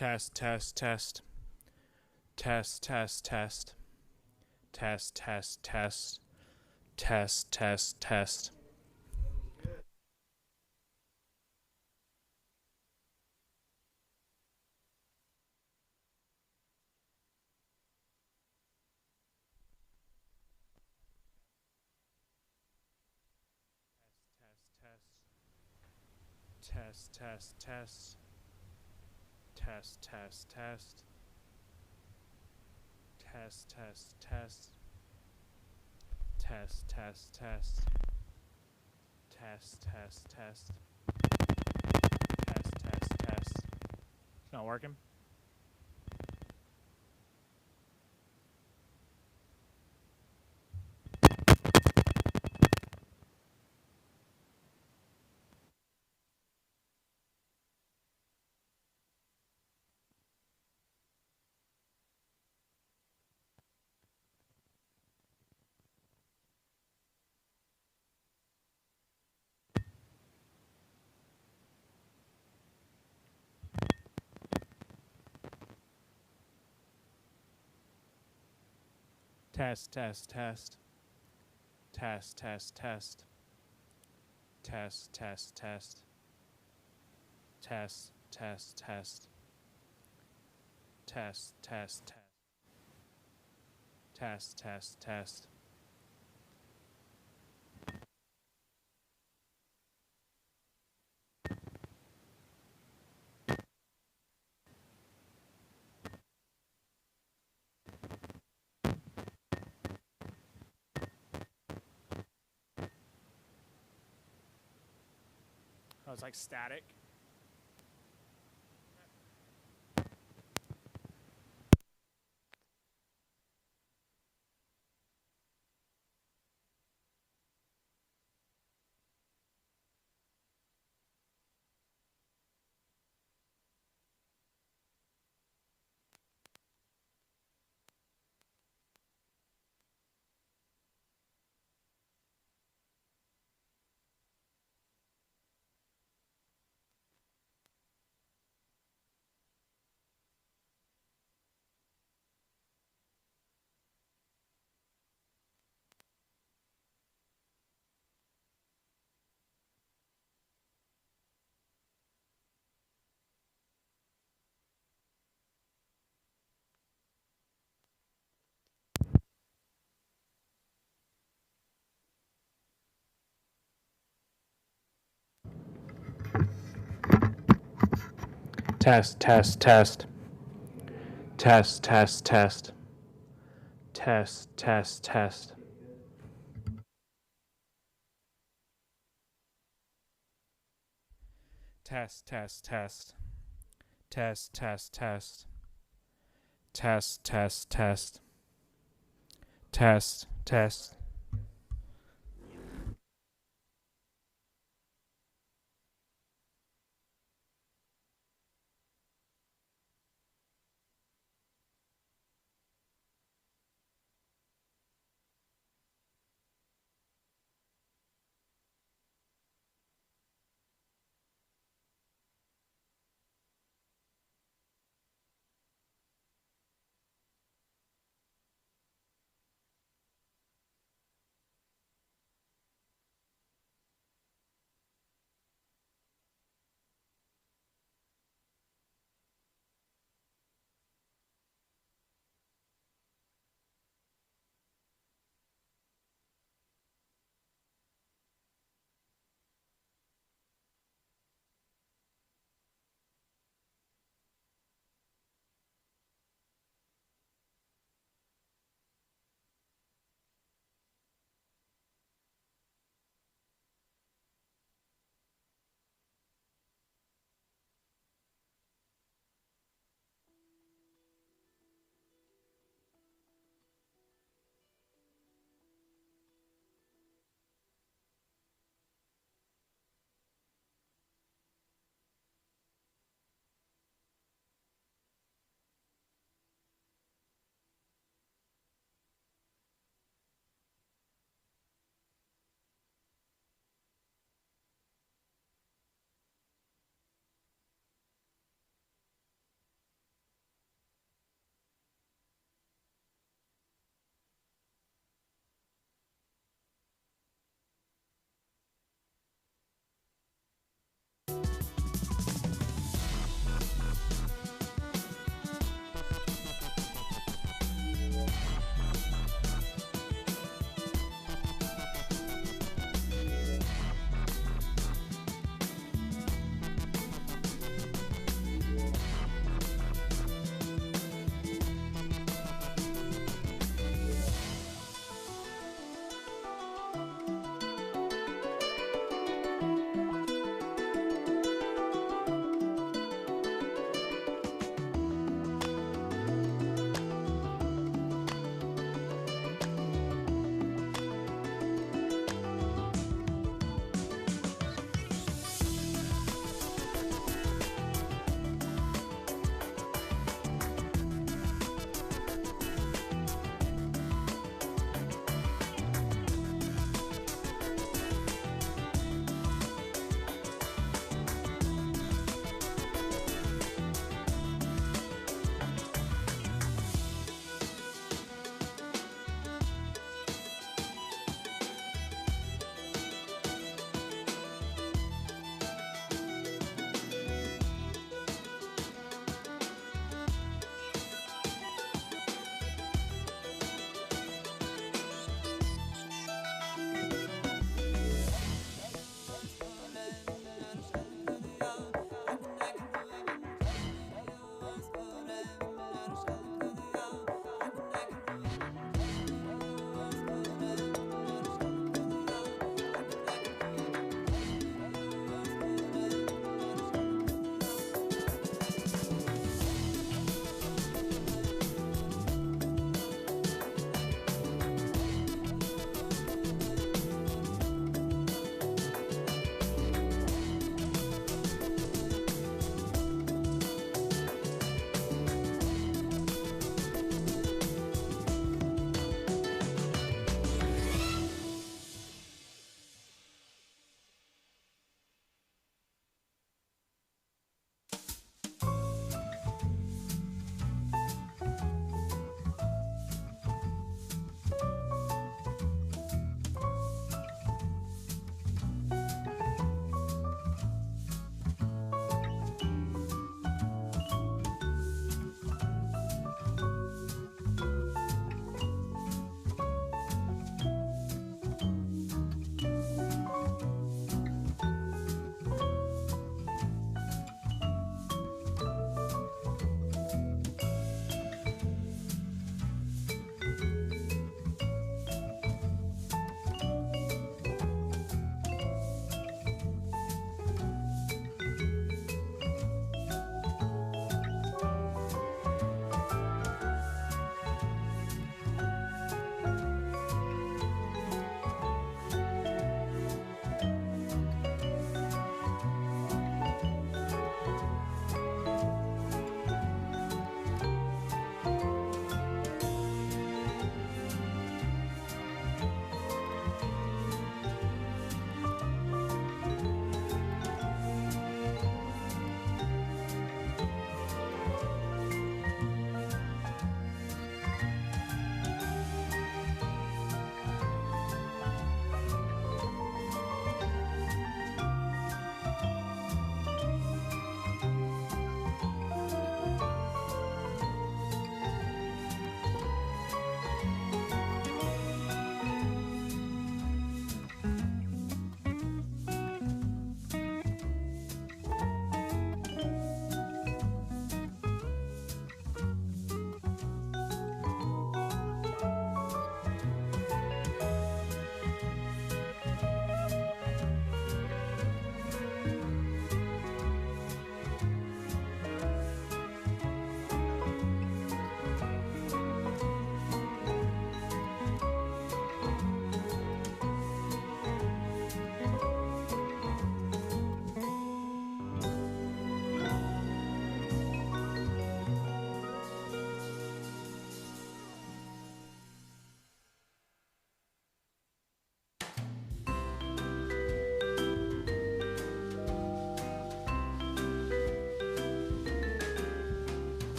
Test, test, test. Test, test, test. Test, test, test. Test, test, test. Test, test, test. Test, test, test. Test, test, test. Test, test, test. Test, test, test. Test, test, test. It's not working? Test, test, test. Test, test, test. Test, test, test. Test, test, test. Test, test, test. Test, test, test. Oh, it's like static. Test, test, test. Test, test, test. Test, test, test. Test, test, test. Test, test, test. Test, test, test. Test, test.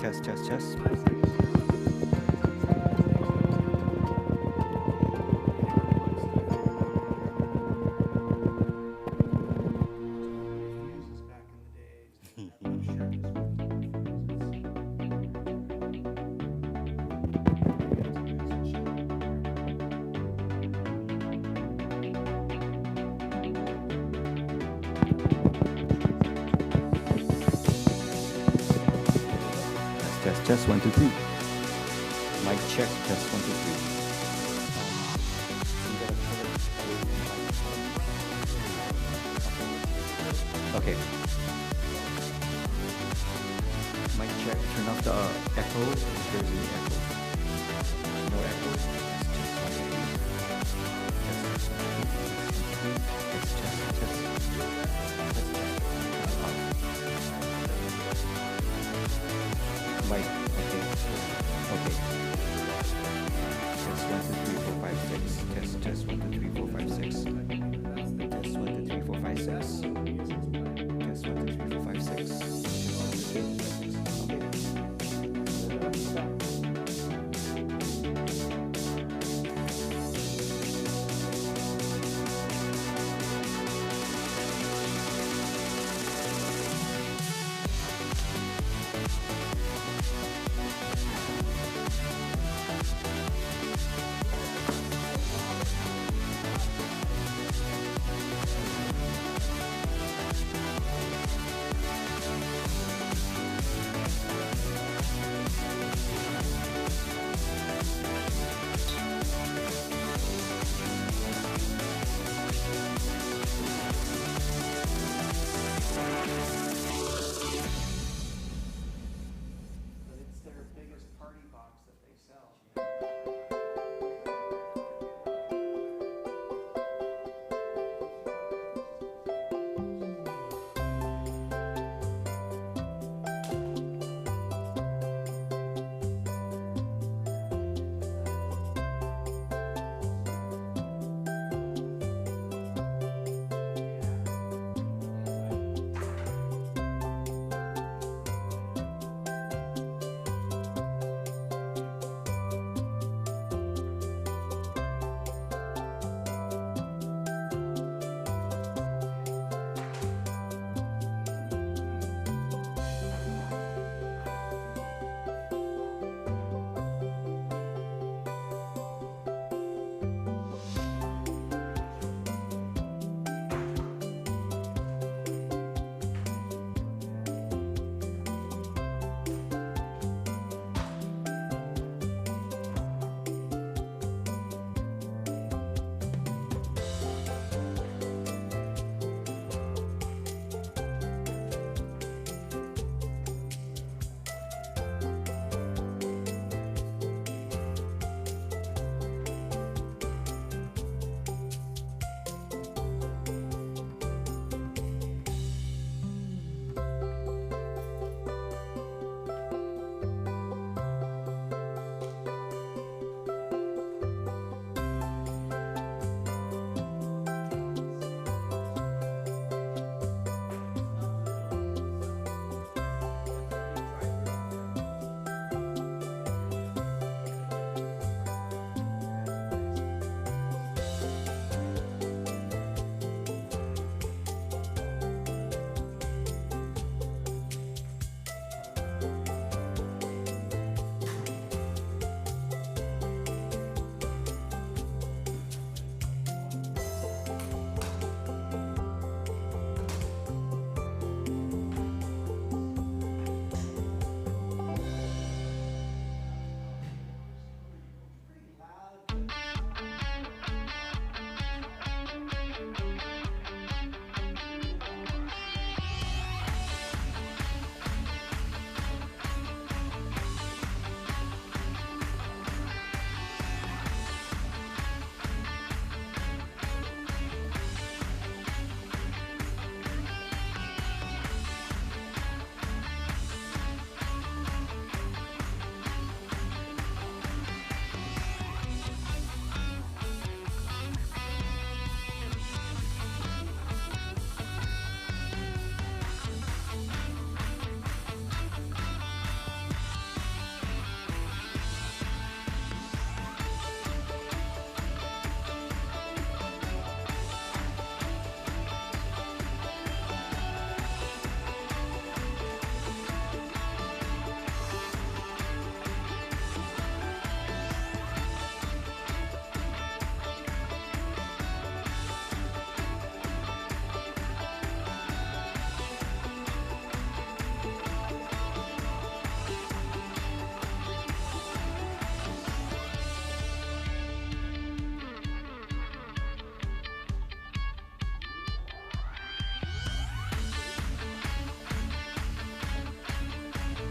Test, test, test. Test, test, 1, 2, 3. Mic check, test, 1, 2, 3. Okay. Mic check, turn off the echo if there's any echo. No echo. Test, test, test. Mic, okay. Okay. Test 1, 2, 3, 4, 5, 6. Test, test 1, 2, 3, 4, 5, 6. Test 1, 2, 3, 4, 5, 6. Test 1, 2, 3, 4, 5, 6.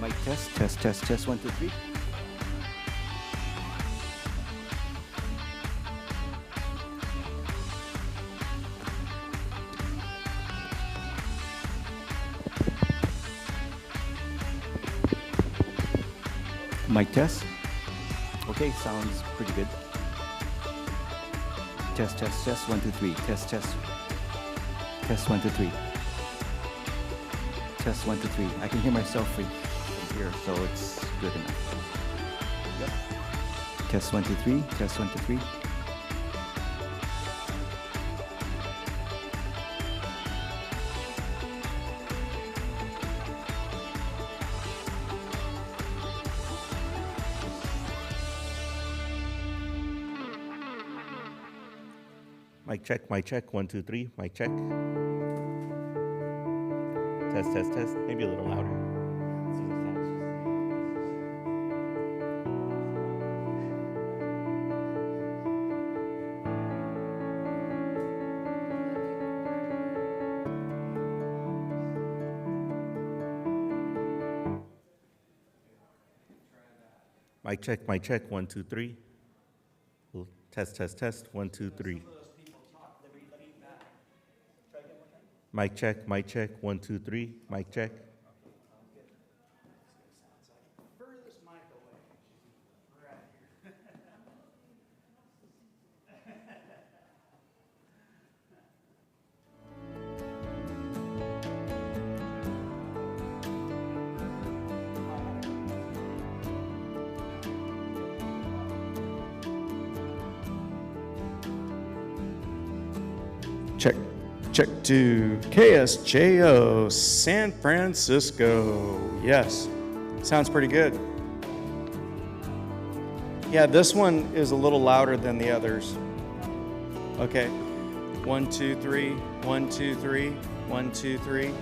Mic test, test, test, test, 1, 2, 3. Mic test. Okay, sounds pretty good. Test, test, test, 1, 2, 3. Test, test. Test, 1, 2, 3. Test, 1, 2, 3. I can hear myself from here, so it's good enough. Yep. Test, 1, 2, 3. Test, 1, 2, 3. Mic check, 1, 2, 3, mic check. Test, test, test, maybe a little louder. Mic check, 1, 2, 3. Test, test, test, 1, 2, 3. Mic check, 1, 2, 3, mic check. Furthest mic away. Right here. Check, check to KSJO, San Francisco. Yes, sounds pretty good. Yeah, this one is a little louder than the others. Okay, 1, 2, 3, 1, 2, 3, 1, 2, 3.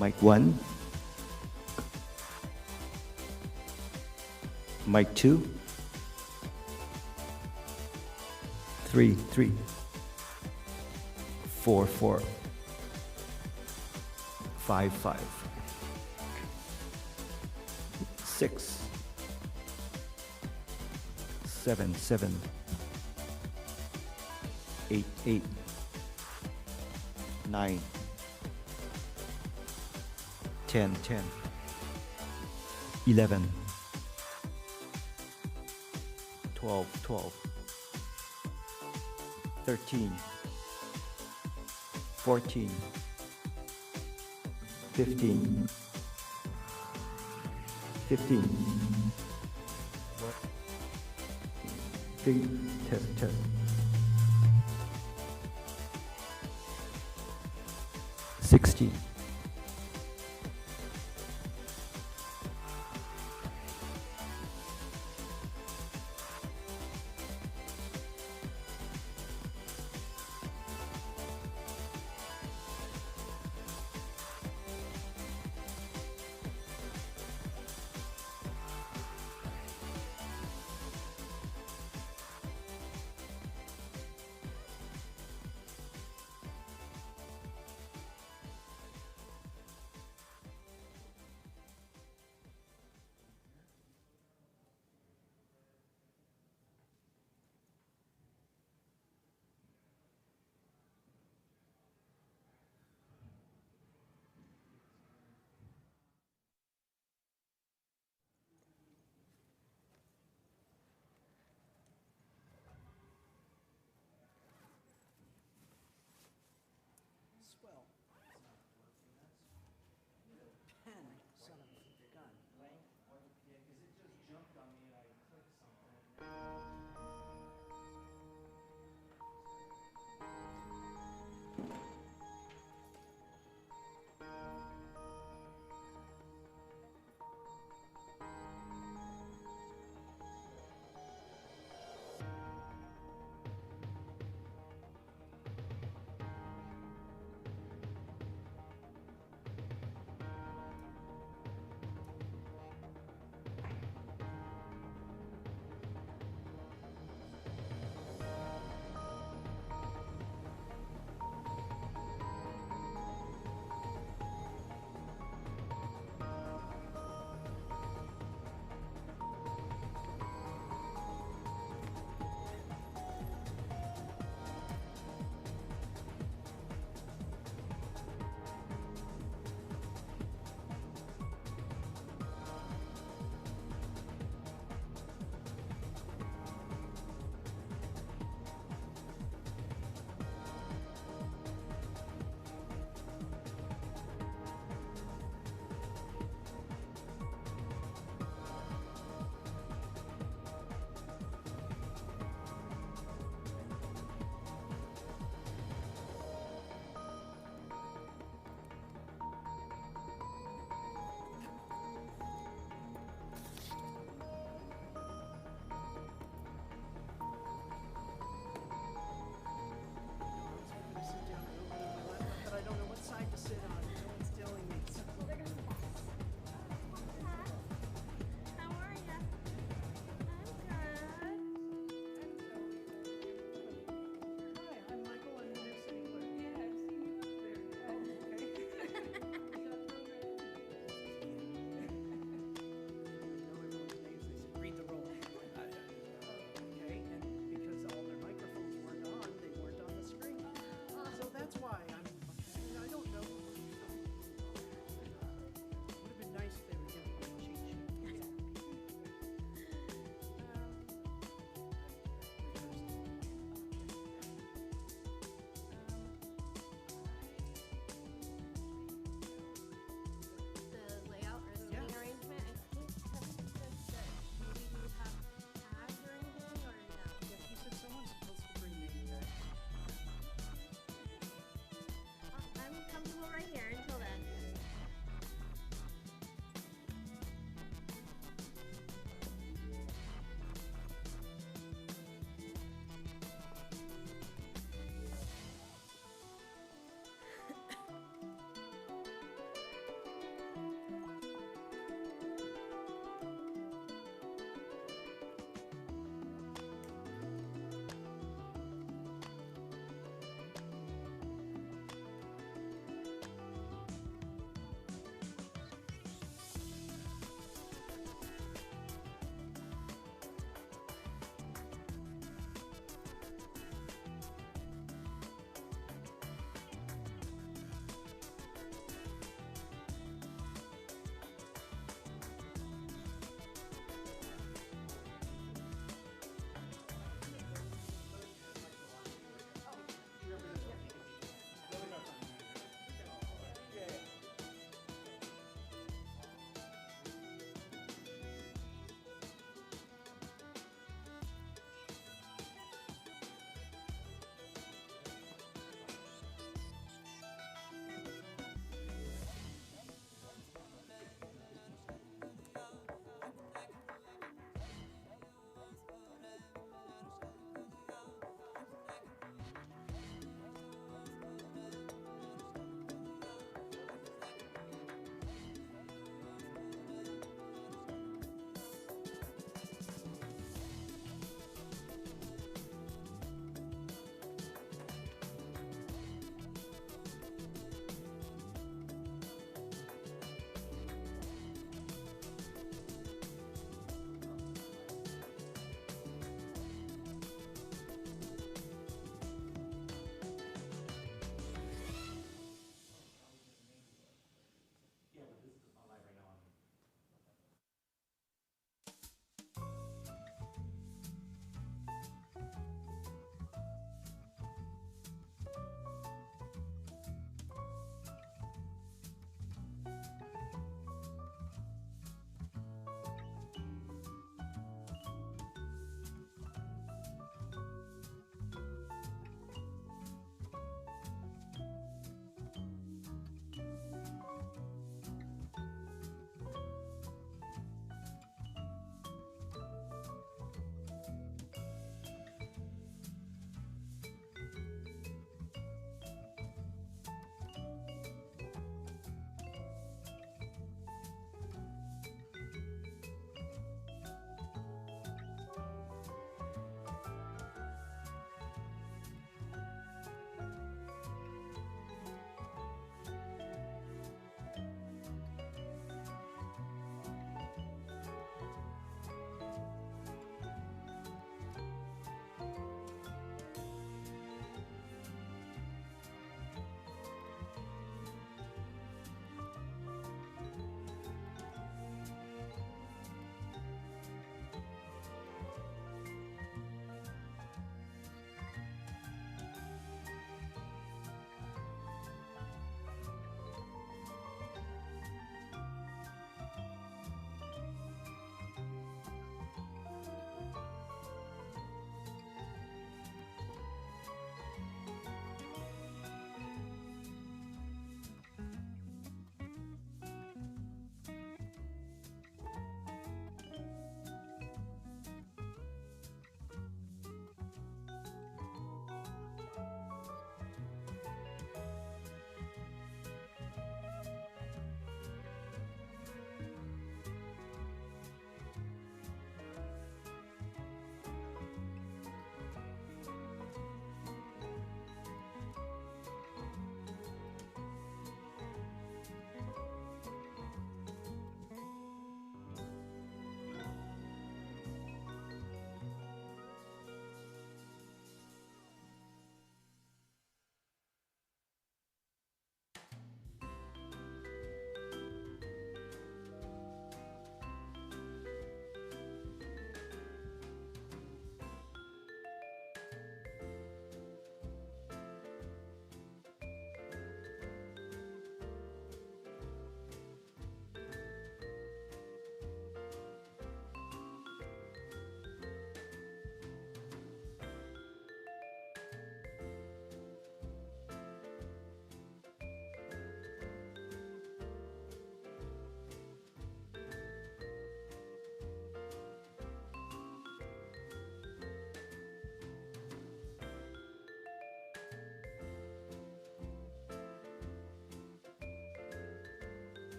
Mic 1. Mic 2. 3, 3. 4, 4. 5, 5. 6. 7, 7. 8, 8. 9. 10, 10. 11. 12, 12. 13. 14. 15. 15. What? Test. 16.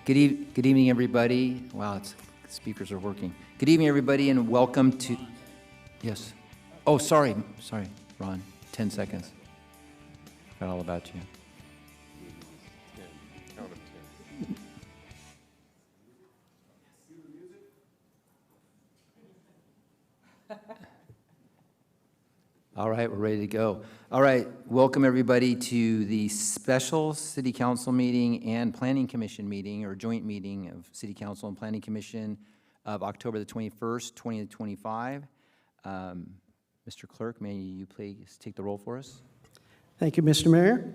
Good evening, everybody. Wow, speakers are working. Good evening, everybody, and welcome to, yes. Oh, sorry, Ron, 10 seconds. Forgot all about you. Count of 10. All right, we're ready to go. All right, welcome everybody to the special City Council meeting and Planning Commission meeting, or joint meeting of City Council and Planning Commission of October the 21st, 2025. Mr. Clerk, may you please take the roll for us? Thank you, Mr. Mayor.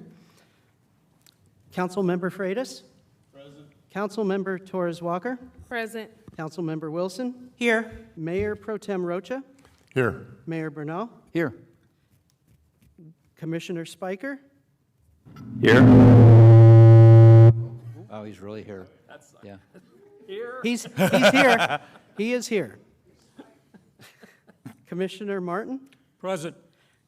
Councilmember Freitas? Present. Councilmember Torres Walker? Present. Councilmember Wilson? Here. Mayor Pro Tem Rocha? Here. Mayor Bernal? Here. Commissioner Spiker? Here. Oh, he's really here. Yeah. He's here. He is here. Commissioner Martin? Present.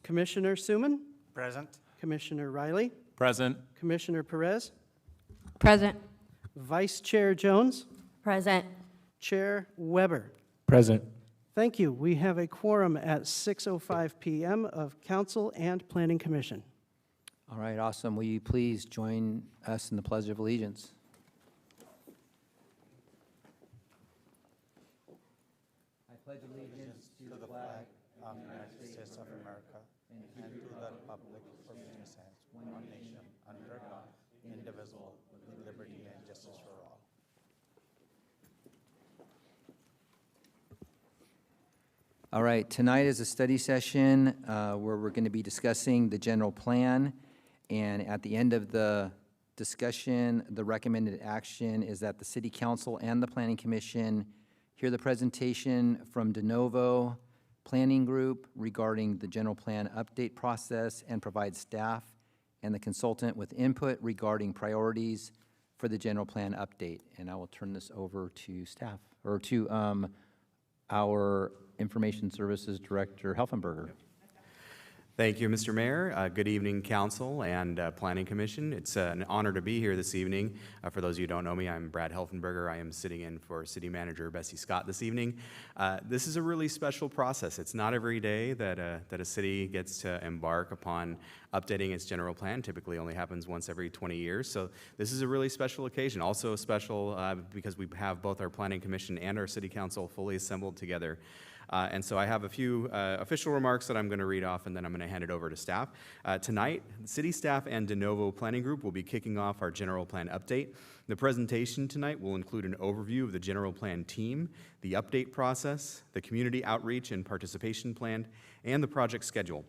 Commissioner Suman? Present. Commissioner Riley? Present. Commissioner Perez? Present. Vice Chair Jones? Present. Chair Weber? Present. Thank you. We have a quorum at 6:05 p.m. of Council and Planning Commission. All right, awesome. Will you please join us in the Pledge of Allegiance? I pledge allegiance to the flag of the United States of America and to the republic for which it stands, one nation, under God, indivisible, with liberty and justice for all. All right, tonight is a study session where we're going to be discussing the general plan. And at the end of the discussion, the recommended action is that the City Council and the Planning Commission hear the presentation from De Novo Planning Group regarding the general plan update process and provide staff and the consultant with input regarding priorities for the general plan update. And I will turn this over to staff, or to our Information Services Director, Helfenberger. Thank you, Mr. Mayor. Good evening, Council and Planning Commission. It's an honor to be here this evening. For those of you who don't know me, I'm Brad Helfenberger. I am sitting in for City Manager Bessie Scott this evening. This is a really special process. It's not every day that a city gets to embark upon updating its general plan. Typically only happens once every 20 years. So this is a really special occasion. Also special because we have both our Planning Commission and our City Council fully assembled together. And so I have a few official remarks that I'm going to read off, and then I'm going to hand it over to staff. Tonight, city staff and De Novo Planning Group will be kicking off our general plan update. The presentation tonight will include an overview of the general plan team, the update process, the community outreach and participation plan, and the project schedule.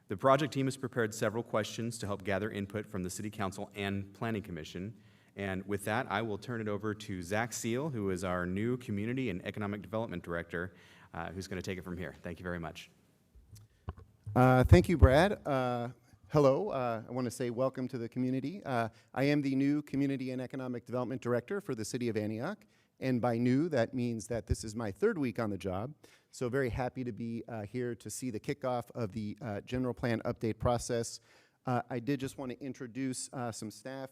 The project team has prepared several questions to help gather input from the City Council and Planning Commission. And with that, I will turn it over to Zach Seal, who is our new Community and Economic Development Director, who's going to take it from here. Thank you very much. Thank you, Brad. Hello. I want to say welcome to the community. I am the new Community and Economic Development Director for the City of Antioch. And by new, that means that this is my third week on the job. So very happy to be here to see the kickoff of the general plan update process. I did just want to introduce some staff.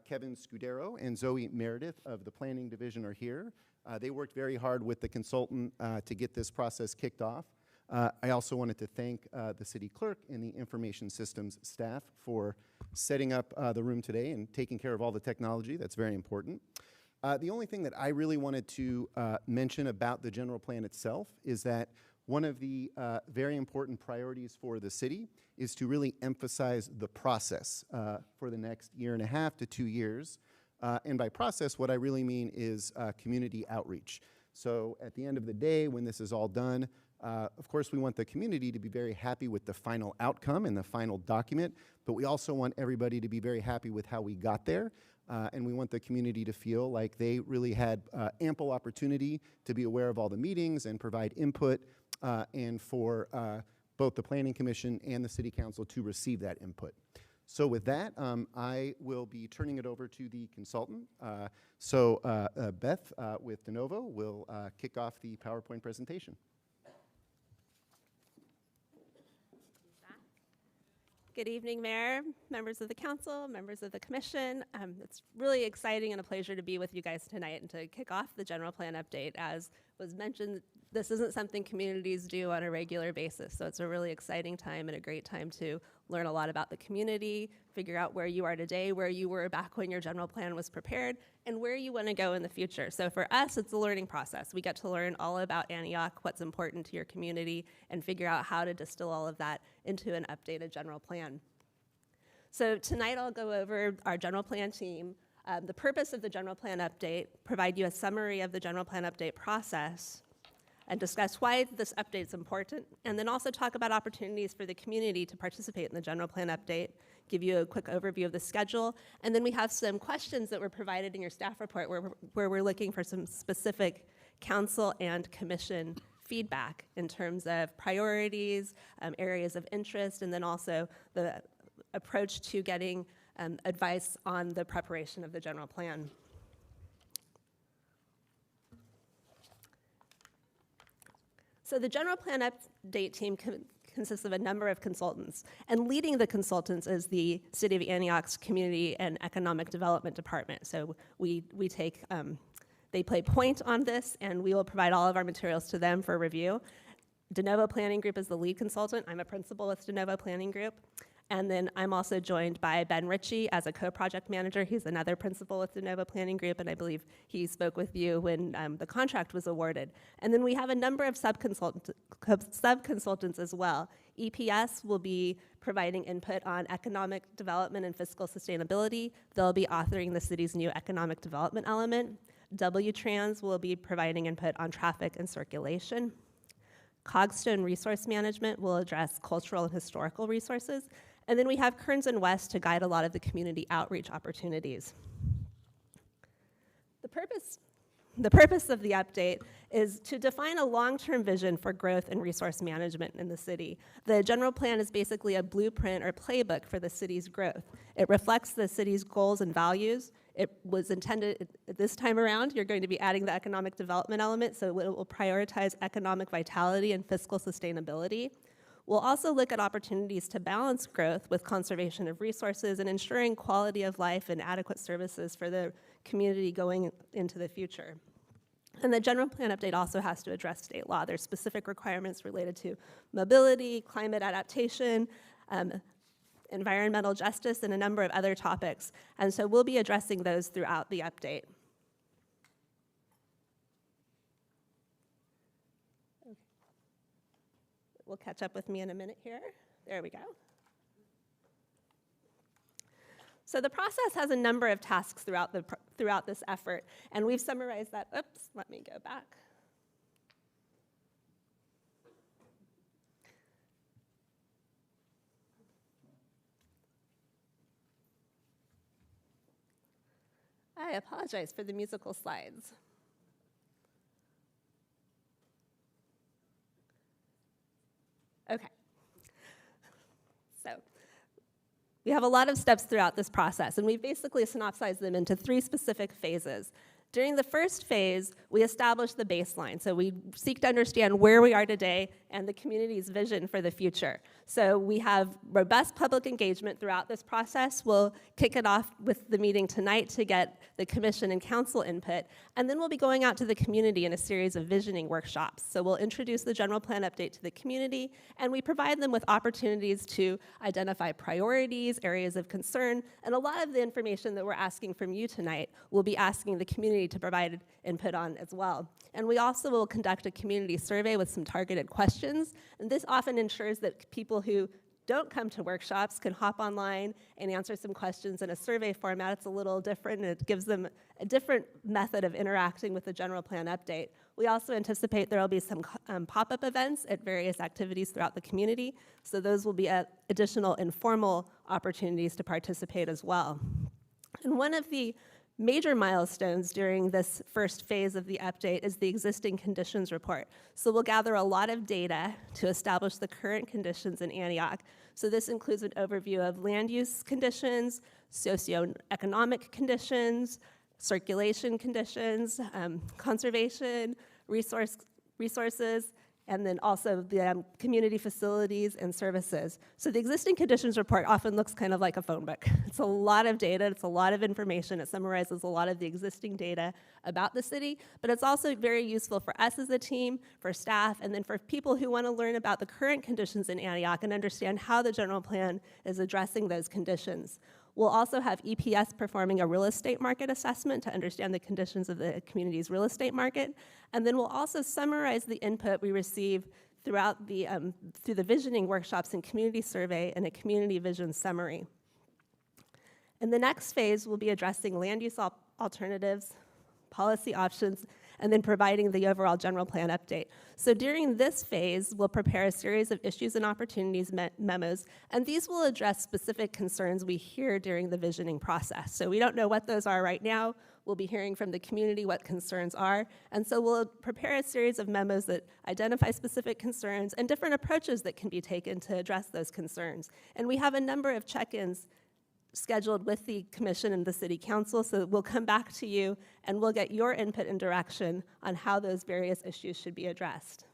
Kevin Scudero and Zoe Meredith of the Planning Division are here. They worked very hard with the consultant to get this process kicked off. I also wanted to thank the city clerk and the information systems staff for setting up the room today and taking care of all the technology. That's very important. The only thing that I really wanted to mention about the general plan itself is that one of the very important priorities for the city is to really emphasize the process for the next 1.5 to 2 years. And by process, what I really mean is community outreach. So at the end of the day, when this is all done, of course, we want the community to be very happy with the final outcome and the final document, but we also want everybody to be very happy with how we got there. And we want the community to feel like they really had ample opportunity to be aware of all the meetings and provide input, and for both the Planning Commission and the City Council to receive that input. So with that, I will be turning it over to the consultant. Beth with De Novo will kick off the PowerPoint presentation. Good evening, Mayor, members of the council, members of the commission. It's really exciting and a pleasure to be with you guys tonight and to kick off the general plan update. As was mentioned, this isn't something communities do on a regular basis, so it's a really exciting time and a great time to learn a lot about the community, figure out where you are today, where you were back when your general plan was prepared, and where you want to go in the future. So for us, it's a learning process. We get to learn all about Antioch, what's important to your community, and figure out how to distill all of that into an updated general plan. So tonight I'll go over our general plan team, the purpose of the general plan update, provide you a summary of the general plan update process, and discuss why this update is important, and then also talk about opportunities for the community to participate in the general plan update, give you a quick overview of the schedule, and then we have some questions that were provided in your staff report where we're looking for some specific council and commission feedback in terms of priorities, areas of interest, and then also the approach to getting advice on the preparation of the general plan. So the general plan update team consists of a number of consultants, and leading the consultants is the City of Antioch's Community and Economic Development Department. So they play point on this, and we will provide all of our materials to them for review. De Novo Planning Group is the lead consultant. I'm a principal with De Novo Planning Group. And then I'm also joined by Ben Ritchie as a co-project manager. He's another principal with De Novo Planning Group, and I believe he spoke with you when the contract was awarded. And then we have a number of sub-consultants as well. EPS will be providing input on economic development and fiscal sustainability. They'll be authoring the city's new economic development element. W-Trans will be providing input on traffic and circulation. Cogstone Resource Management will address cultural and historical resources. And then we have Kearns and West to guide a lot of the community outreach opportunities. The purpose of the update is to define a long-term vision for growth and resource management in the city. The general plan is basically a blueprint or playbook for the city's growth. It reflects the city's goals and values. It was intended, this time around, you're going to be adding the economic development element, so it will prioritize economic vitality and fiscal sustainability. We'll also look at opportunities to balance growth with conservation of resources and ensuring quality of life and adequate services for the community going into the future. And the general plan update also has to address state law. There's specific requirements related to mobility, climate adaptation, environmental justice, and a number of other topics. And so we'll be addressing those throughout the update. Will catch up with me in a minute here. There we go. So the process has a number of tasks throughout this effort, and we've summarized that. Oops, let me go back. I apologize for the musical slides. Okay. So we have a lot of steps throughout this process, and we've basically synopsized them into 3 specific phases. During the first phase, we establish the baseline. So we seek to understand where we are today and the community's vision for the future. So we have robust public engagement throughout this process. We'll kick it off with the meeting tonight to get the commission and council input, and then we'll be going out to the community in a series of visioning workshops. So we'll introduce the general plan update to the community, and we provide them with opportunities to identify priorities, areas of concern, and a lot of the information that we're asking from you tonight, we'll be asking the community to provide input on as well. And we also will conduct a community survey with some targeted questions, and this often ensures that people who don't come to workshops can hop online and answer some questions in a survey format. It's a little different, and it gives them a different method of interacting with the general plan update. We also anticipate there will be some pop-up events at various activities throughout the community, so those will be additional informal opportunities to participate as well. And one of the major milestones during this first phase of the update is the existing conditions report. So we'll gather a lot of data to establish the current conditions in Antioch. So this includes an overview of land use conditions, socioeconomic conditions, circulation conditions, conservation, resources, and then also the community facilities and services. So the existing conditions report often looks kind of like a phone book. It's a lot of data, it's a lot of information, it summarizes a lot of the existing data about the city, but it's also very useful for us as a team, for staff, and then for people who want to learn about the current conditions in Antioch and understand how the general plan is addressing those conditions. We'll also have EPS performing a real estate market assessment to understand the conditions of the community's real estate market. And then we'll also summarize the input we receive throughout through the visioning workshops and community survey and a community vision summary. In the next phase, we'll be addressing land use alternatives, policy options, and then providing the overall general plan update. So during this phase, we'll prepare a series of issues and opportunities memos, and these will address specific concerns we hear during the visioning process. So we don't know what those are right now. We'll be hearing from the community what concerns are, and so we'll prepare a series of memos that identify specific concerns and different approaches that can be taken to address those concerns. And we have a number of check-ins scheduled with the commission and the city council, so we'll come back to you and we'll get your input and direction on how those various issues should be addressed.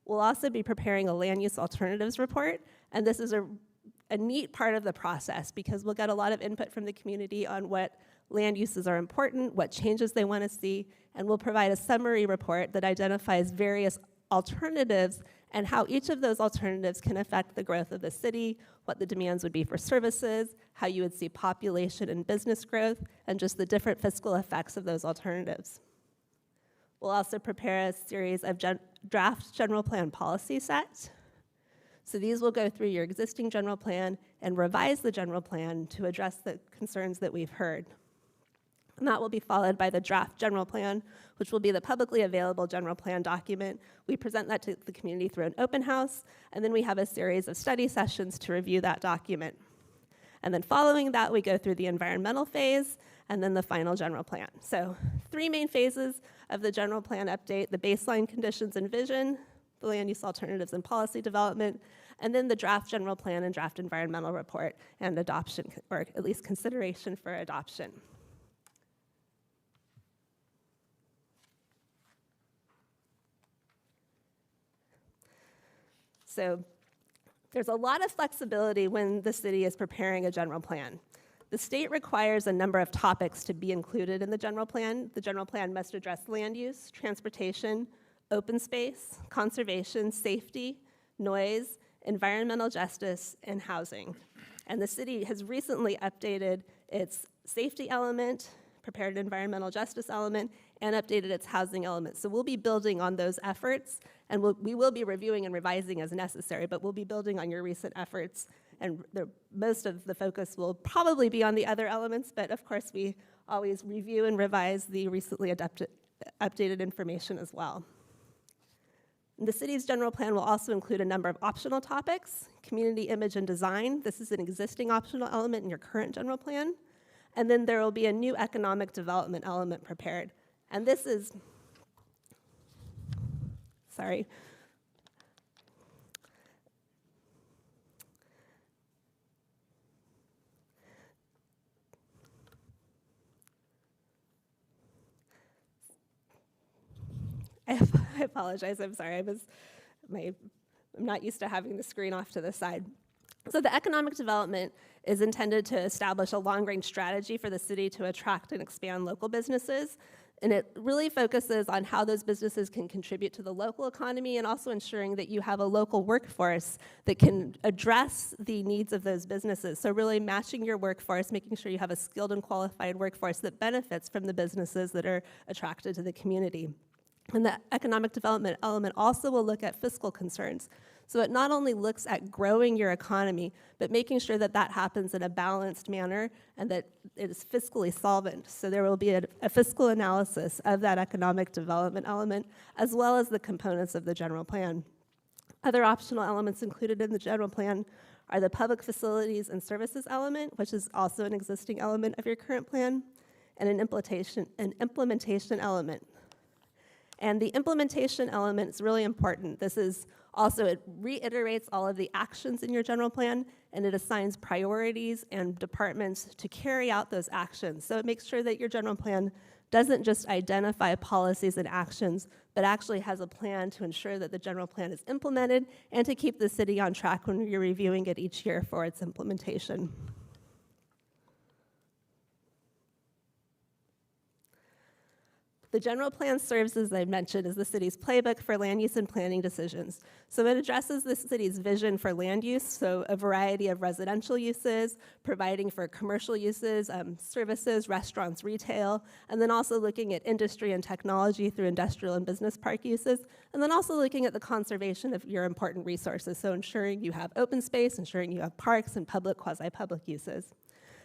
We'll also be preparing a land use alternatives report, and this is a neat part of the process because we'll get a lot of input from the community on what land uses are important, what changes they want to see, and we'll provide a summary report that identifies various alternatives and how each of those alternatives can affect the growth of the city, what the demands would be for services, how you would see population and business growth, and just the different fiscal effects of those alternatives. We'll also prepare a series of draft general plan policy sets. So these will go through your existing general plan and revise the general plan to address the concerns that we've heard. And that will be followed by the draft general plan, which will be the publicly available general plan document. We present that to the community through an open house, and then we have a series of study sessions to review that document. And then following that, we go through the environmental phase, and then the final general plan. So 3 main phases of the general plan update: the baseline conditions and vision, the land use alternatives and policy development, and then the draft general plan and draft environmental report and adoption, or at least consideration for adoption. So there's a lot of flexibility when the city is preparing a general plan. The state requires a number of topics to be included in the general plan. The general plan must address land use, transportation, open space, conservation, safety, noise, environmental justice, and housing. And the city has recently updated its safety element, prepared an environmental justice element, and updated its housing element. So we'll be building on those efforts, and we will be reviewing and revising as necessary, but we'll be building on your recent efforts, and most of the focus will probably be on the other elements, but of course we always review and revise the recently updated information as well. The city's general plan will also include a number of optional topics: community image and design. This is an existing optional element in your current general plan. And then there will be a new economic development element prepared. And this is, sorry. I apologize, I'm sorry. I'm not used to having the screen off to the side. So the economic development is intended to establish a long-range strategy for the city to attract and expand local businesses. And it really focuses on how those businesses can contribute to the local economy and also ensuring that you have a local workforce that can address the needs of those businesses. So really matching your workforce, making sure you have a skilled and qualified workforce that benefits from the businesses that are attracted to the community. And the economic development element also will look at fiscal concerns. So it not only looks at growing your economy, but making sure that that happens in a balanced manner and that it is fiscally solvent. So there will be a fiscal analysis of that economic development element, as well as the components of the general plan. Other optional elements included in the general plan are the public facilities and services element, which is also an existing element of your current plan, and an implementation element. And the implementation element is really important. This is also, it reiterates all of the actions in your general plan, and it assigns priorities and departments to carry out those actions. So it makes sure that your general plan doesn't just identify policies and actions, but actually has a plan to ensure that the general plan is implemented and to keep the city on track when you're reviewing it each year for its implementation. The general plan serves, as I mentioned, as the city's playbook for land use and planning decisions. So it addresses the city's vision for land use, so a variety of residential uses, providing for commercial uses, services, restaurants, retail, and then also looking at industry and technology through industrial and business park uses, and then also looking at the conservation of your important resources, so ensuring you have open space, ensuring you have parks and public, quasi-public uses.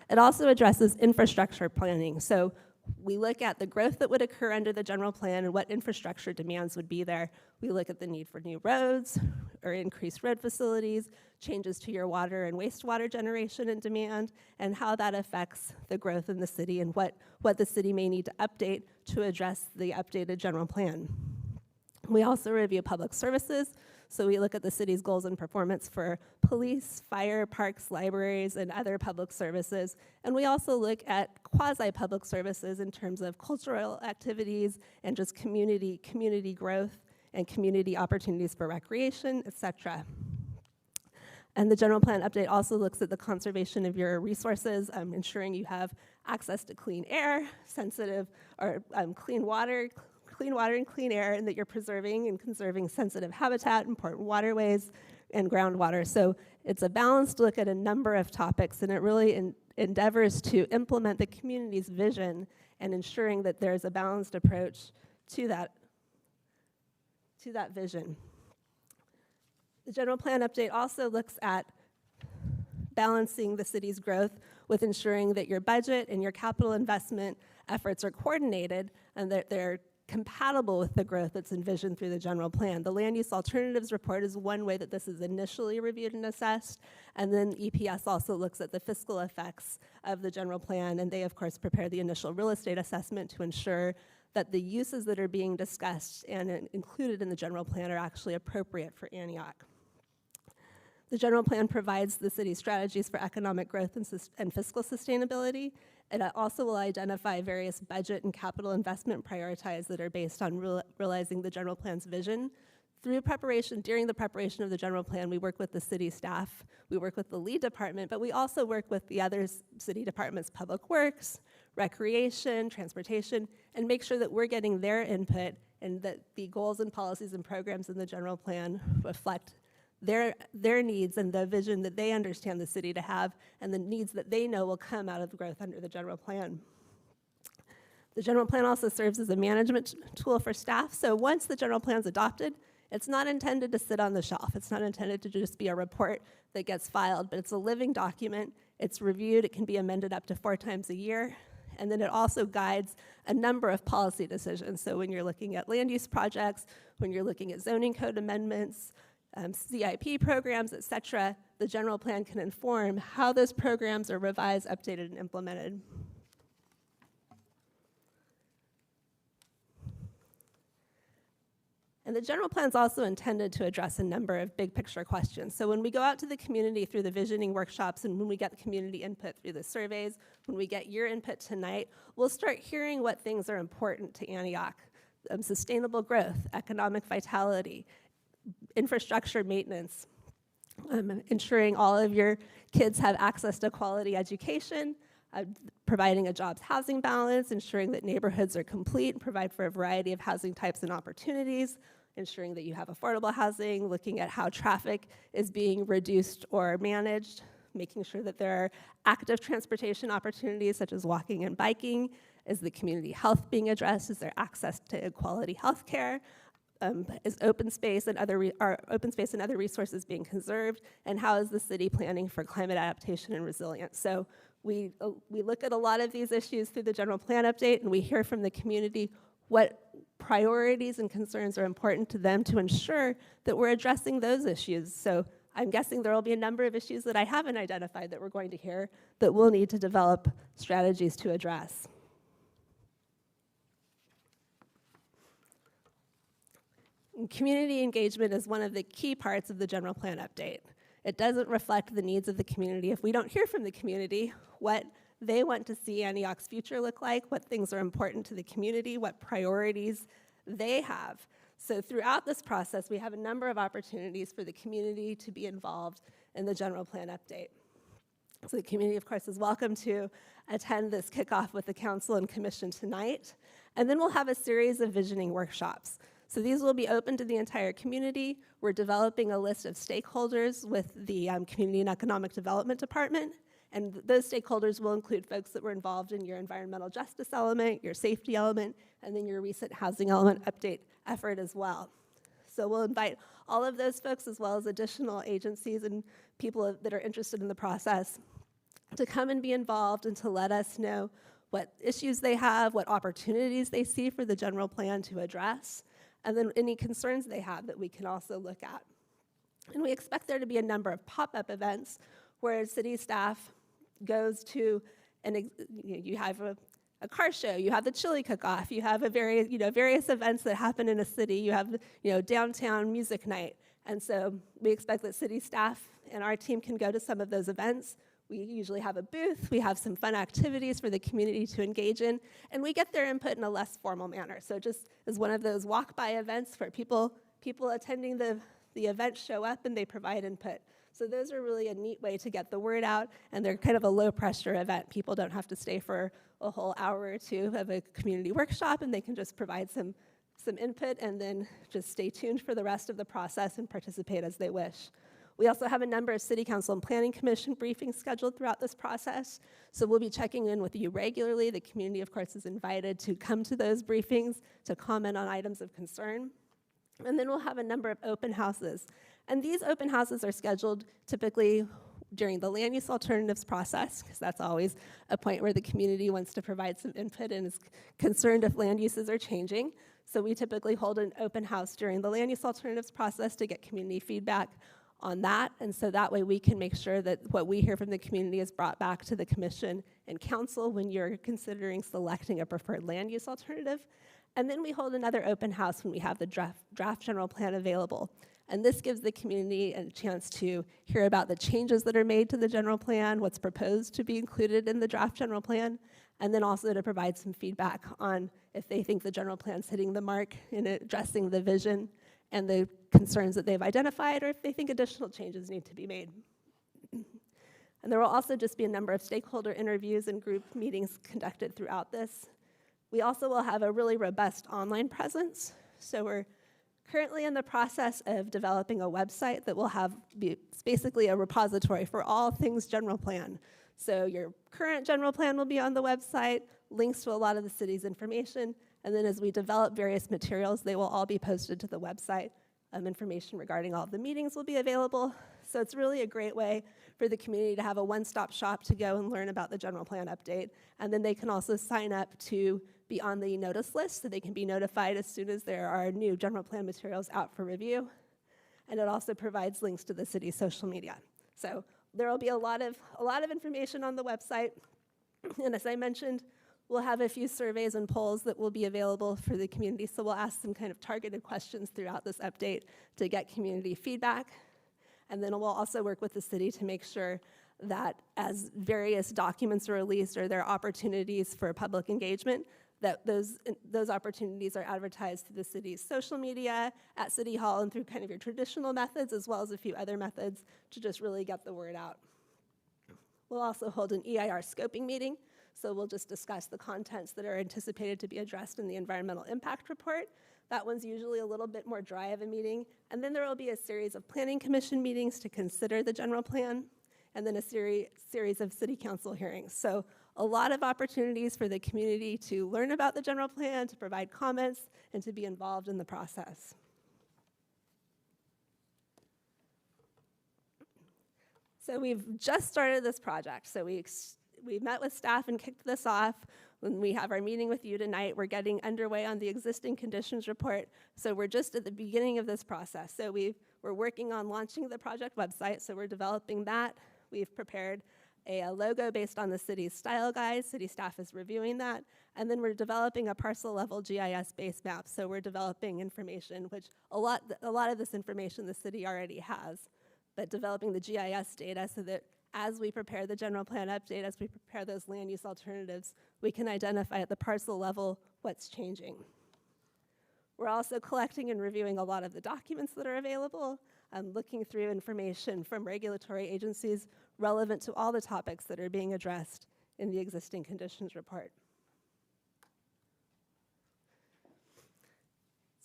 It also addresses infrastructure planning, so we look at the growth that would occur under the general plan and what infrastructure demands would be there. We look at the need for new roads or increased road facilities, changes to your water and wastewater generation and demand, and how that affects the growth in the city and what the city may need to update to address the updated general plan. We also review public services. So we look at the city's goals and performance for police, fire, parks, libraries, and other public services. And we also look at quasi-public services in terms of cultural activities and just community growth and community opportunities for recreation, et cetera. And the general plan update also looks at the conservation of your resources, ensuring you have access to clean air, clean water and clean air, and that you're preserving and conserving sensitive habitat, important waterways, and groundwater. So it's a balanced look at a number of topics, and it really endeavors to implement the community's vision and ensuring that there's a balanced approach to that vision. The general plan update also looks at balancing the city's growth with ensuring that your budget and your capital investment efforts are coordinated and that they're compatible with the growth that's envisioned through the general plan. The Land Use Alternatives Report is one way that this is initially reviewed and assessed, and then EPS also looks at the fiscal effects of the general plan, and they, of course, prepare the initial real estate assessment to ensure that the uses that are being discussed and included in the general plan are actually appropriate for Antioch. The general plan provides the city's strategies for economic growth and fiscal sustainability. It also will identify various budget and capital investment priorities that are based on realizing the general plan's vision. During the preparation of the general plan, we work with the city staff, we work with the lead department, but we also work with the other city departments, Public Works, Recreation, Transportation, and make sure that we're getting their input and that the goals and policies and programs in the general plan reflect their needs and the vision that they understand the city to have and the needs that they know will come out of the growth under the general plan. The general plan also serves as a management tool for staff. So once the general plan is adopted, it's not intended to sit on the shelf. It's not intended to just be a report that gets filed, but it's a living document. It's reviewed. It can be amended up to 4 times a year. And then it also guides a number of policy decisions. So when you're looking at land use projects, when you're looking at zoning code amendments, CIP programs, et cetera, the general plan can inform how those programs are revised, updated, and implemented. And the general plan is also intended to address a number of big picture questions. So when we go out to the community through the visioning workshops and when we get the community input through the surveys, when we get your input tonight, we'll start hearing what things are important to Antioch. Sustainable growth, economic vitality, infrastructure maintenance, ensuring all of your kids have access to quality education, providing a jobs housing balance, ensuring that neighborhoods are complete and provide for a variety of housing types and opportunities, ensuring that you have affordable housing, looking at how traffic is being reduced or managed, making sure that there are active transportation opportunities such as walking and biking. Is the community health being addressed? Is there access to quality health care? Is open space and other resources being conserved? And how is the city planning for climate adaptation and resilience? So we look at a lot of these issues through the general plan update, and we hear from the community what priorities and concerns are important to them to ensure that we're addressing those issues. So I'm guessing there will be a number of issues that I haven't identified that we're going to hear that we'll need to develop strategies to address. And community engagement is one of the key parts of the general plan update. It doesn't reflect the needs of the community if we don't hear from the community what they want to see Antioch's future look like, what things are important to the community, what priorities they have. So throughout this process, we have a number of opportunities for the community to be involved in the general plan update. So the community, of course, is welcome to attend this kickoff with the council and commission tonight. And then we'll have a series of visioning workshops. So these will be open to the entire community. We're developing a list of stakeholders with the Community and Economic Development Department. And those stakeholders will include folks that were involved in your environmental justice element, your safety element, and then your recent housing element update effort as well. So we'll invite all of those folks, as well as additional agencies and people that are interested in the process, to come and be involved and to let us know what issues they have, what opportunities they see for the general plan to address, and then any concerns they have that we can also look at. And we expect there to be a number of pop-up events where city staff goes to, you have a car show, you have the chili cook-off, you have various events that happen in a city, you have downtown music night. And so we expect that city staff and our team can go to some of those events. We usually have a booth, we have some fun activities for the community to engage in, and we get their input in a less formal manner. So it just is one of those walk-by events where people attending the event show up and they provide input. So those are really a neat way to get the word out, and they're kind of a low-pressure event. People don't have to stay for a whole hour or two of a community workshop, and they can just provide some input and then just stay tuned for the rest of the process and participate as they wish. We also have a number of City Council and Planning Commission briefings scheduled throughout this process, so we'll be checking in with you regularly. The community, of course, is invited to come to those briefings to comment on items of concern. And then we'll have a number of open houses. And these open houses are scheduled typically during the land use alternatives process, because that's always a point where the community wants to provide some input and is concerned if land uses are changing. So we typically hold an open house during the land use alternatives process to get community feedback on that, and so that way we can make sure that what we hear from the community is brought back to the commission and council when you're considering selecting a preferred land use alternative. And then we hold another open house when we have the draft general plan available. And this gives the community a chance to hear about the changes that are made to the general plan, what's proposed to be included in the draft general plan, and then also to provide some feedback on if they think the general plan's hitting the mark in addressing the vision and the concerns that they've identified, or if they think additional changes need to be made. And there will also just be a number of stakeholder interviews and group meetings conducted throughout this. We also will have a really robust online presence. So we're currently in the process of developing a website that will it's basically a repository for all things general plan. So your current general plan will be on the website, links to a lot of the city's information, and then as we develop various materials, they will all be posted to the website. Information regarding all of the meetings will be available. So it's really a great way for the community to have a one-stop shop to go and learn about the general plan update. And then they can also sign up to be on the notice list so they can be notified as soon as there are new general plan materials out for review. And it also provides links to the city's social media. So there will be a lot of information on the website. And as I mentioned, we'll have a few surveys and polls that will be available for the community, so we'll ask some kind of targeted questions throughout this update to get community feedback. And then we'll also work with the city to make sure that as various documents are released or there are opportunities for public engagement, that those opportunities are advertised through the city's social media, at City Hall, and through kind of your traditional methods, as well as a few other methods to just really get the word out. We'll also hold an EIR scoping meeting. So we'll just discuss the contents that are anticipated to be addressed in the environmental impact report. That one's usually a little bit more dry of a meeting. And then there will be a series of planning commission meetings to consider the general plan, and then a series of city council hearings. So a lot of opportunities for the community to learn about the general plan, to provide comments, and to be involved in the process. So we've just started this project. So we met with staff and kicked this off. When we have our meeting with you tonight, we're getting underway on the existing conditions report. So we're just at the beginning of this process. So we're working on launching the project website, so we're developing that. We've prepared a logo based on the city's style guide. City staff is reviewing that. And then we're developing a parcel level GIS base map. So we're developing information, which a lot of this information the city already has, but developing the GIS data so that as we prepare the general plan update, as we prepare those land use alternatives, we can identify at the parcel level what's changing. We're also collecting and reviewing a lot of the documents that are available, looking through information from regulatory agencies relevant to all the topics that are being addressed in the existing conditions report.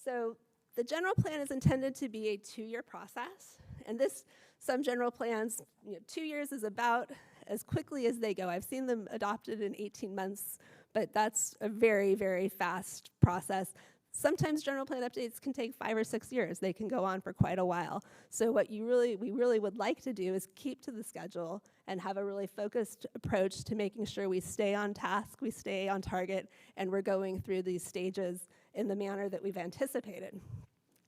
So the general plan is intended to be a 2-year process, and some general plans, 2 years is about as quickly as they go. I've seen them adopted in 18 months, but that's a very, very fast process. Sometimes general plan updates can take 5 or 6 years. They can go on for quite a while. So what we really would like to do is keep to the schedule and have a really focused approach to making sure we stay on task, we stay on target, and we're going through these stages in the manner that we've anticipated.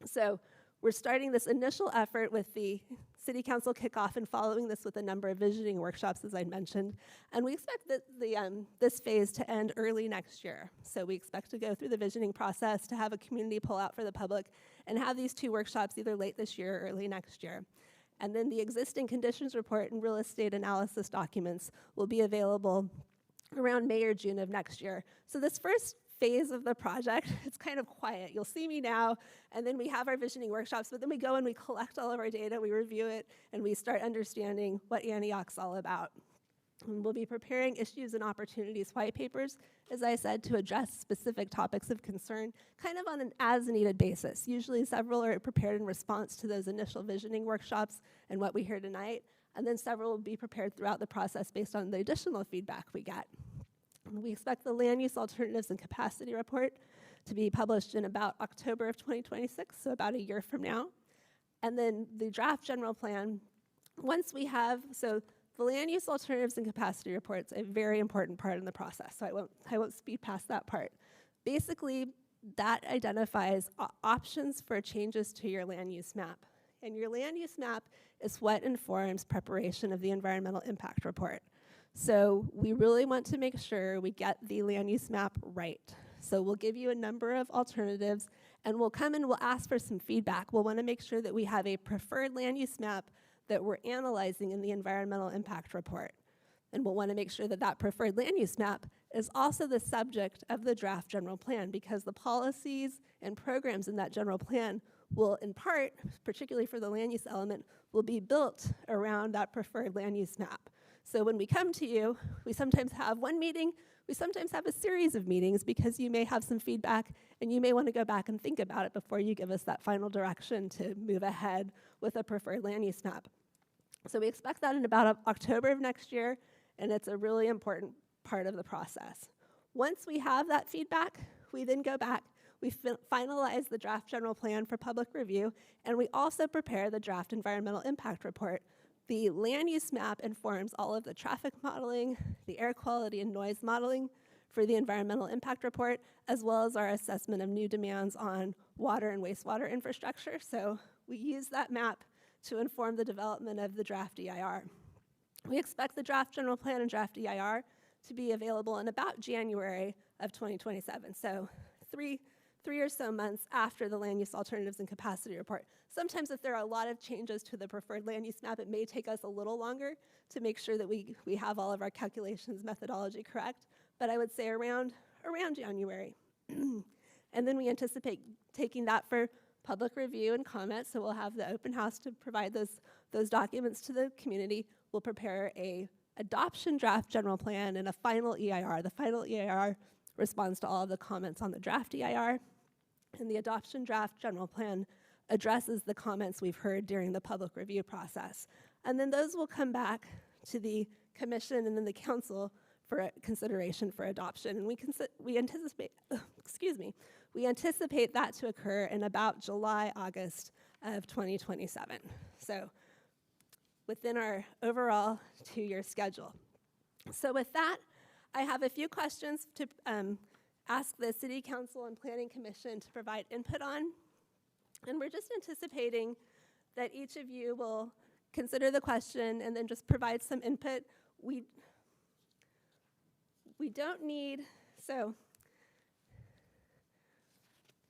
So we're starting this initial effort with the City Council kickoff and following this with a number of visioning workshops, as I mentioned. And we expect that this phase to end early next year. So we expect to go through the visioning process, to have a community pull out for the public, and have these 2 workshops either late this year or early next year. And then the existing conditions report and real estate analysis documents will be available around May or June of next year. So this first phase of the project, it's kind of quiet. You'll see me now, and then we have our visioning workshops, but then we go and we collect all of our data, we review it, and we start understanding what Antioch's all about. And we'll be preparing issues and opportunities white papers, as I said, to address specific topics of concern, kind of on an as-needed basis. Usually several are prepared in response to those initial visioning workshops and what we hear tonight, and then several will be prepared throughout the process based on the additional feedback we get. We expect the land use alternatives and capacity report to be published in about October of 2026, so about a year from now. And then the draft general plan, once we have, so the land use alternatives and capacity report's a very important part in the process, so I won't speed past that part. Basically, that identifies options for changes to your land use map. And your land use map is what informs preparation of the environmental impact report. So we really want to make sure we get the land use map right. So we'll give you a number of alternatives, and we'll come and we'll ask for some feedback. We'll want to make sure that we have a preferred land use map that we're analyzing in the environmental impact report. And we'll want to make sure that that preferred land use map is also the subject of the draft general plan, because the policies and programs in that general plan will, in part, particularly for the land use element, will be built around that preferred land use map. So when we come to you, we sometimes have one meeting, we sometimes have a series of meetings, because you may have some feedback and you may want to go back and think about it before you give us that final direction to move ahead with a preferred land use map. So we expect that in about October of next year, and it's a really important part of the process. Once we have that feedback, we then go back, we finalize the draft general plan for public review, and we also prepare the draft environmental impact report. The land use map informs all of the traffic modeling, the air quality and noise modeling for the environmental impact report, as well as our assessment of new demands on water and wastewater infrastructure. So we use that map to inform the development of the draft EIR. We expect the draft general plan and draft EIR to be available in about January of 2027. So three or so months after the land use alternatives and capacity report. Sometimes if there are a lot of changes to the preferred land use map, it may take us a little longer to make sure that we have all of our calculations methodology correct, but I would say around January. And then we anticipate taking that for public review and comment, so we'll have the open house to provide those documents to the community. We'll prepare a adoption draft general plan and a final EIR. The final EIR responds to all of the comments on the draft EIR, and the adoption draft general plan addresses the comments we've heard during the public review process. And then those will come back to the commission and then the council for consideration for adoption. And we anticipate, we anticipate that to occur in about July, August of 2027. So within our overall 2-year schedule. So with that, I have a few questions to ask the City Council and Planning Commission to provide input on. And we're just anticipating that each of you will consider the question and then just provide some input. We don't need, so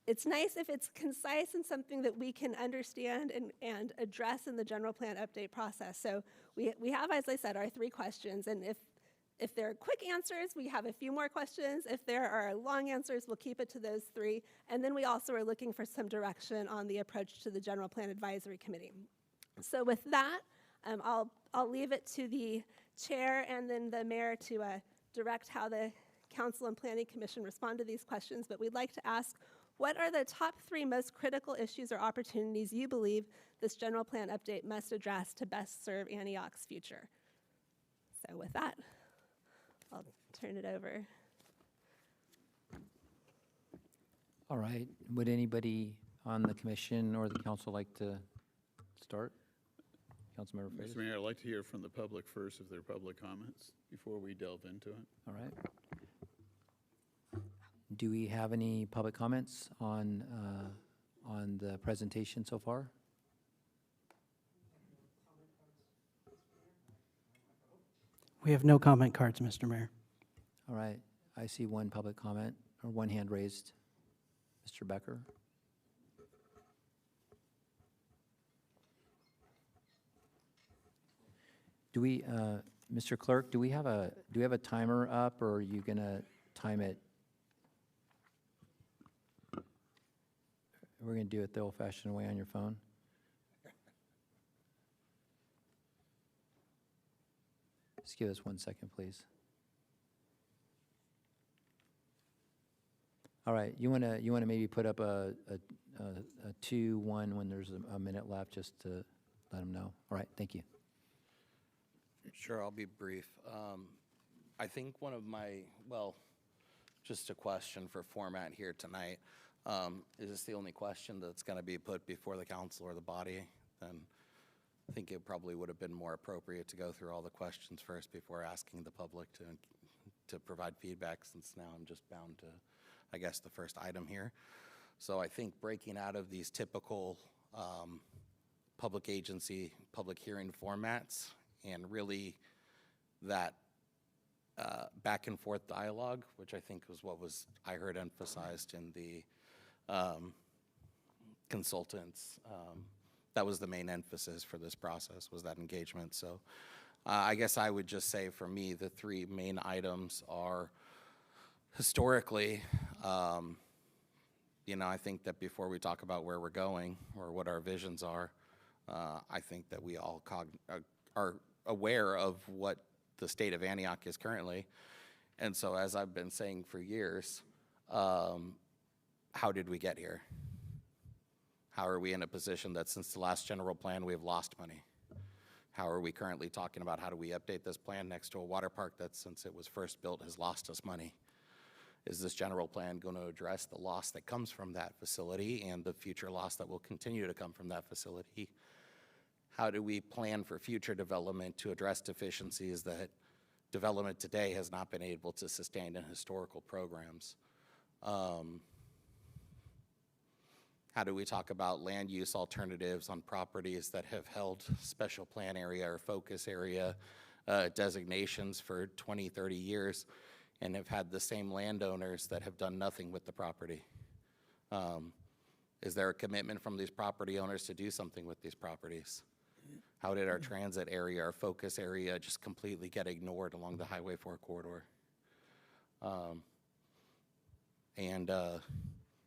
it's nice if it's concise and something that we can understand and address in the general plan update process. So we have, as I said, our 3 questions, and if there are quick answers, we have a few more questions. If there are long answers, we'll keep it to those 3. And then we also are looking for some direction on the approach to the General Plan Advisory Committee. So with that, I'll leave it to the chair and then the mayor to direct how the Council and Planning Commission respond to these questions. But we'd like to ask, what are the top 3 most critical issues or opportunities you believe this General Plan update must address to best serve Antioch's future? So with that, I'll turn it over. All right. Would anybody on the commission or the council like to start? Councilmember Freitas? Mr. Mayor, I'd like to hear from the public first, if there are public comments, before we delve into it. All right. Do we have any public comments on the presentation so far? We have no comment cards, Mr. Mayor. All right. I see one public comment, or one hand raised. Mr. Becker? Do we, Mr. Clerk, do we have a timer up, or are you gonna time it? We're gonna do it the old-fashioned way on your phone? Just give us 1 second, please. All right, you wanna maybe put up a 2-1 when there's a minute left, just to let them know. All right, thank you. Sure, I'll be brief. I think one of my, well, just a question for format here tonight. Is this the only question that's going to be put before the council or the body? Then I think it probably would have been more appropriate to go through all the questions first before asking the public to provide feedback, since now I'm just bound to, I guess, the first item here. So I think breaking out of these typical public agency, public hearing formats, and really that back and forth dialogue, which I think was what I heard emphasized in the consultants. That was the main emphasis for this process, was that engagement. So I guess I would just say, for me, the 3 main items are historically, I think that before we talk about where we're going or what our visions are, I think that we all are aware of what the state of Antioch is currently. And so, as I've been saying for years, how did we get here? How are we in a position that since the last general plan we have lost money? How are we currently talking about how do we update this plan next to a water park that since it was first built has lost us money? Is this general plan going to address the loss that comes from that facility and the future loss that will continue to come from that facility? How do we plan for future development to address deficiencies that development today has not been able to sustain in historical programs? How do we talk about land use alternatives on properties that have held special plan area or focus area designations for 20, 30 years and have had the same landowners that have done nothing with the property? Is there a commitment from these property owners to do something with these properties? How did our transit area, our focus area, just completely get ignored along the Highway 4 corridor?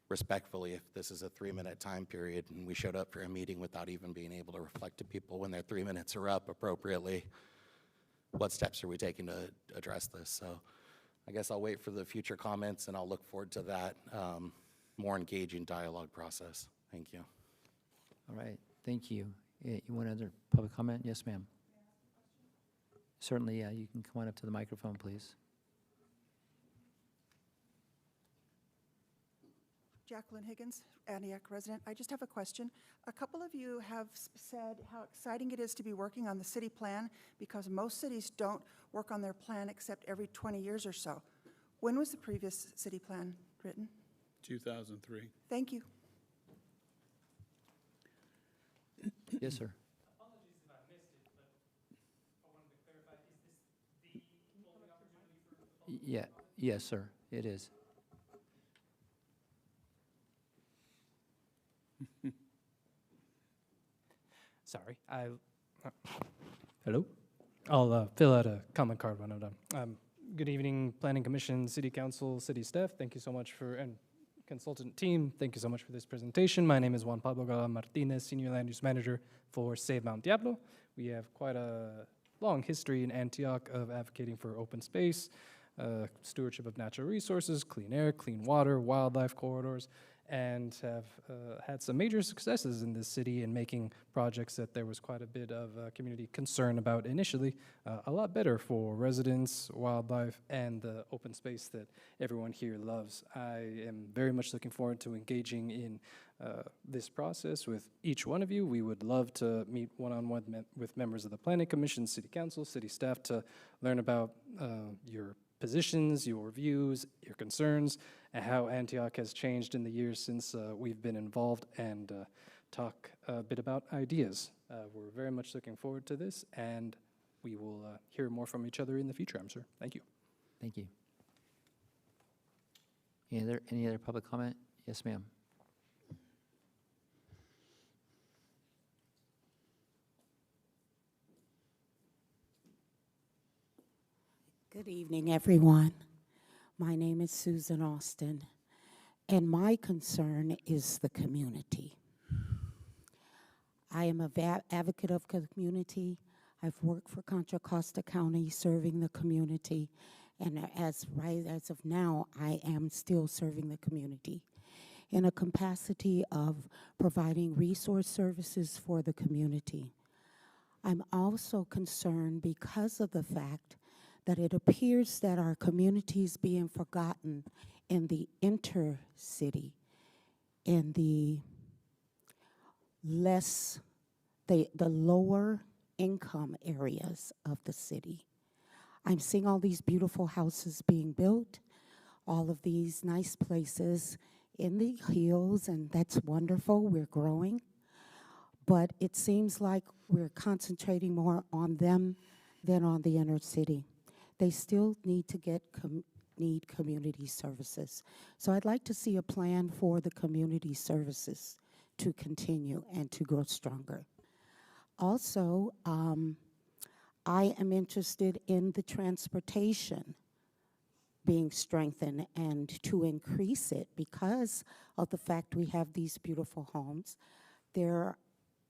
Respectfully, if this is a 3-minute time period and we showed up for a meeting without even being able to reflect to people when their 3 minutes are up appropriately, what steps are we taking to address this? So I guess I'll wait for the future comments, and I'll look forward to that more engaging dialogue process. Thank you. All right, thank you. You want another public comment? Yes, ma'am. Certainly, yeah, you can come on up to the microphone, please. Jacqueline Higgins, Antioch resident. I just have a question. A couple of you have said how exciting it is to be working on the city plan, because most cities don't work on their plan except every 20 years or so. When was the previous city plan written? 2003. Thank you. Yes, sir. Apologies if I missed it, but I wanted to clarify, is this the only opportunity for the public? Yeah, yes, sir, it is. sorry, hello? I'll fill out a comment card when I'm done. Good evening, Planning Commission, City Council, City staff. Thank you so much and consultant team, thank you so much for this presentation. My name is Juan Pablo Gala Martinez, Senior Land Use Manager for Save Mount Diablo. We have quite a long history in Antioch of advocating for open space, stewardship of natural resources, clean air, clean water, wildlife corridors, and have had some major successes in this city in making projects that there was quite a bit of community concern about initially a lot better for residents, wildlife, and the open space that everyone here loves. I am very much looking forward to engaging in this process with each one of you. We would love to meet one-on-one with members of the Planning Commission, City Council, City staff to learn about your positions, your views, your concerns, and how Antioch has changed in the years since we've been involved, and talk a bit about ideas. We're very much looking forward to this, and we will hear more from each other in the future, I'm sure. Thank you. Thank you. Any other public comment? Yes, ma'am. Good evening, everyone. My name is Susan Austin, and my concern is the community. I am an advocate of community. I've worked for Contra Costa County serving the community, and as of now, I am still serving the community in a capacity of providing resource services for the community. I'm also concerned because of the fact that it appears that our community is being forgotten in the intercity, in the lower income areas of the city. I'm seeing all these beautiful houses being built, all of these nice places in the hills, and that's wonderful, we're growing. But it seems like we're concentrating more on them than on the inner city. They still need to need community services. So I'd like to see a plan for the community services to continue and to grow stronger. Also, I am interested in the transportation being strengthened and to increase it because of the fact we have these beautiful homes. There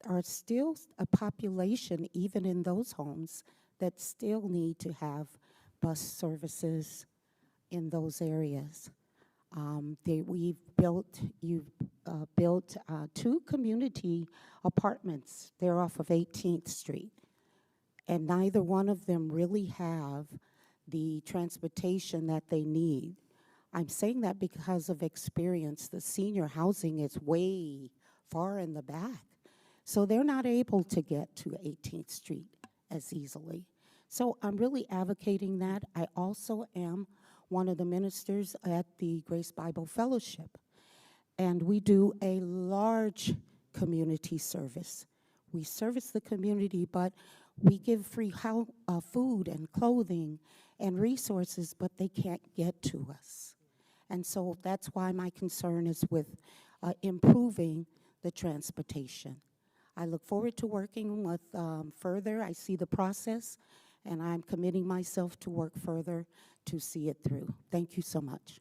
are still a population, even in those homes, that still need to have bus services in those areas. You've built 2 community apartments. They're off of 18th Street. And neither one of them really have the transportation that they need. I'm saying that because of experience. The senior housing is way far in the back. So they're not able to get to 18th Street as easily. So I'm really advocating that. I also am one of the ministers at the Grace Bible Fellowship. And we do a large community service. We service the community, but we give free food and clothing and resources, but they can't get to us. And so that's why my concern is with improving the transportation. I look forward to working with further. I see the process, and I'm committing myself to work further to see it through. Thank you so much.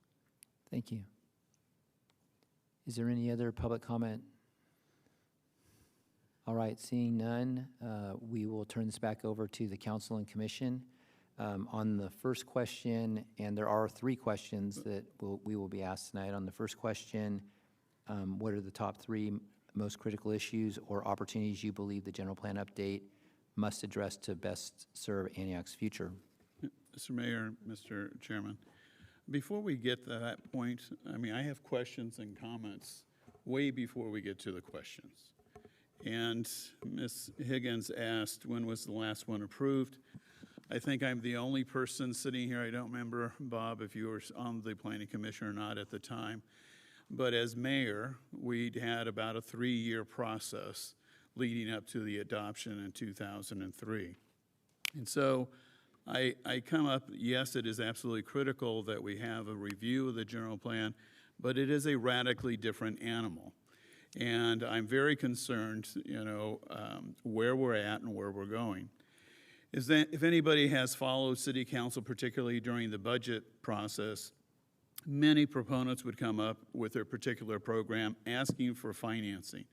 Thank you. Is there any other public comment? All right, seeing none, we will turn this back over to the council and commission. On the first question, and there are 3 questions that we will be asked tonight. On the first question, what are the top 3 most critical issues or opportunities you believe the general plan update must address to best serve Antioch's future? Mr. Mayor, Mr. Chairman, before we get to that point, I mean, I have questions and comments way before we get to the questions. And Ms. Higgins asked, when was the last one approved? I think I'm the only person sitting here, I don't remember, Bob, if you were on the Planning Commission or not at the time, but as mayor, we'd had about a 3-year process leading up to the adoption in 2003. And so I come up, yes, it is absolutely critical that we have a review of the general plan, but it is a radically different animal. And I'm very concerned, where we're at and where we're going. Is that if anybody has followed city council, particularly during the budget process, many proponents would come up with their particular program asking for financing.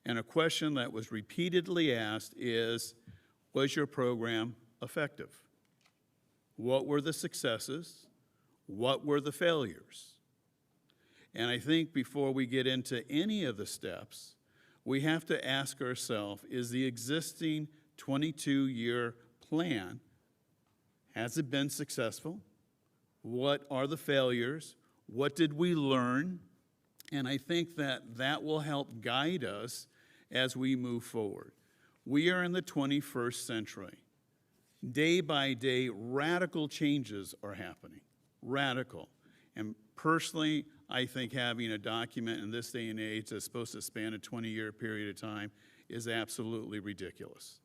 And a question that was repeatedly asked is, was your program effective? What were the successes? What were the failures? And I think before we get into any of the steps, we have to ask ourselves, is the existing 22-year plan, has it been successful? What are the failures? What did we learn? And I think that that will help guide us as we move forward. We are in the 21st century. Day by day, radical changes are happening, radical. And personally, I think having a document in this day and age that's supposed to span a 20-year period of time is absolutely ridiculous.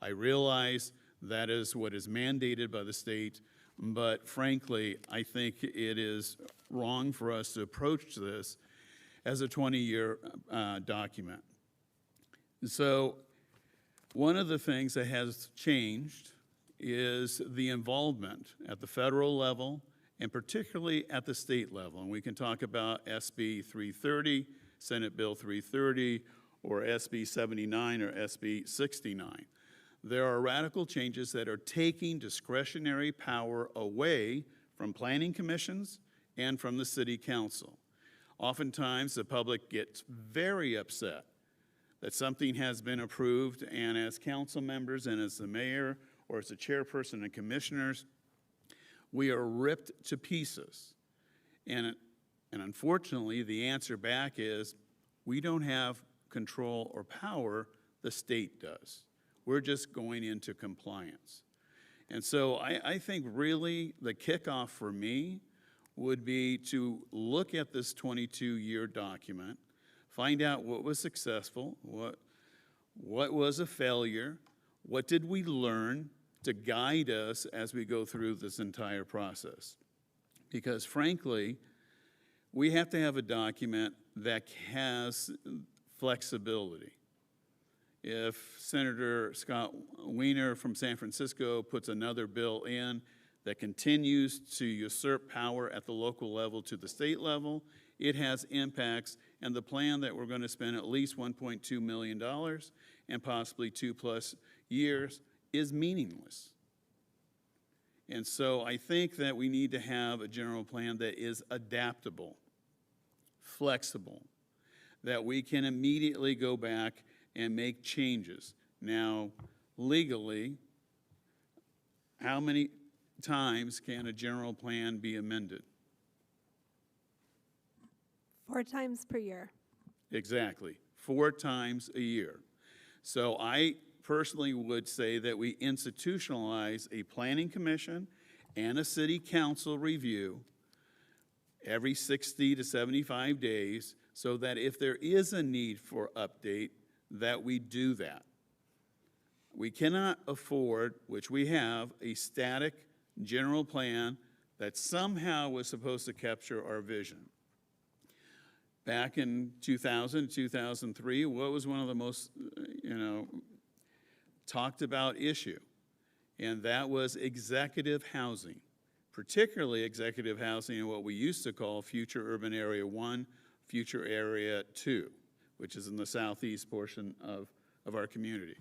I realize that is what is mandated by the state, but frankly, I think it is wrong for us to approach this as a 20-year document. So one of the things that has changed is the involvement at the federal level and particularly at the state level. And we can talk about SB 330, Senate Bill 330, or SB 79 or SB 69. There are radical changes that are taking discretionary power away from planning commissions and from the city council. Oftentimes, the public gets very upset that something has been approved, and as council members and as the mayor or as the chairperson and commissioners, we are ripped to pieces. And unfortunately, the answer back is we don't have control or power, the state does. We're just going into compliance. And so I think really the kickoff for me would be to look at this 22-year document, find out what was successful, what was a failure, what did we learn to guide us as we go through this entire process. Because frankly, we have to have a document that has flexibility. If Senator Scott Wiener from San Francisco puts another bill in that continues to usurp power at the local level to the state level, it has impacts, and the plan that we're going to spend at least $1.2 million and possibly 2+ years is meaningless. And so I think that we need to have a general plan that is adaptable, flexible, that we can immediately go back and make changes. Now, legally, how many times can a general plan be amended? 4 times per year. Exactly, 4 times a year. So I personally would say that we institutionalize a planning commission and a city council review every 60 to 75 days so that if there is a need for update, that we do that. We cannot afford, which we have, a static general plan that somehow was supposed to capture our vision. Back in 2000, 2003, what was one of the most, talked about issue? And that was executive housing, particularly executive housing in what we used to call Future Urban Area 1, Future Area 2, which is in the southeast portion of our community.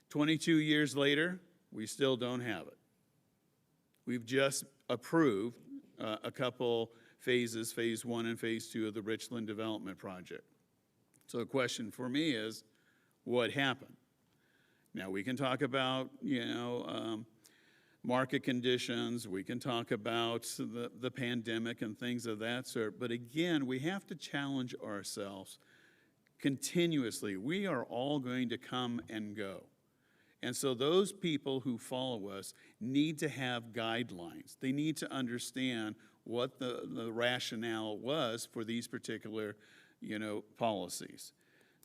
22 years later, we still don't have it. We've just approved a couple phases, phase 1 and phase 2 of the Richland Development Project. So the question for me is, what happened? Now we can talk about, market conditions, we can talk about the pandemic and things of that sort, but again, we have to challenge ourselves continuously. We are all going to come and go. And so those people who follow us need to have guidelines. They need to understand what the rationale was for these particular, policies.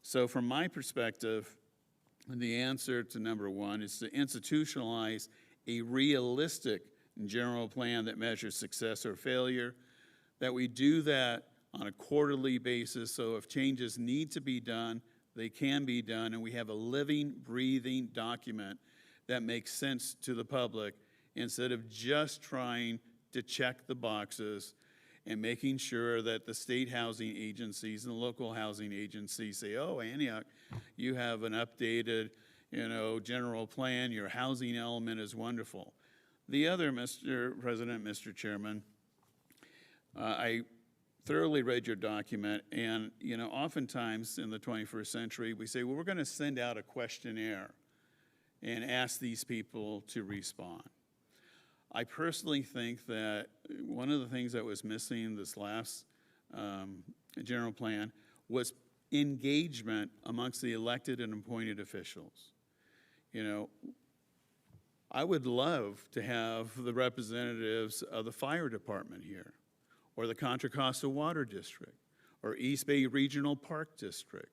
So from my perspective, the answer to number 1 is to institutionalize a realistic general plan that measures success or failure, that we do that on a quarterly basis, so if changes need to be done, they can be done, and we have a living, breathing document that makes sense to the public instead of just trying to check the boxes and making sure that the state housing agencies and the local housing agencies say, oh, Antioch, you have an updated, general plan, your housing element is wonderful. The other, Mr. President, Mr. Chairman, I thoroughly read your document, and oftentimes in the 21st century, we say, well, we're going to send out a questionnaire and ask these people to respond. I personally think that one of the things that was missing this last general plan was engagement amongst the elected and appointed officials. I would love to have the representatives of the fire department here, or the Contra Costa Water District, or East Bay Regional Park District,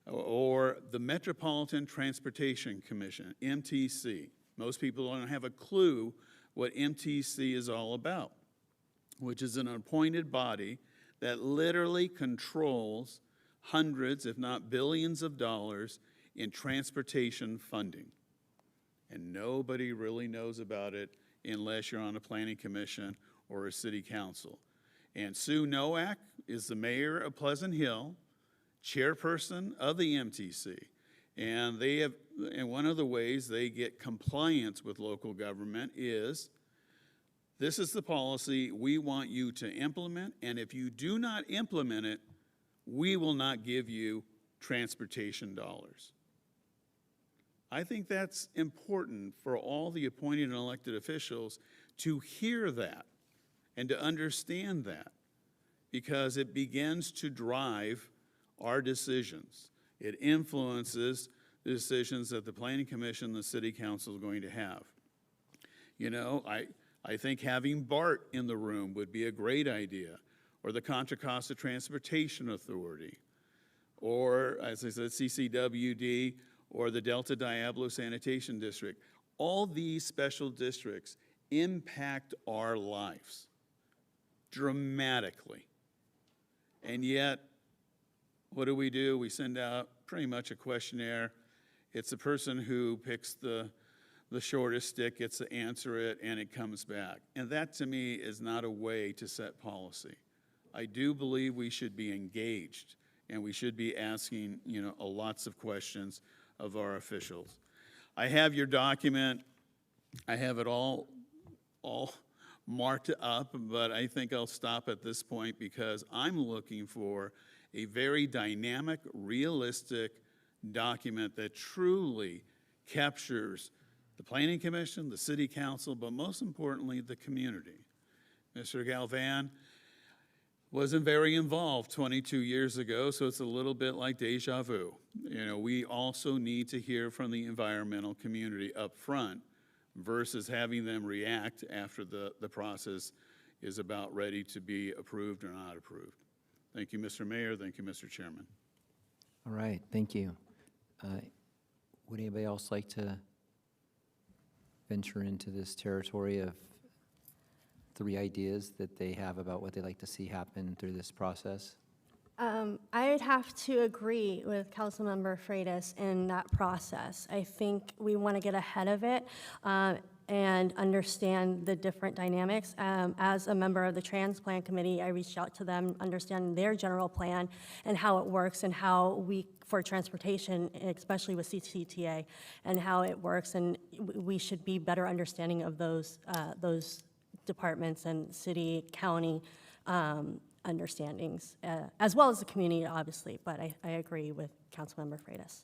or the Metropolitan Transportation Commission, MTC. Most people don't have a clue what MTC is all about, which is an appointed body that literally controls hundreds, if not billions of dollars in transportation funding. And nobody really knows about it unless you're on a planning commission or a city council. And Sue Nowak is the mayor of Pleasant Hill, chairperson of the MTC. And one of the ways they get compliance with local government is, this is the policy we want you to implement, and if you do not implement it, we will not give you transportation dollars. I think that's important for all the appointed and elected officials to hear that and to understand that, because it begins to drive our decisions. It influences the decisions that the Planning Commission and the City Council is going to have. I think having BART in the room would be a great idea, or the Contra Costa Transportation Authority, or, as I said, CCWD, or the Delta Diablo Sanitation District. All these special districts impact our lives dramatically. And yet, what do? We send out pretty much a questionnaire. It's the person who picks the shortest stick gets to answer it, and it comes back. And that, to me, is not a way to set policy. I do believe we should be engaged, and we should be asking, lots of questions of our officials. I have your document. I have it all marked up, but I think I'll stop at this point because I'm looking for a very dynamic, realistic document that truly captures the Planning Commission, the City Council, but most importantly, the community. Mr. Galvan wasn't very involved 22 years ago, so it's a little bit like deja vu. We also need to hear from the environmental community up front versus having them react after the process is about ready to be approved or not approved. Thank you, Mr. Mayor. Thank you, Mr. Chairman. All right, thank you. Would anybody else like to venture into this territory of 3 ideas that they have about what they'd like to see happen through this process? I'd have to agree with Councilmember Freitas in that process. I think we want to get ahead of it and understand the different dynamics. As a member of the Trans Plan Committee, I reached out to them, understand their general plan and how it works and how for transportation, especially with CCTA, and how it works, and we should be better understanding of those departments and city, county understandings, as well as the community, obviously, but I agree with Councilmember Freitas.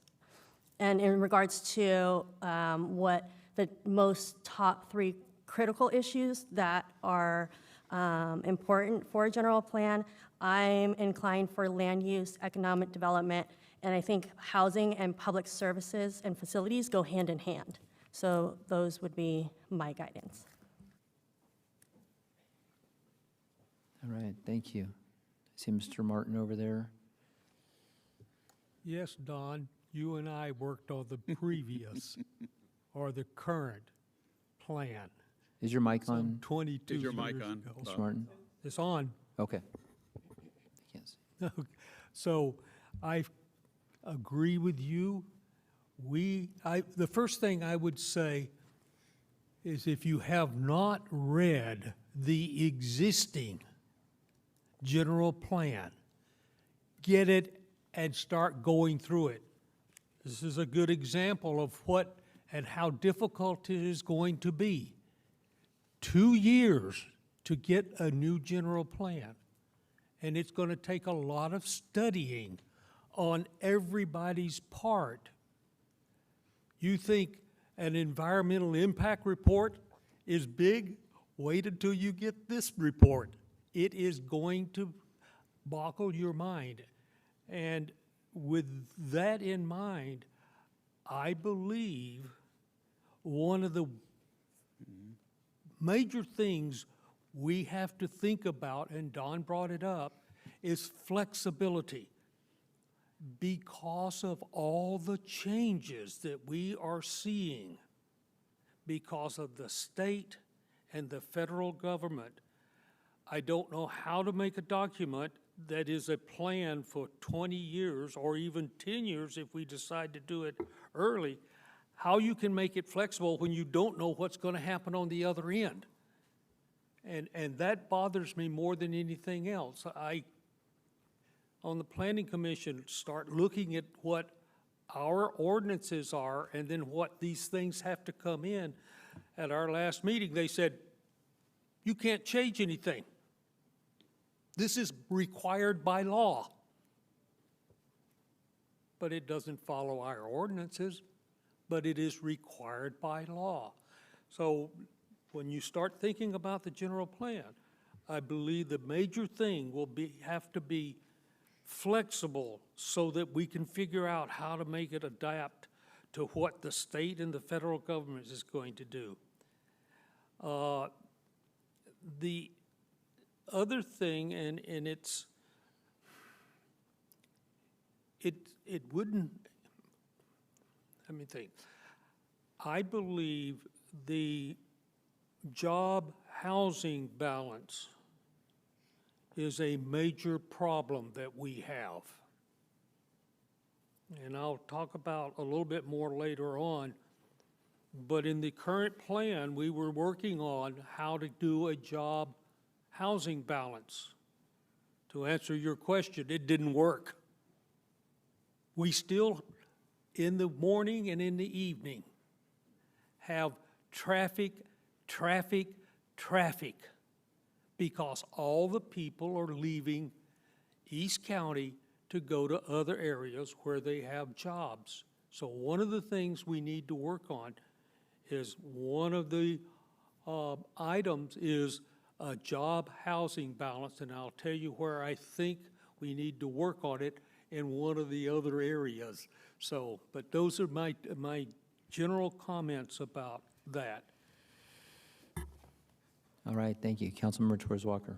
And in regards to what the top 3 critical issues that are important for a general plan, I'm inclined for land use, economic development, and I think housing and public services and facilities go hand in hand. So those would be my guidance. All right, thank you. I see Mr. Martin over there. Yes, Don, you and I worked on the previous or the current plan. Is your mic on? 22 Is your years mic on, ago. Mr. Martin? It's on. Okay. So I agree with you. The first thing I would say is if you have not read the existing general plan, get it and start going through it. This is a good example of what and how difficult it is going to be. 2 years to get a new general plan. And it's going to take a lot of studying on everybody's part. You think an environmental impact report is big? Wait until you get this report. It is going to boggle your mind. And with that in mind, I believe one of the major things we have to think about, and Don brought it up, is flexibility. Because of all the changes that we are seeing, because of the state and the federal government, I don't know how to make a document that is a plan for 20 years or even 10 years if we decide to do it early, how you can make it flexible when you don't know what's going to happen on the other end. And that bothers me more than anything else. On the Planning Commission, start looking at what our ordinances are and then what these things have to come in. At our last meeting, they said, you can't change anything. This is required by law. But it doesn't follow our ordinances, but it is required by law. So when you start thinking about the general plan, I believe the major thing will have to be flexible so that we can figure out how to make it adapt to what the state and the federal government is going to do. The other thing, and it wouldn't, let me think. I believe the job housing balance is a major problem that we have. And I'll talk about a little bit more later on. But in the current plan, we were working on how to do a job housing balance. To answer your question, it didn't work. We still, in the morning and in the evening, have traffic, because all the people are leaving East County to go to other areas where they have jobs. So one of the things we need to work on is one of the items is a job housing balance, and I'll tell you where I think we need to work on it in one of the other areas. So, but those are my general comments about that. All right, thank you. Councilmember Torres Walker.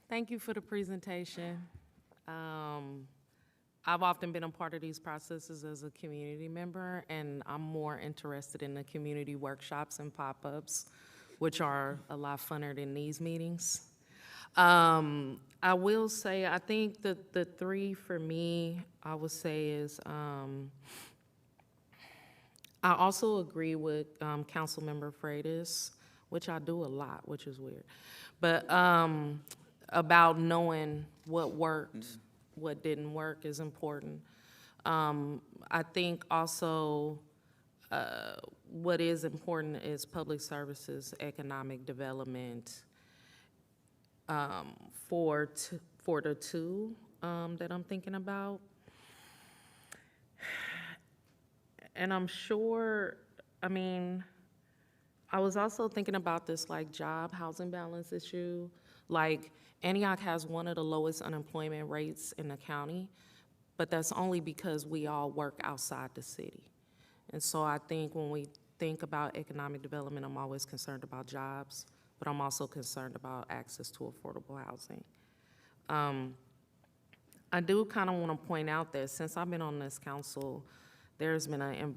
Thank you for the presentation. I've often been a part of these processes as a community member, and I'm more interested in the community workshops and pop-ups, which are a lot funner than these meetings. I will say, I think the three for me, I would say is, I also agree with Councilmember Freitas, which I do a lot, which is weird, but about knowing what worked, what didn't work is important. I think also what is important is public services, economic development for the two that I'm thinking about. And I'm sure, I mean, I was also thinking about this like job housing balance issue. Like Antioch has one of the lowest unemployment rates in the county, but that's only because we all work outside the city. And so I think when we think about economic development, I'm always concerned about jobs, but I'm also concerned about access to affordable housing. I do kind of want to point out that since I've been on this council, there's been an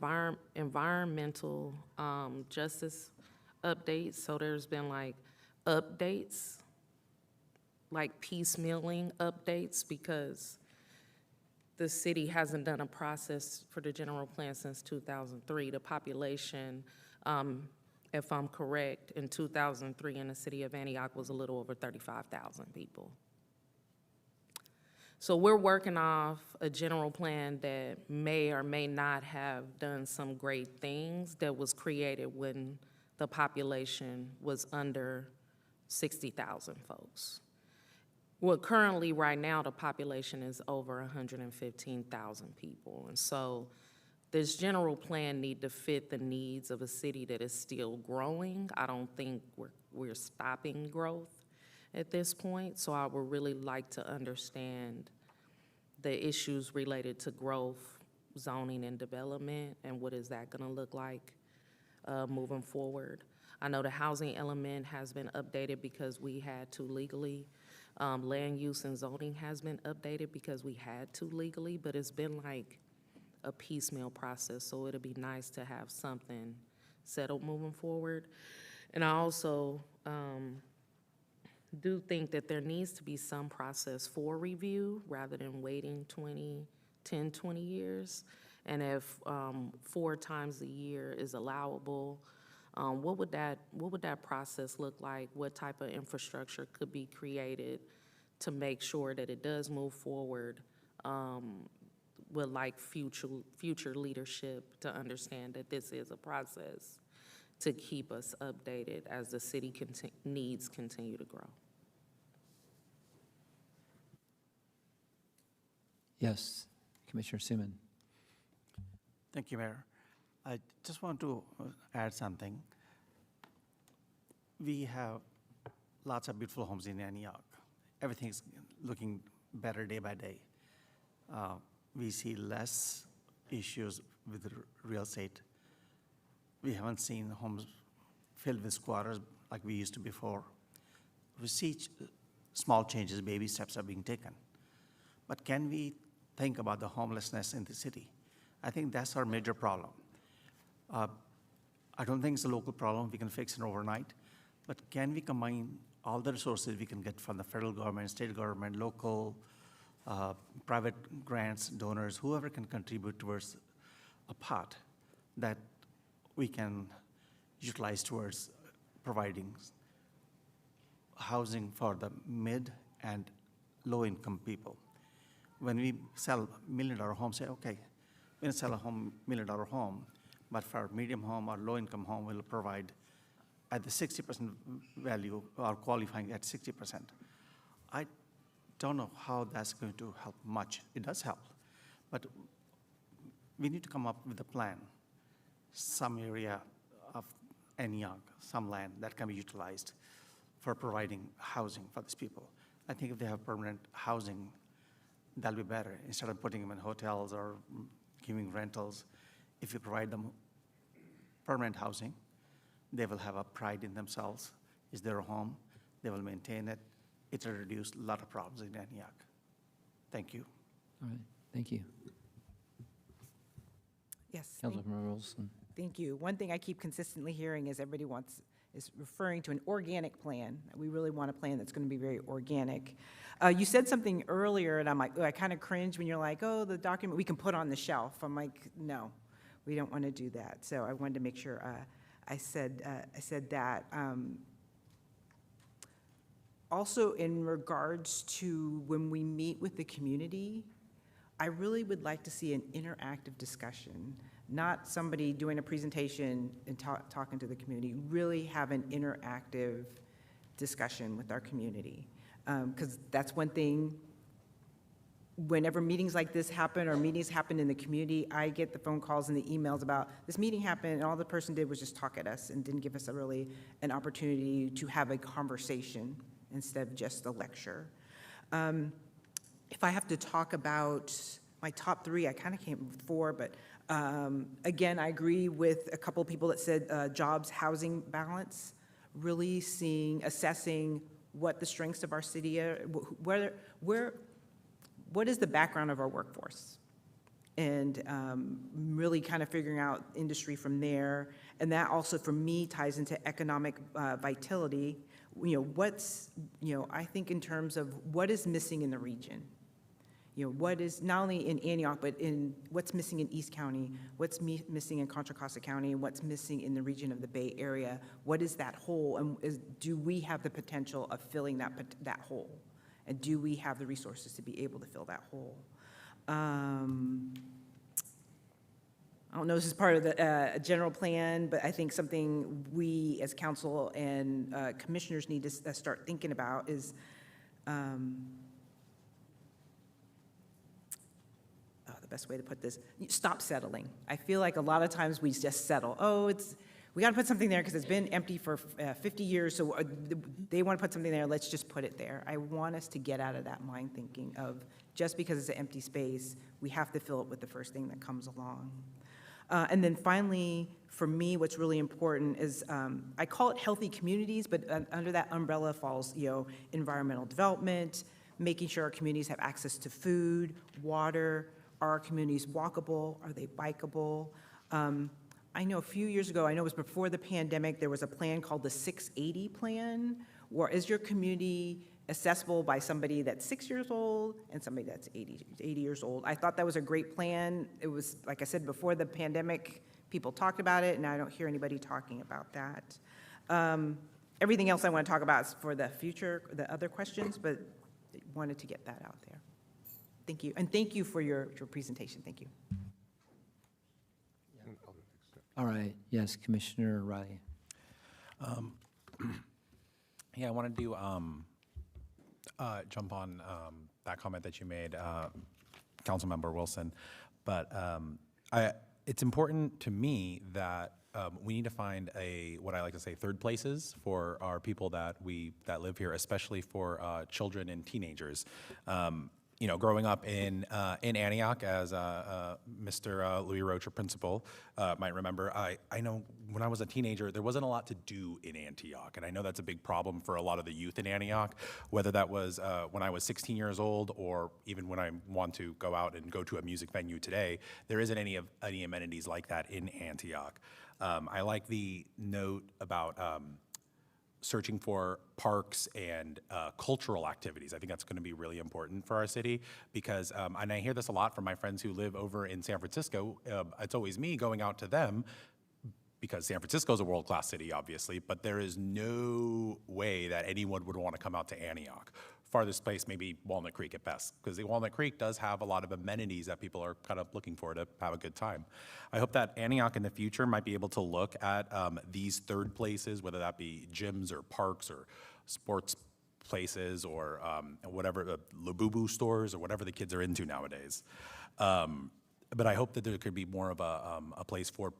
environmental justice update. So there's been like updates like piecemealing updates because the city hasn't done a process for the general plan since 2003. The population, if I'm correct, in 2003 in the city of Antioch was a little over 35,000 people. So we're working off a general plan that may or may not have done some great things that was created when the population was under 60,000 folks. Well, currently, right now, the population is over 115,000 people. And so this general plan need to fit the needs of a city that is still growing. I don't think we're stopping growth at this point. So I would really like to understand the issues related to growth, zoning, and development, and what is that gonna look like moving forward. I know the housing element has been updated because we had to legally. Land use and zoning has been updated because we had to legally, but it's been like a piecemeal process, so it'll be nice to have something settled moving forward. And I also do think that there needs to be some process for review rather than waiting 10, 20 years. And if 4 times a year is allowable, what would that process look like? What type of infrastructure could be created to make sure that it does move forward with like future leadership to understand that this is a process to keep us updated as the city needs continue to grow? Yes, Commissioner Suman. Thank you, Mayor. I just want to add something. We have lots of beautiful homes in Antioch. Everything's looking better day by day. We see less issues with real estate. We haven't seen homes filled with squatters like we used to before. We see small changes, baby steps are being taken. But can we think about the homelessness in the city? I think that's our major problem. I don't think it's a local problem. We can fix it overnight. But can we combine all the resources we can get from the federal government, state government, local, private grants, donors, whoever can contribute towards a pot that we can utilize towards providing housing for the mid and low-income people. When we sell $1 million home, say, okay, we're gonna sell a $1 million home, but for a medium home or low-income home, we'll provide at the 60% value or qualifying at 60%. I don't know how that's going to help much. It does help, but we need to come up with a plan. Some area of Antioch, some land that can be utilized for providing housing for these people. I think if they have permanent housing, that'll be better. Instead of putting them in hotels or giving rentals, if you provide them permanent housing, they will have a pride in themselves. It's their home. They will maintain it. It will reduce a lot of problems in Antioch. Thank you. All right, thank you. Yes. Councilmember Wilson. Thank you. One thing I keep consistently hearing is everybody is referring to an organic plan. We really want a plan that's going to be very organic. You said something earlier, and I'm like, oh, I kind of cringe when you're like, oh, the document we can put on the shelf. I'm like, no, we don't want to do that. So I wanted to make sure I said that. Also, in regards to when we meet with the community, I really would like to see an interactive discussion, not somebody doing a presentation and talking to the community. Really have an interactive discussion with our community. Because that's one thing, whenever meetings like this happen or meetings happen in the community, I get the phone calls and the emails about this meeting happened and all the person did was just talk at us and didn't give us an opportunity to have a conversation instead of just a lecture. If I have to talk about my top 3, I kind of came with 4, but again, I agree with a couple of people that said jobs, housing balance, really assessing what the strengths of our city are, what is the background of our workforce? And really kind of figuring out industry from there. And that also, for me, ties into economic vitality. I think in terms of what is missing in the region. What is, not only in Antioch, but in what's missing in East County, what's missing in Contra Costa County, and what's missing in the region of the Bay Area. What is that hole, and do we have the potential of filling that hole? And do we have the resources to be able to fill that hole? I don't know if this is part of the general plan, but I think something we as council and commissioners need to start thinking about is the best way to put this, stop settling. I feel like a lot of times we just settle. We got to put something there because it's been empty for 50 years, so they want to put something there, let's just put it there. I want us to get out of that mind thinking of just because it's an empty space, we have to fill it with the first thing that comes along. And then finally, for me, what's really important is, I call it healthy communities, but under that umbrella falls, environmental development, making sure our communities have access to food, water. Are our communities walkable? Are they bikeable? I know a few years ago, I know it was before the pandemic, there was a plan called the 680 plan, where is your community accessible by somebody that's 6 years old and somebody that's 80 years old. I thought that was a great plan. It was, like I said, before the pandemic, people talked about it, and I don't hear anybody talking about that. Everything else I want to talk about is for the future, the other questions, but wanted to get that out there. Thank you, and thank you for your presentation. Thank you. All right, yes, Commissioner Riley. Yeah, I wanted to jump on that comment that you made, Councilmember Wilson, but it's important to me that we need to find what I like to say, third places for our people that live here, especially for children and teenagers. Growing up in Antioch, as Mr. Louis Roach, a principal, might remember, I know when I was a teenager, there wasn't a lot to do in Antioch, and I know that's a big problem for a lot of the youth in Antioch, whether that was when I was 16 years old or even when I want to go out and go to a music venue today. There isn't any amenities like that in Antioch. I like the note about searching for parks and cultural activities. I think that's going to be really important for our city because, and I hear this a lot from my friends who live over in San Francisco, it's always me going out to them because San Francisco is a world-class city, obviously, but there is no way that anyone would want to come out to Antioch. Farthest place maybe Walnut Creek at best, because the Walnut Creek does have a lot of amenities that people are kind of looking for to have a good time. I hope that Antioch in the future might be able to look at these third places, whether that be gyms or parks or sports places or whatever, Labubu stores or whatever the kids are into nowadays. But I hope that there could be more of a place for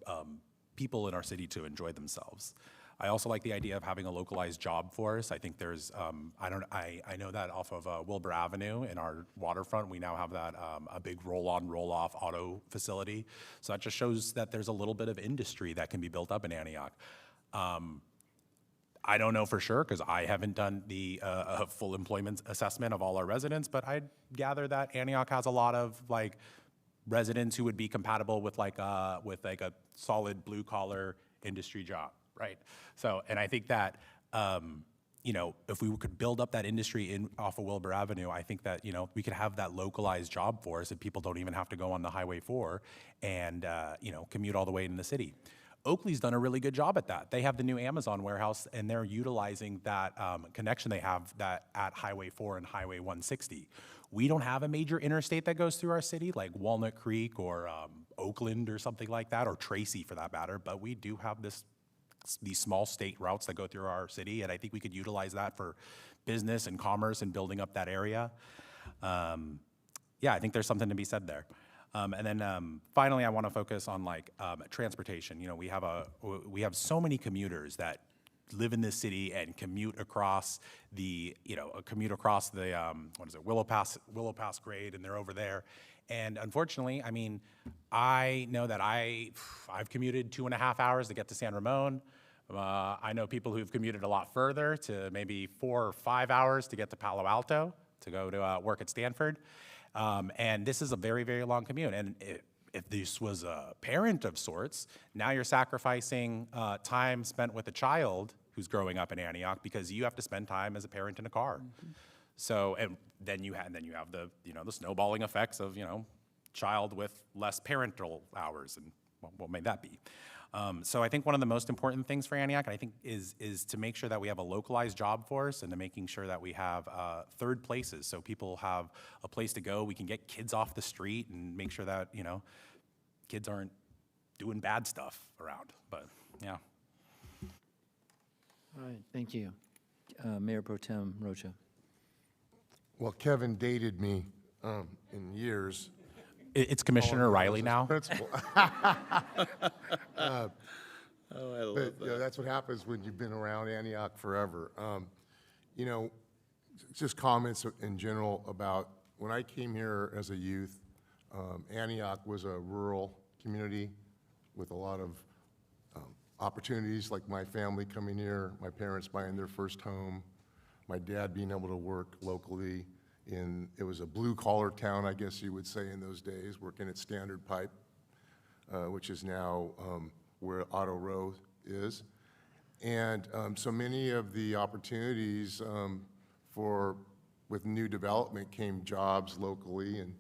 people in our city to enjoy themselves. I also like the idea of having a localized job force. I think there's, I know that off of Wilbur Avenue in our waterfront, we now have that a big roll-on, roll-off auto facility. So that just shows that there's a little bit of industry that can be built up in Antioch. I don't know for sure because I haven't done the full employment assessment of all our residents, but I gather that Antioch has a lot of residents who would be compatible with a solid blue-collar industry job. Right. So, and I think that, if we could build up that industry off of Wilbur Avenue, I think that, we could have that localized job force and people don't even have to go on the Highway 4 and, commute all the way in the city. Oakley's done a really good job at that. They have the new Amazon warehouse and they're utilizing that connection they have that at Highway 4 and Highway 160. We don't have a major interstate that goes through our city like Walnut Creek or Oakland or something like that, or Tracy for that matter, but we do have these small state routes that go through our city, and I think we could utilize that for business and commerce and building up that area. Yeah, I think there's something to be said there. And then finally, I want to focus on transportation. We have so many commuters that live in this city and commute across the Willow Pass grade, and they're over there. And unfortunately, I know that I've commuted 2.5 hours to get to San Ramon. I know people who've commuted a lot further to maybe 4 or 5 hours to get to Palo Alto to go to work at Stanford. And this is a very, very long commute. And if this was a parent of sorts, now you're sacrificing time spent with a child who's growing up in Antioch, because you have to spend time as a parent in a car. So, and then you have the, the snowballing effects of, child with less parental hours, and what may that be? So I think one of the most important things for Antioch, and I think is to make sure that we have a localized job force, and to making sure that we have third places, so people have a place to go. We can get kids off the street and make sure that, kids aren't doing bad stuff around, but yeah. All right, thank you. Mayor Pro Tem Rocha. Well, Kevin dated me in years. It's Commissioner Riley now. Principal. Oh, I love But, that. that's what happens when you've been around Antioch forever. Just comments in general about when I came here as a youth, Antioch was a rural community with a lot of opportunities, like my family coming here, my parents buying their first home, my dad being able to work locally it was a blue-collar town, I guess you would say in those days, working at Standard Pipe, which is now where Auto Row is. And so many of the opportunities with new development came jobs locally, and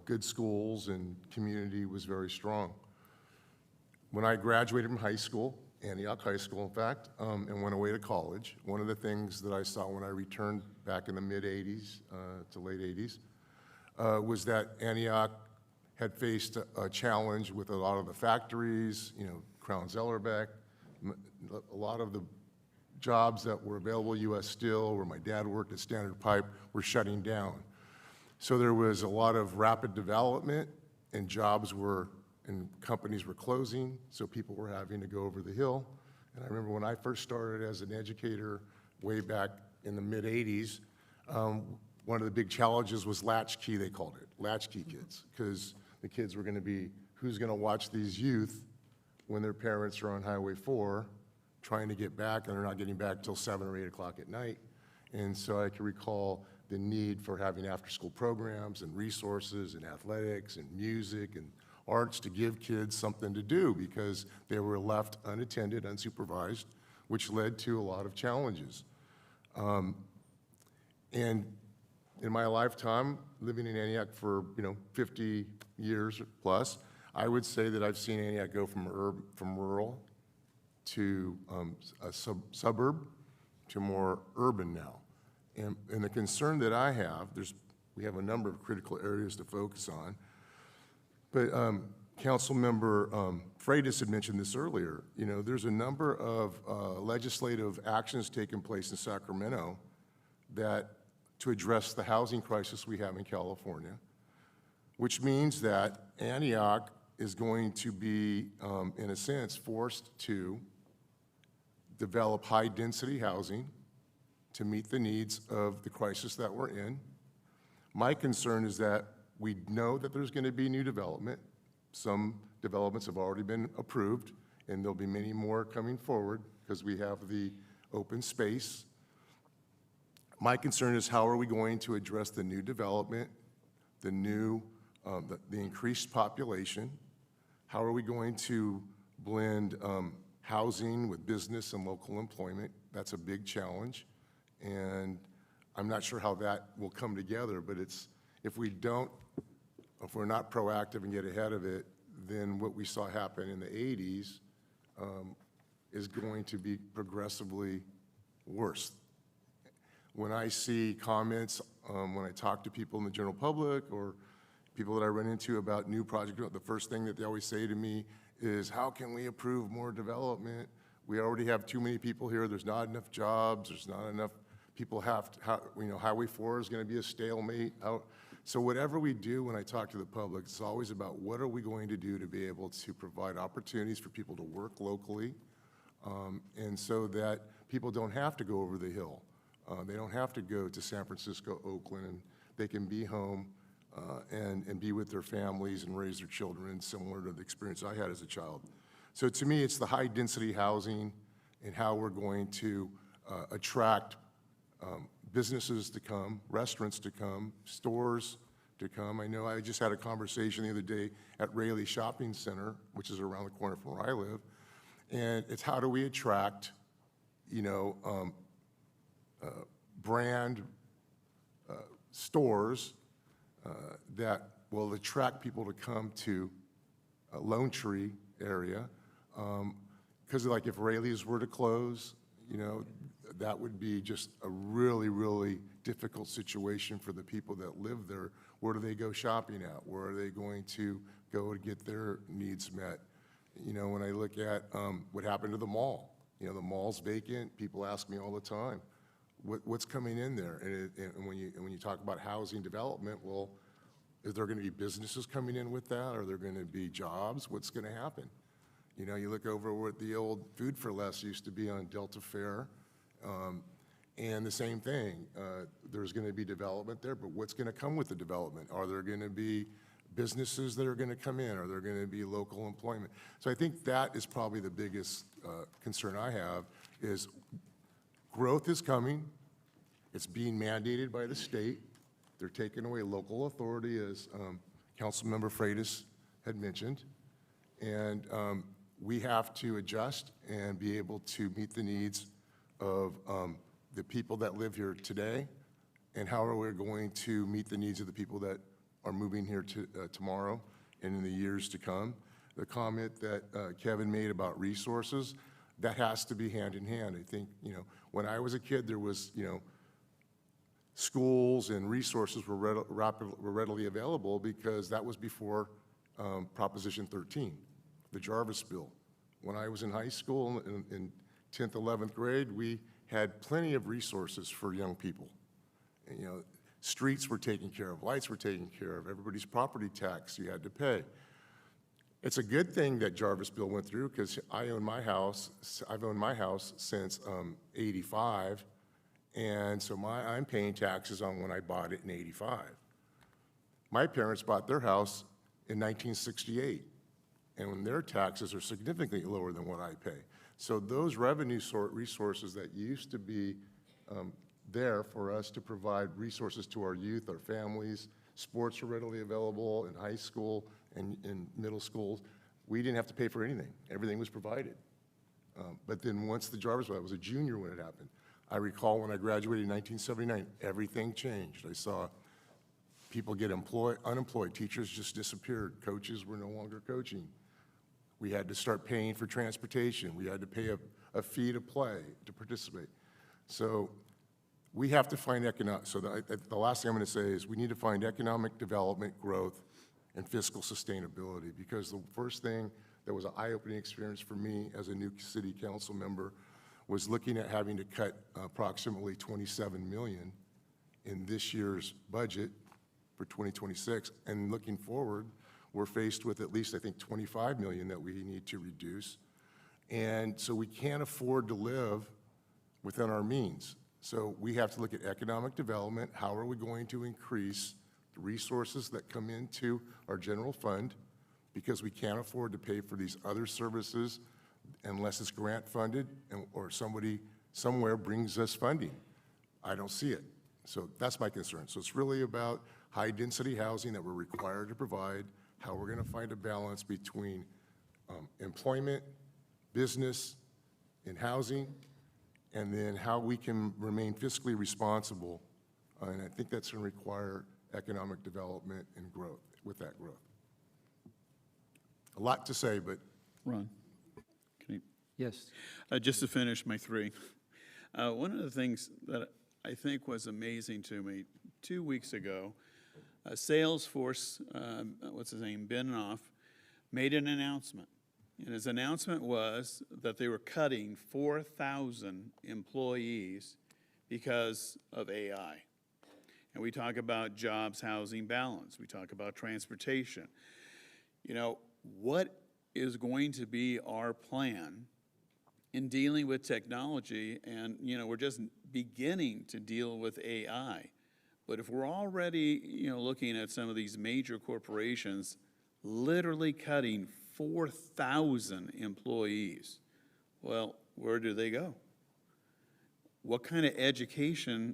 good schools, and community was very strong. When I graduated from high school, Antioch High School, in fact, and went away to college, one of the things that I saw when I returned back in the mid-'80s to late '80s was that Antioch had faced a challenge with a lot of the factories, Crown Zellerbeck, a lot of the jobs that were available, U.S. Steel, where my dad worked at Standard Pipe, were shutting down. So there was a lot of rapid development, and and companies were closing, so people were having to go over the hill. And I remember when I first started as an educator way back in the mid-'80s, one of the big challenges was latchkey, they called it, latchkey kids, because the kids were going to be, who's going to watch these youth when their parents are on Highway 4 trying to get back, and they're not getting back till 7 or 8 o'clock at night. And so I can recall the need for having after-school programs and resources and athletics and music and arts to give kids something to do, because they were left unattended, unsupervised, which led to a lot of challenges. And in my lifetime, living in Antioch for 50 years plus, I would say that I've seen Antioch go from rural to a suburb to more urban now. And the concern that I have, we have a number of critical areas to focus on. But Councilmember Freitas had mentioned this earlier. There's a number of legislative actions taking place in Sacramento to address the housing crisis we have in California, which means that Antioch is going to be, in a sense, forced to develop high-density housing to meet the needs of the crisis that we're in. My concern is that we know that there's going to be new development. Some developments have already been approved, and there'll be many more coming forward because we have the open space. My concern is, how are we going to address the new development, the increased population? How are we going to blend housing with business and local employment? That's a big challenge, and I'm not sure how that will come together, but if we're not proactive and get ahead of it, then what we saw happen in the '80s is going to be progressively worse. When I see comments, when I talk to people in the general public or people that I run into about new projects, the first thing that they always say to me is, how can we approve more development? We already have too many people here. There's not enough jobs. There's not enough people Highway 4 is going to be a stalemate. So whatever we do when I talk to the public, it's always about what are we going to do to be able to provide opportunities for people to work locally, and so that people don't have to go over the hill. They don't have to go to San Francisco, Oakland, and they can be home and be with their families and raise their children, similar to the experience I had as a child. So to me, it's the high-density housing and how we're going to attract businesses to come, restaurants to come, stores to come. I know I just had a conversation the other day at Raleigh Shopping Center, which is around the corner from where I live, and it's how do we attract you know, brand stores that will attract people to come to Lone Tree area. Because like if Rayleigh's were to close, you know, that would be just a really, really difficult situation for the people that live there. Where do they go shopping at? Where are they going to go to get their needs met? You know, when I look at what happened to the mall, you know, the mall's vacant. People ask me all the time, what's coming in there? And when you talk about housing development, well, is there going to be businesses coming in with that? Are there going to be jobs? What's going to happen? You know, you look over what the old Food for Less used to be on Delta Fair, and the same thing. There's going to be development there, but what's going to come with the development? Are there going to be businesses that are going to come in? Are there going to be local employment? So I think that is probably the biggest concern I have is growth is coming. It's being mandated by the state. They're taking away local authority, as Councilmember Freitas had mentioned. And we have to adjust and be able to meet the needs of the people that live here today, and how are we going to meet the needs of the people that are moving here tomorrow and in the years to come. The comment that Kevin made about resources, that has to be hand in hand. I think, you know, when I was a kid, there was, you know, schools and resources were readily available because that was before Proposition 13, the Jarvis Bill. When I was in high school in 10th, 11th grade, we had plenty of resources for young people. And, you know, streets were taken care of, lights were taken care of, everybody's property tax you had to pay. It's a good thing that Jarvis Bill went through because I own my house. I've owned my house since '85, and so I'm paying taxes on when I bought it in '85. My parents bought their house in 1968, and when their taxes are significantly lower than what I pay. So those revenue resources that used to be there for us to provide resources to our youth, our families, sports are readily available in high school and in middle schools. We didn't have to pay for anything. Everything was provided. But then once the Jarvis Bill, I was a junior when it happened. I recall when I graduated in 1979, everything changed. I saw people get unemployed. Teachers just disappeared. Coaches were no longer coaching. We had to start paying for transportation. We had to pay a fee to play, to participate. So we have to find economic, so the last thing I'm going to say is we need to find economic development, growth, and fiscal sustainability, because the first thing that was an eye-opening experience for me as a new city council member was looking at having to cut approximately $27 million in this year's budget for 2026, and looking forward, we're faced with at least, I think, $25 million that we need to reduce. And so we can't afford to live within our means. So we have to look at economic development. How are we going to increase the resources that come into our general fund? Because we can't afford to pay for these other services unless it's grant funded or somebody somewhere brings us funding. I don't see it. So that's my concern. So it's really about high density housing that we're required to provide, how we're going to find a balance between employment, business, and housing, and then how we can remain fiscally responsible. And I think that's going to require economic development and growth, with that growth. A lot to say, but. Ron, can you? Yes. Just to finish my three. One of the things that I think was amazing to me 2 weeks ago, Salesforce, what's his name, Benoff, made an announcement. And his announcement was that they were cutting 4,000 employees because of AI. And we talk about jobs, housing, balance. We talk about transportation. You know, what is going to be our plan in dealing with technology? And, you know, we're just beginning to deal with AI. But if we're already, you know, looking at some of these major corporations literally cutting 4,000 employees, well, where do they go? What kind of education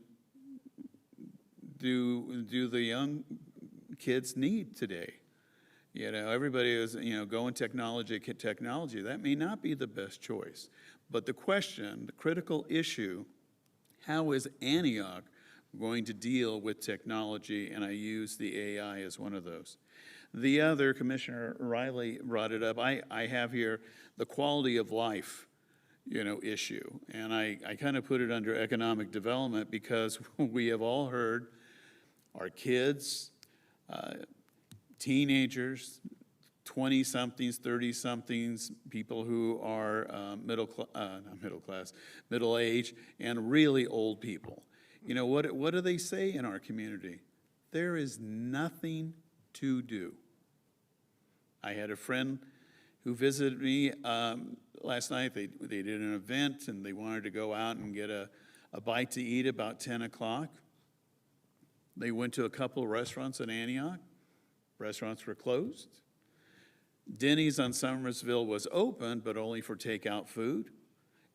do the young kids need today? You know, everybody is, you know, going technology. That may not be the best choice. But the question, the critical issue, how is Antioch going to deal with technology? And I use the AI as one of those. The other, Commissioner Riley brought it up, I have here the quality of life, you know, issue. And I kind of put it under economic development because we have all heard our kids, teenagers, 20-somethings, 30-somethings, people who are middle age, and really old people. You know, what do they say in our community? There is nothing to do. I had a friend who visited me last night. They did an event, and they wanted to go out and get a bite to eat about 10 o'clock. They went to a couple of restaurants in Antioch. Restaurants were closed. Denny's on Summersville was open, but only for takeout food.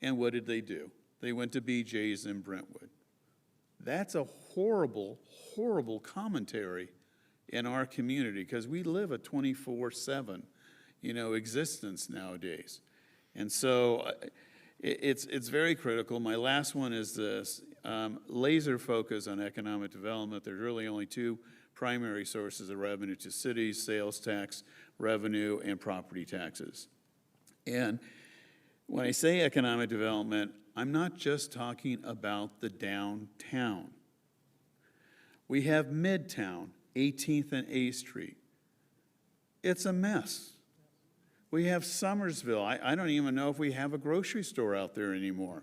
And what did they do? They went to BJ's in Brentwood. That's a horrible, horrible commentary in our community because we live a 24/7, you know, existence nowadays. And so it's very critical. My last one is this, laser focus on economic development. There's really only two primary sources of revenue to cities: sales tax revenue and property taxes. And when I say economic development, I'm not just talking about the downtown. We have Midtown, 18th and A Street. It's a mess. We have Summersville. I don't even know if we have a grocery store out there anymore.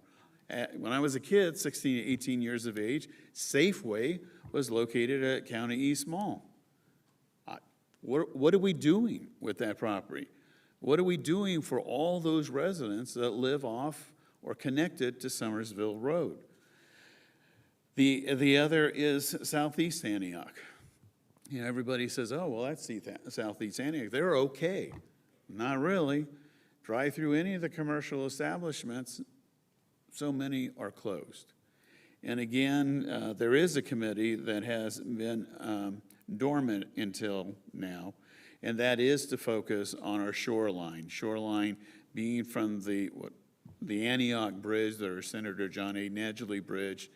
When I was a kid, 16 to 18 years of age, Safeway was located at County East Mall. What are we doing with that property? What are we doing for all those residents that live off or connected to Summersville Road? The other is Southeast Antioch. You know, everybody says, oh, well, that's Southeast Antioch. They're okay. Not really. Drive through any of the commercial establishments, so many are closed. And again, there is a committee that has been dormant until now, and that is to focus on our shoreline. Shoreline being from the Antioch Bridge, or Senator John A. Nedgley Bridge,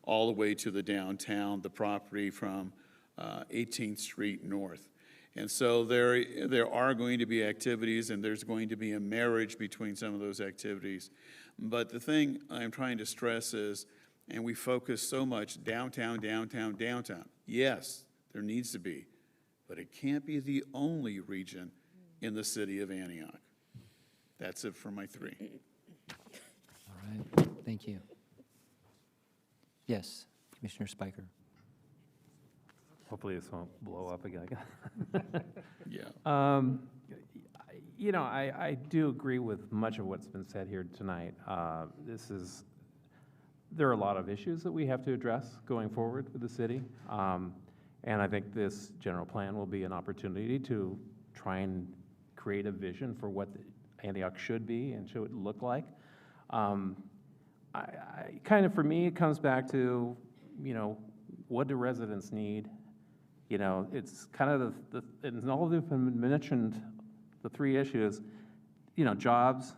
all the way to the downtown, the property from 18th Street North. And so there are going to be activities, and there's going to be a marriage between some of those activities. But the thing I'm trying to stress is, and we focus so much downtown, downtown, downtown. Yes, there needs to be, but it can't be the only region in the city of Antioch. That's it for my three. All right, thank you. Yes, Commissioner Spiker. Hopefully this won't blow up again. Yeah. You know, I do agree with much of what's been said here tonight. There are a lot of issues that we have to address going forward with the city. And I think this general plan will be an opportunity to try and create a vision for what Antioch should be and should look like. Kind of, for me, it comes back to, you know, what do residents need? You know, it's kind of and all of them have mentioned the three issues, you know, jobs,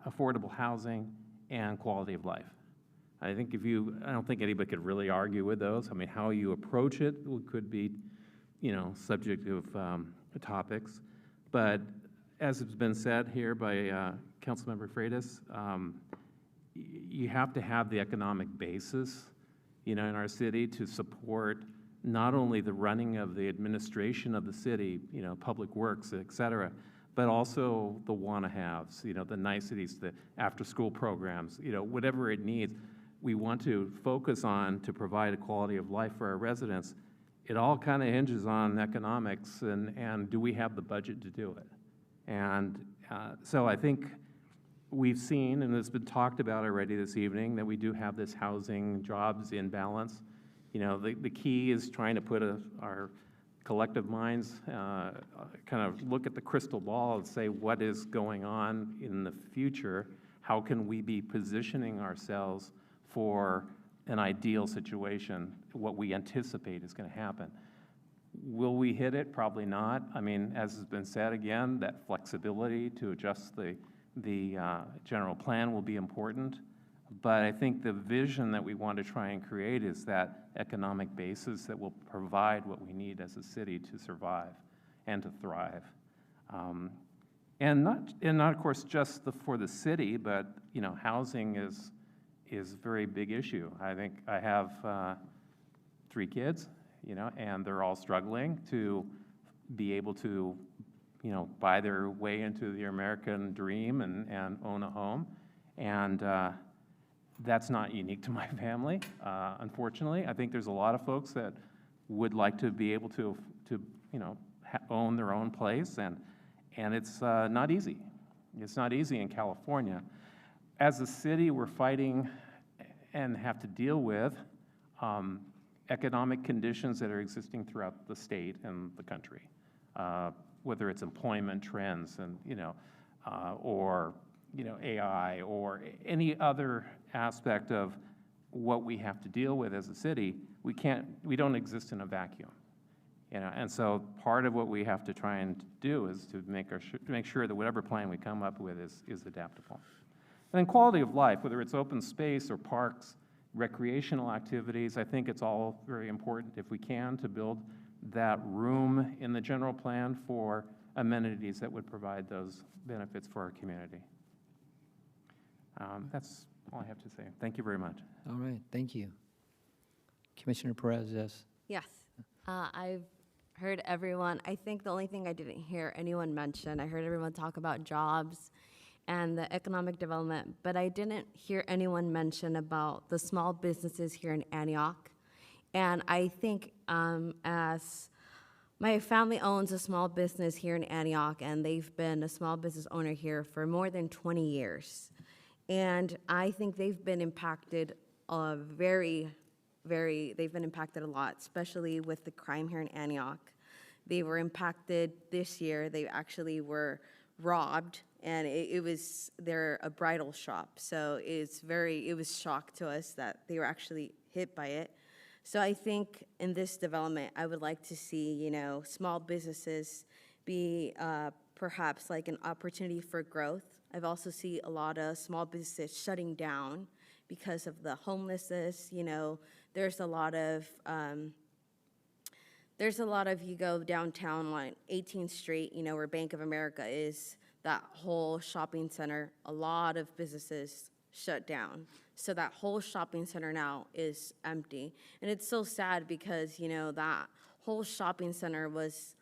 affordable housing, and quality of life. I don't think anybody could really argue with those. I mean, how you approach it could be, you know, subject of topics. But as has been said here by Councilmember Freitas, you have to have the economic basis, you know, in our city to support not only the running of the administration of the city, you know, public works, et cetera, but also the want-to-haves, you know, the niceties, the after-school programs, you know, whatever it needs. We want to focus on to provide a quality of life for our residents. It all kind of hinges on economics and do we have the budget to do it? And so I think we've seen, and it's been talked about already this evening, that we do have this housing jobs imbalance. You know, the key is trying to put our collective minds, kind of look at the crystal ball and say what is going on in the future. How can we be positioning ourselves for an ideal situation, what we anticipate is going to happen? Will we hit it? Probably not. I mean, as has been said again, that flexibility to adjust the general plan will be important. But I think the vision that we want to try and create is that economic basis that will provide what we need as a city to survive and to thrive. And not, of course, just for the city, but, you know, housing is a very big issue. I think I have 3 kids, you know, and they're all struggling to be able to, you know, buy their way into the American dream and own a home. And that's not unique to my family, unfortunately. I think there's a lot of folks that would like to be able to you know, own their own place, and it's not easy. It's not easy in California. As a city, we're fighting and have to deal with economic conditions that are existing throughout the state and the country, whether it's employment trends and, you know, or, you know, AI or any other aspect of what we have to deal with as a city. We don't exist in a vacuum, you know, and so part of what we have to try and do is to make sure that whatever plan we come up with is adaptable. And then quality of life, whether it's open space or parks, recreational activities, I think it's all very important if we can to build that room in the general plan for amenities that would provide those benefits for our community. That's all I have to say. Thank you very much. All right, thank you. Commissioner Perez, yes? Yes. I've heard everyone, I think the only thing I didn't hear anyone mention, I heard everyone talk about jobs and the economic development, but I didn't hear anyone mention about the small businesses here in Antioch. And I think as my family owns a small business here in Antioch, and they've been a small business owner here for more than 20 years. And I think they've been impacted they've been impacted a lot, especially with the crime here in Antioch. They were impacted this year. They actually were robbed, and they're a bridal shop. So it was shock to us that they were actually hit by it. So I think in this development, I would like to see, you know, small businesses be perhaps like an opportunity for growth. I've also seen a lot of small businesses shutting down because of the homelessness. You know, there's a lot of, you go downtown on 18th Street, you know, where Bank of America is, that whole shopping center, a lot of businesses shut down. So that whole shopping center now is empty. And it's so sad because, you know, that whole shopping center was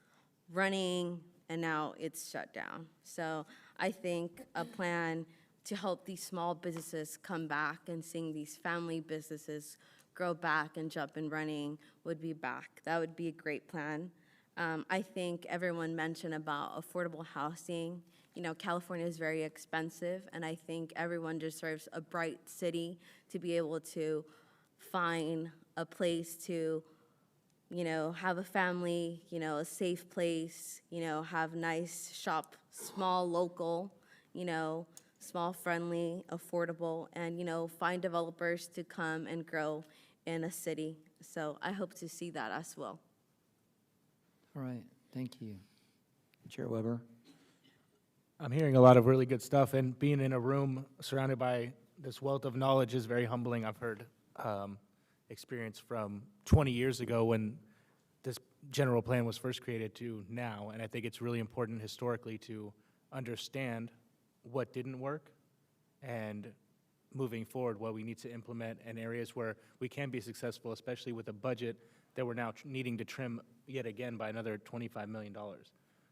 running and now it's shut down. So I think a plan to help these small businesses come back and seeing these family businesses grow back and jump and running would be back. That would be a great plan. I think everyone mentioned about affordable housing. You know, California is very expensive, and I think everyone deserves a bright city to be able to find a place to, you know, have a family, you know, a safe place, you know, have nice shop, small, local, you know, small, friendly, affordable, and, you know, find developers to come and grow in a city. So I hope to see that as well. All right, thank you. Chair Weber? I'm hearing a lot of really good stuff, and being in a room surrounded by this wealth of knowledge is very humbling. I've heard experience from 20 years ago when this general plan was first created to now, and I think it's really important historically to understand what didn't work and moving forward what we need to implement in areas where we can be successful, especially with a budget that we're now needing to trim yet again by another $25 million.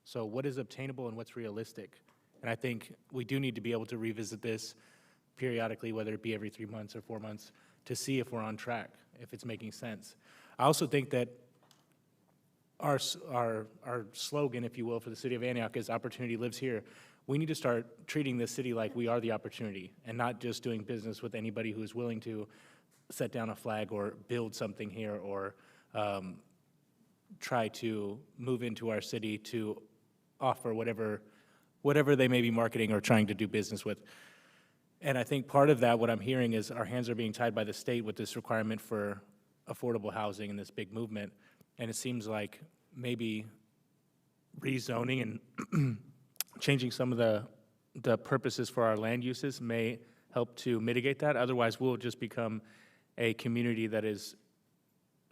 So what is obtainable and what's realistic? And I think we do need to be able to revisit this periodically, whether it be every 3 months or 4 months, to see if we're on track, if it's making sense. I also think that our slogan, if you will, for the city of Antioch is opportunity lives here. We need to start treating this city like we are the opportunity and not just doing business with anybody who is willing to set down a flag or build something here or try to move into our city to offer whatever they may be marketing or trying to do business with. And I think part of that, what I'm hearing, is our hands are being tied by the state with this requirement for affordable housing and this big movement. And it seems like maybe rezoning and changing some of the purposes for our land uses may help to mitigate that. Otherwise, we'll just become a community that is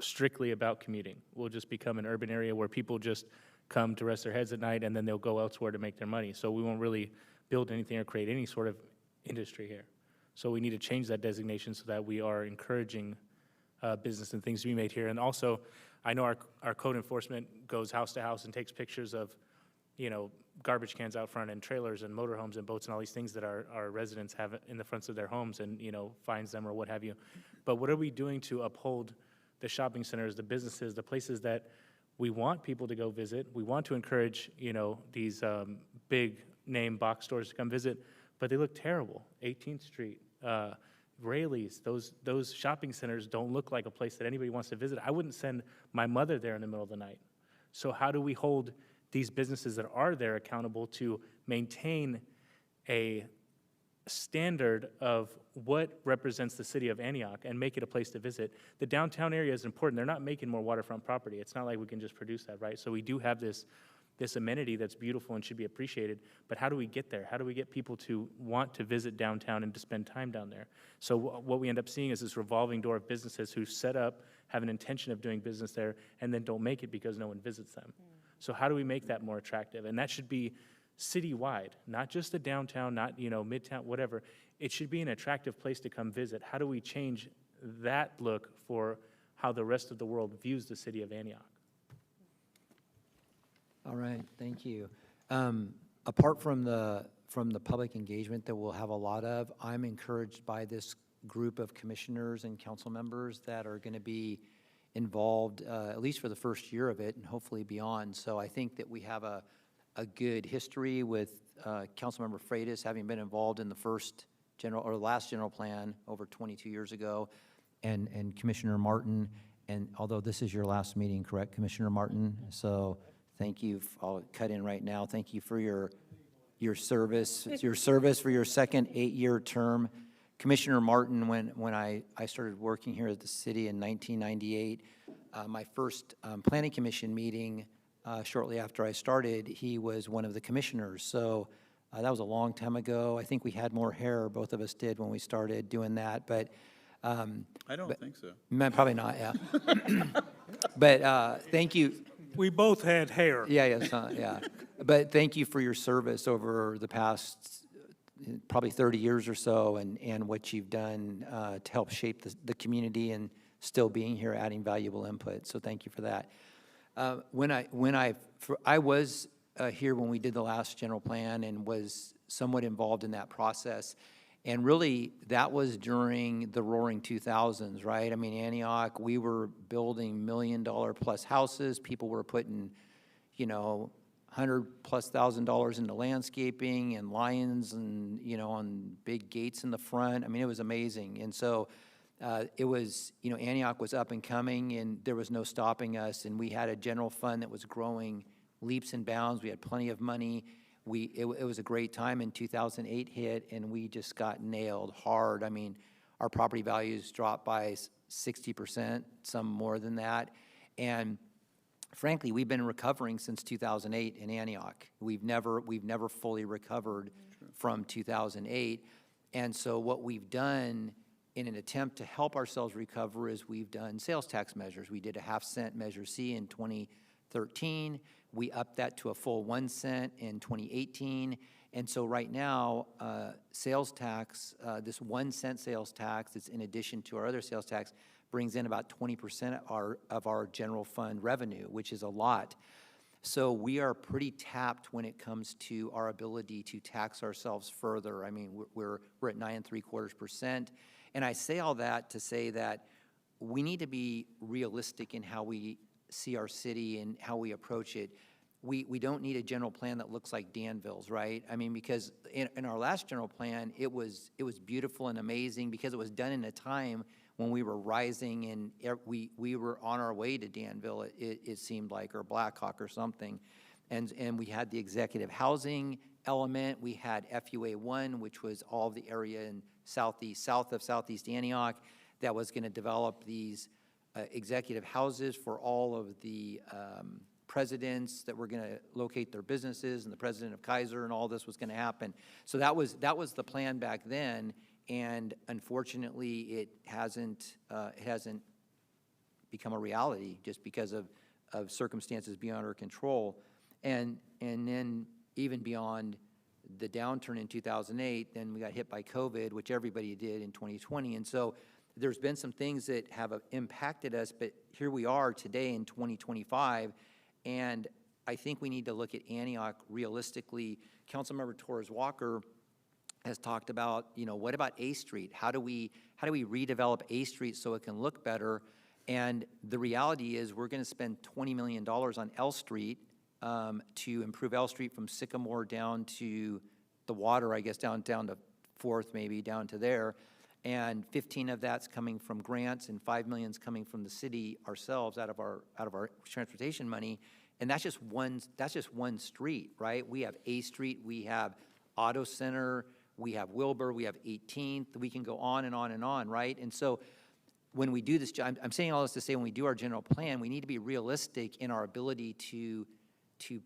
strictly about commuting. We'll just become an urban area where people just come to rest their heads at night and then they'll go elsewhere to make their money. So we won't really build anything or create any sort of industry here. So we need to change that designation so that we are encouraging business and things to be made here. And also, I know our code enforcement goes house to house and takes pictures of, you know, garbage cans out front and trailers and motorhomes and boats and all these things that our residents have in the fronts of their homes and, you know, fines them or what have you. But what are we doing to uphold the shopping centers, the businesses, the places that we want people to go visit? We want to encourage, you know, these big name box stores to come visit, but they look terrible. 18th Street, Rayleigh's, those shopping centers don't look like a place that anybody wants to visit. I wouldn't send my mother there in the middle of the night. So how do we hold these businesses that are there accountable to maintain a standard of what represents the city of Antioch and make it a place to visit? The downtown area is important. They're not making more waterfront property. It's not like we can just produce that, right? So we do have this amenity that's beautiful and should be appreciated, but how do we get there? How do we get people to want to visit downtown and to spend time down there? So what we end up seeing is this revolving door of businesses who set up, have an intention of doing business there, and then don't make it because no one visits them. So how do we make that more attractive? And that should be citywide, not just the downtown, not, you know, midtown, whatever. It should be an attractive place to come visit. How do we change that look for how the rest of the world views the city of Antioch? All right, thank you. Apart from the public engagement that we'll have a lot of, I'm encouraged by this group of commissioners and council members that are going to be involved, at least for the first year of it and hopefully beyond. So I think that we have a good history with Councilmember Freitas having been involved in the last general plan over 22 years ago, and Commissioner Martin. And although this is your last meeting, correct, Commissioner Martin? So thank you. I'll cut in right now. Thank you for your service, for your second 8-year term. Commissioner Martin, when I started working here at the city in 1998, my first planning commission meeting, shortly after I started, he was one of the commissioners. So that was a long time ago. I think we had more hair, both of us did, when we started doing that. But I don't think so. Probably not, yeah. But thank you. We both had hair. Yeah. But thank you for your service over the past probably 30 years or so, and what you've done to help shape the community and still being here, adding valuable input. So thank you for that. I was here when we did the last general plan and was somewhat involved in that process. And really, that was during the roaring 2000s, right? I mean, Antioch, we were building $1 million plus houses. People were putting, you know, $100,000+ into landscaping and lions and, you know, on big gates in the front. I mean, it was amazing. And so it was, you know, Antioch was up and coming, and there was no stopping us. And we had a general fund that was growing leaps and bounds. We had plenty of money. It was a great time. In 2008 hit, and we just got nailed hard. I mean, our property values dropped by 60%, some more than that. And frankly, we've been recovering since 2008 in Antioch. We've never fully recovered from 2008. And so what we've done in an attempt to help ourselves recover is we've done sales tax measures. We did a half-cent Measure C in 2013. We upped that to a full 1 cent in 2018. And so right now, sales tax, this 1 cent sales tax, that's in addition to our other sales tax, brings in about 20% of our general fund revenue, which is a lot. So we are pretty tapped when it comes to our ability to tax ourselves further. I mean, we're at 9.75%. And I say all that to say that we need to be realistic in how we see our city and how we approach it. We don't need a general plan that looks like Danville's, right? I mean, because in our last general plan, it was beautiful and amazing because it was done in a time when we were rising and we were on our way to Danville, it seemed like, or Blackhawk or something. And we had the executive housing element. We had FUA 1, which was all of the area in south of Southeast Antioch that was going to develop these executive houses for all of the presidents that were going to locate their businesses, and the president of Kaiser, and all this was going to happen. So that was the plan back then, and unfortunately, it hasn't become a reality just because of circumstances beyond our control. And then even beyond the downturn in 2008, then we got hit by COVID, which everybody did in 2020. And so there's been some things that have impacted us, but here we are today in 2025, and I think we need to look at Antioch realistically. Councilmember Torres Walker has talked about, what about A Street? How do we redevelop A Street so it can look better? And the reality is we're going to spend $20 million on L Street to improve L Street from Sycamore down to the water, I guess, down to 4th, maybe, down to there. And 15 of that's coming from grants, and 5 million's coming from the city ourselves out of our transportation money. And that's just one street, right? We have A Street, we have Auto Center, we have Wilbur, we have 18th. We can go on and on and on, right? And so when we do this, I'm saying all this to say when we do our general plan, we need to be realistic in our ability to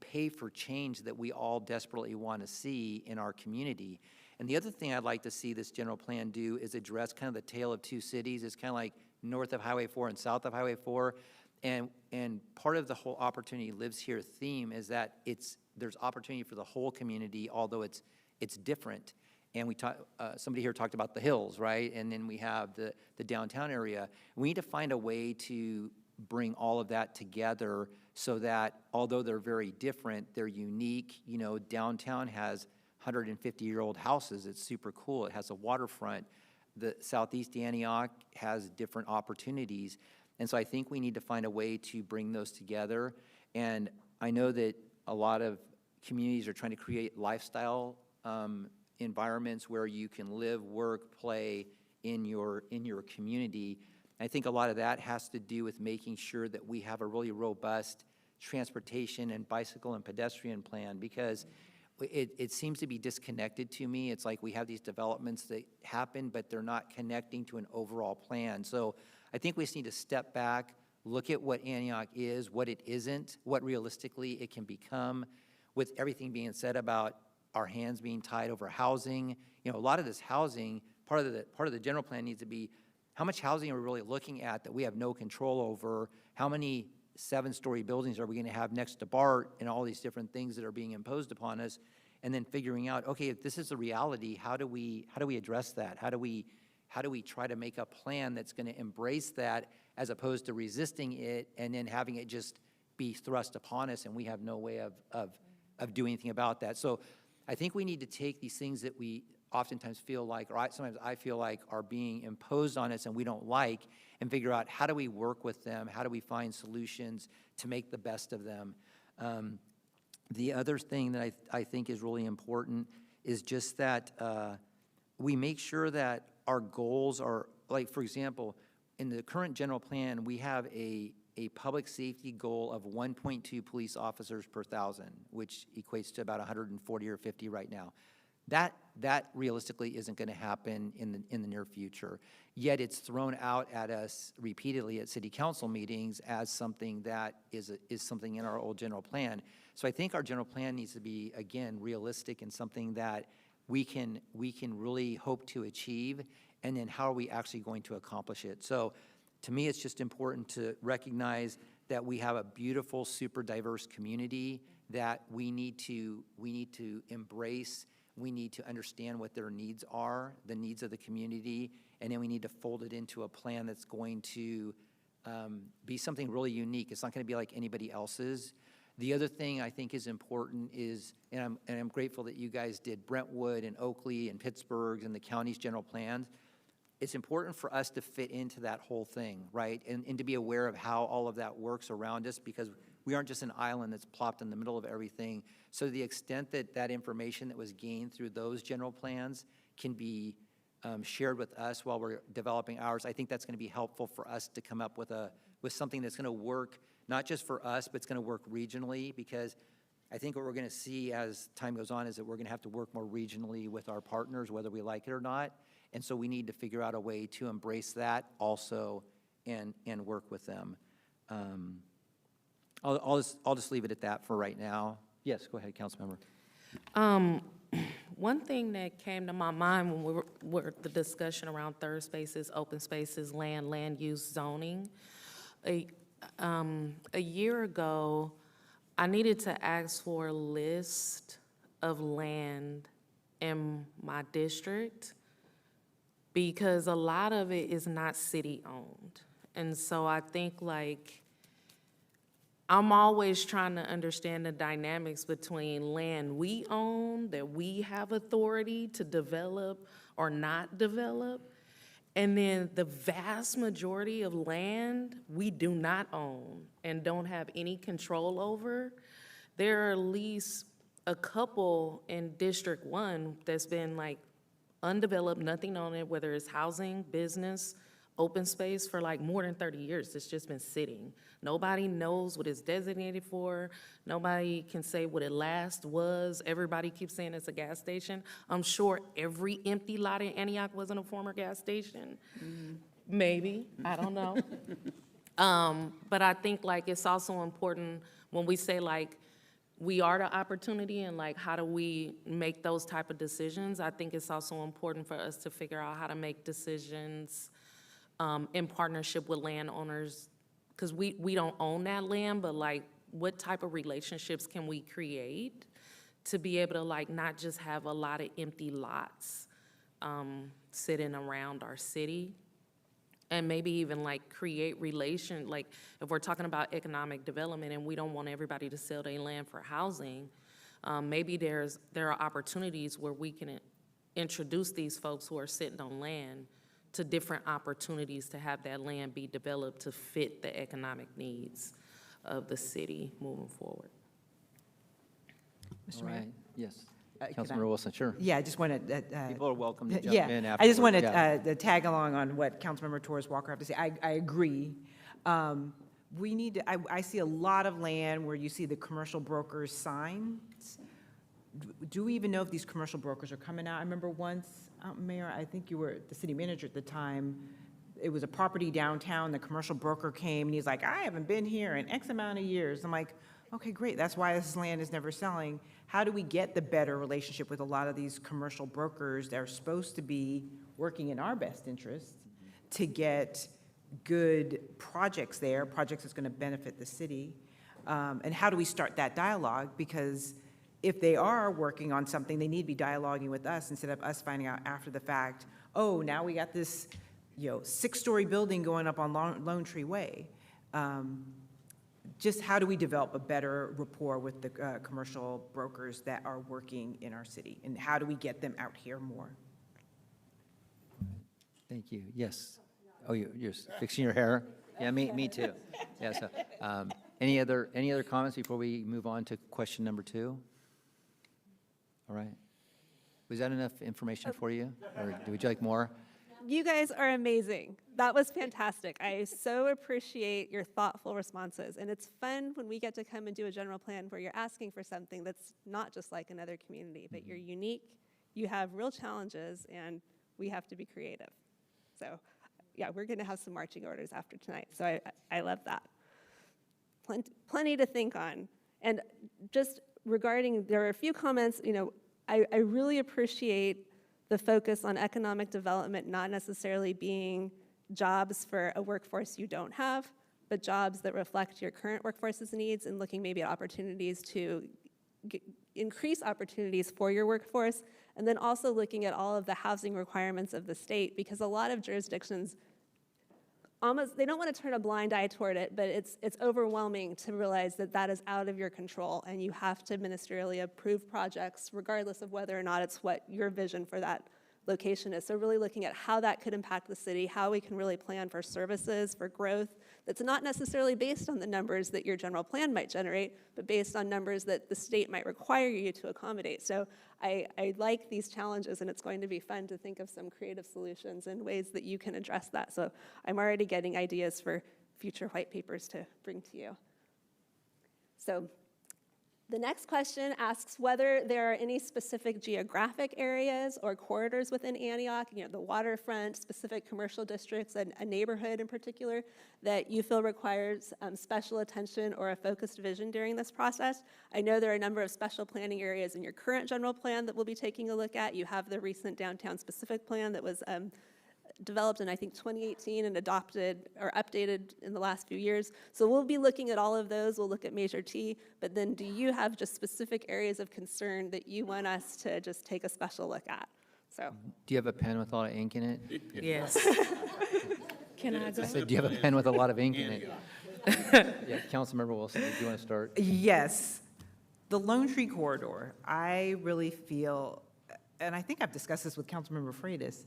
pay for change that we all desperately want to see in our community. And the other thing I'd like to see this general plan do is address kind of the tale of two cities. It's kind of like north of Highway 4 and south of Highway 4. And part of the whole opportunity lives here theme is that there's opportunity for the whole community, although it's different. And somebody here talked about the hills, right? And then we have the downtown area. We need to find a way to bring all of that together so that although they're very different, they're unique. Downtown has 150-year-old houses. It's super cool. It has a waterfront. The Southeast Antioch has different opportunities. And so I think we need to find a way to bring those together. And I know that a lot of communities are trying to create lifestyle environments where you can live, work, play in your community. I think a lot of that has to do with making sure that we have a really robust transportation and bicycle and pedestrian plan, because it seems to be disconnected to me. It's like we have these developments that happen, but they're not connecting to an overall plan. So I think we just need to step back, look at what Antioch is, what it isn't, what realistically it can become, with everything being said about our hands being tied over housing. A lot of this housing, part of the general plan needs to be, how much housing are we really looking at that we have no control over? How many 7-story buildings are we going to have next to BART, and all these different things that are being imposed upon us? And then figuring out, okay, if this is the reality, how do we address that? How do we try to make a plan that's going to embrace that, as opposed to resisting it and then having it just be thrust upon us and we have no way of doing anything about that? So I think we need to take these things that we oftentimes feel like, or sometimes I feel like, are being imposed on us and we don't like, and figure out how do we work with them, how do we find solutions to make the best of them. The other thing that I think is really important is just that we make sure that our goals are, like, for example, in the current general plan, we have a public safety goal of 1.2 police officers per 1,000, which equates to about 140 or 50 right now. That realistically isn't going to happen in the near future. Yet it's thrown out at us repeatedly at city council meetings as something that is something in our old general plan. So I think our general plan needs to be, again, realistic and something that we can really hope to achieve. And then how are we actually going to accomplish it? So to me, it's just important to recognize that we have a beautiful, super diverse community that we need to embrace. We need to understand what their needs are, the needs of the community, and then we need to fold it into a plan that's going to be something really unique. It's not going to be like anybody else's. The other thing I think is important is, and I'm grateful that you guys did Brentwood and Oakley and Pittsburgh and the county's general plans. It's important for us to fit into that whole thing, right? And to be aware of how all of that works around us, because we aren't just an island that's plopped in the middle of everything. So to the extent that that information that was gained through those general plans can be shared with us while we're developing ours, I think that's going to be helpful for us to come up with something that's going to work, not just for us, but it's going to work regionally, because I think what we're going to see as time goes on is that we're going to have to work more regionally with our partners, whether we like it or not. And so we need to figure out a way to embrace that also and work with them. I'll just leave it at that for right now. Yes, go ahead, Councilmember. One thing that came to my mind when we were the discussion around third spaces, open spaces, land use zoning. A year ago, I needed to ask for a list of land in my district because a lot of it is not city-owned. And so I think, like, I'm always trying to understand the dynamics between land we own, that we have authority to develop or not develop, and then the vast majority of land we do not own and don't have any control over. There are at least a couple in District 1 that's been like undeveloped, nothing on it, whether it's housing, business, open space, for like more than 30 years. It's just been sitting. Nobody knows what it's designated for. Nobody can say what it last was. Everybody keeps saying it's a gas station. I'm sure every empty lot in Antioch wasn't a former gas station. Maybe, I don't know. But I think like it's also important when we say like we are the opportunity and like how do we make those type of decisions. I think it's also important for us to figure out how to make decisions in partnership with landowners, because we don't own that land, but like what type of relationships can we create to be able to like not just have a lot of empty lots sitting around our city, and maybe even like create like if we're talking about economic development and we don't want everybody to sell their land for housing, maybe there are opportunities where we can introduce these folks who are sitting on land to different opportunities to have that land be developed to fit the economic needs of the city moving forward. All right, yes. Can Councilmember Wilson, sure. Yeah, I just wanted People are welcome to jump in yeah, afterwards. I just wanted Yeah. to tag along on what Councilmember Torres Walker have to say. I agree. We need to, I see a lot of land where you see the commercial brokers signs. Do we even know if these commercial brokers are coming out? I remember once, Mayor, I think you were the city manager at the time, it was a property downtown, the commercial broker came and he's like, I haven't been here in X amount of years. I'm like, okay, great, that's why this land is never selling. How do we get the better relationship with a lot of these commercial brokers that are supposed to be working in our best interest to get good projects there, projects that's gonna benefit the city? And how do we start that dialogue? Because if they are working on something, they need to be dialoguing with us instead of us finding out after the fact, oh, now we got this, 6-story building going up on Lone Tree Way. Just how do we develop a better rapport with the commercial brokers that are working in our city? And how do we get them out here more? Thank you, yes. Oh, you're fixing your hair? Yeah, me too. Yeah, so, any other comments before we move on to question number 2? All right. Was that enough information for you? Or would you like more? You guys are amazing. That was fantastic. I so appreciate your thoughtful responses. And it's fun when we get to come and do a general plan where you're asking for something that's not just like another community, but you're unique, you have real challenges, and we have to be creative. So yeah, we're gonna have some marching orders after tonight. So I love that. Plenty to think on. And just regarding, there are a few comments, I really appreciate the focus on economic development not necessarily being jobs for a workforce you don't have, but jobs that reflect your current workforce's needs, and looking maybe at opportunities to increase opportunities for your workforce, and then also looking at all of the housing requirements of the state, because a lot of jurisdictions they don't want to turn a blind eye toward it, but it's overwhelming to realize that that is out of your control, and you have to ministerially approve projects regardless of whether or not it's what your vision for that location is. So really looking at how that could impact the city, how we can really plan for services, for growth, that's not necessarily based on the numbers that your general plan might generate, but based on numbers that the state might require you to accommodate. So I like these challenges, and it's going to be fun to think of some creative solutions and ways that you can address that. So I'm already getting ideas for future white papers to bring to you. So The next question asks whether there are any specific geographic areas or corridors within Antioch, the waterfront, specific commercial districts, and a neighborhood in particular that you feel requires special attention or a focused vision during this process. I know there are a number of special planning areas in your current general plan that we'll be taking a look at. You have the recent downtown specific plan that was developed in, I think, 2018 and adopted or updated in the last few years. So we'll be looking at all of those. We'll look at Measure T, but then do you have just specific areas of concern that you want us to just take a special look at? So. Do you have a pen with a lot of ink in it? Yes. Can I go? I said, do you have a pen with a lot of ink in it? Yeah, Councilmember Wilson, do you want to start? Yes. The Lone Tree Corridor, I really feel, and I think I've discussed this with Councilmember Freitas,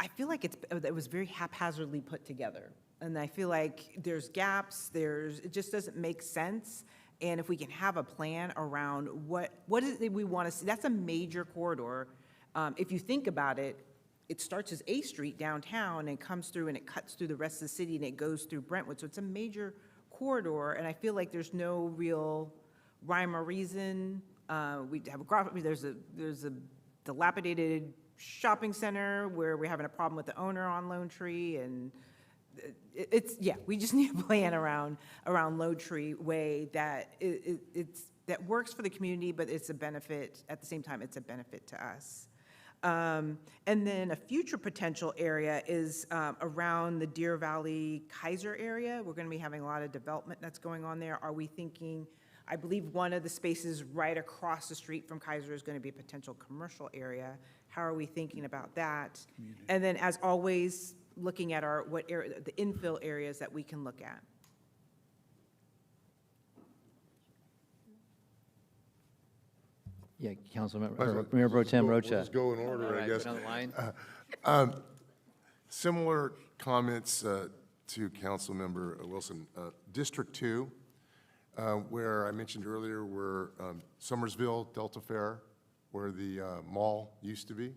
I feel like it was very haphazardly put together. And I feel like there's gaps, it just doesn't make sense. And if we can have a plan around what is it we want to see, that's a major corridor. If you think about it, it starts as A Street downtown and comes through and it cuts through the rest of the city and it goes through Brentwood. So it's a major corridor, and I feel like there's no real rhyme or reason. We have there's a dilapidated shopping center where we're having a problem with the owner on Lone Tree, and we just need a plan around Lone Tree Way that that works for the community, but it's a benefit at the same time. It's a benefit to us. And then a future potential area is around the Deer Valley Kaiser area. We're going to be having a lot of development that's going on there. Are we thinking? I believe one of the spaces right across the street from Kaiser is going to be a potential commercial area. How are we thinking about that? And then, as always, looking at the infill areas that we can look at. Yeah, Councilmember, Mayor Pro Tem Rocha. We'll just go in order, All right, I guess. go down the line. Similar comments to Councilmember Wilson. District 2, where I mentioned earlier, where Summersville, Delta Fair, where the mall used to be.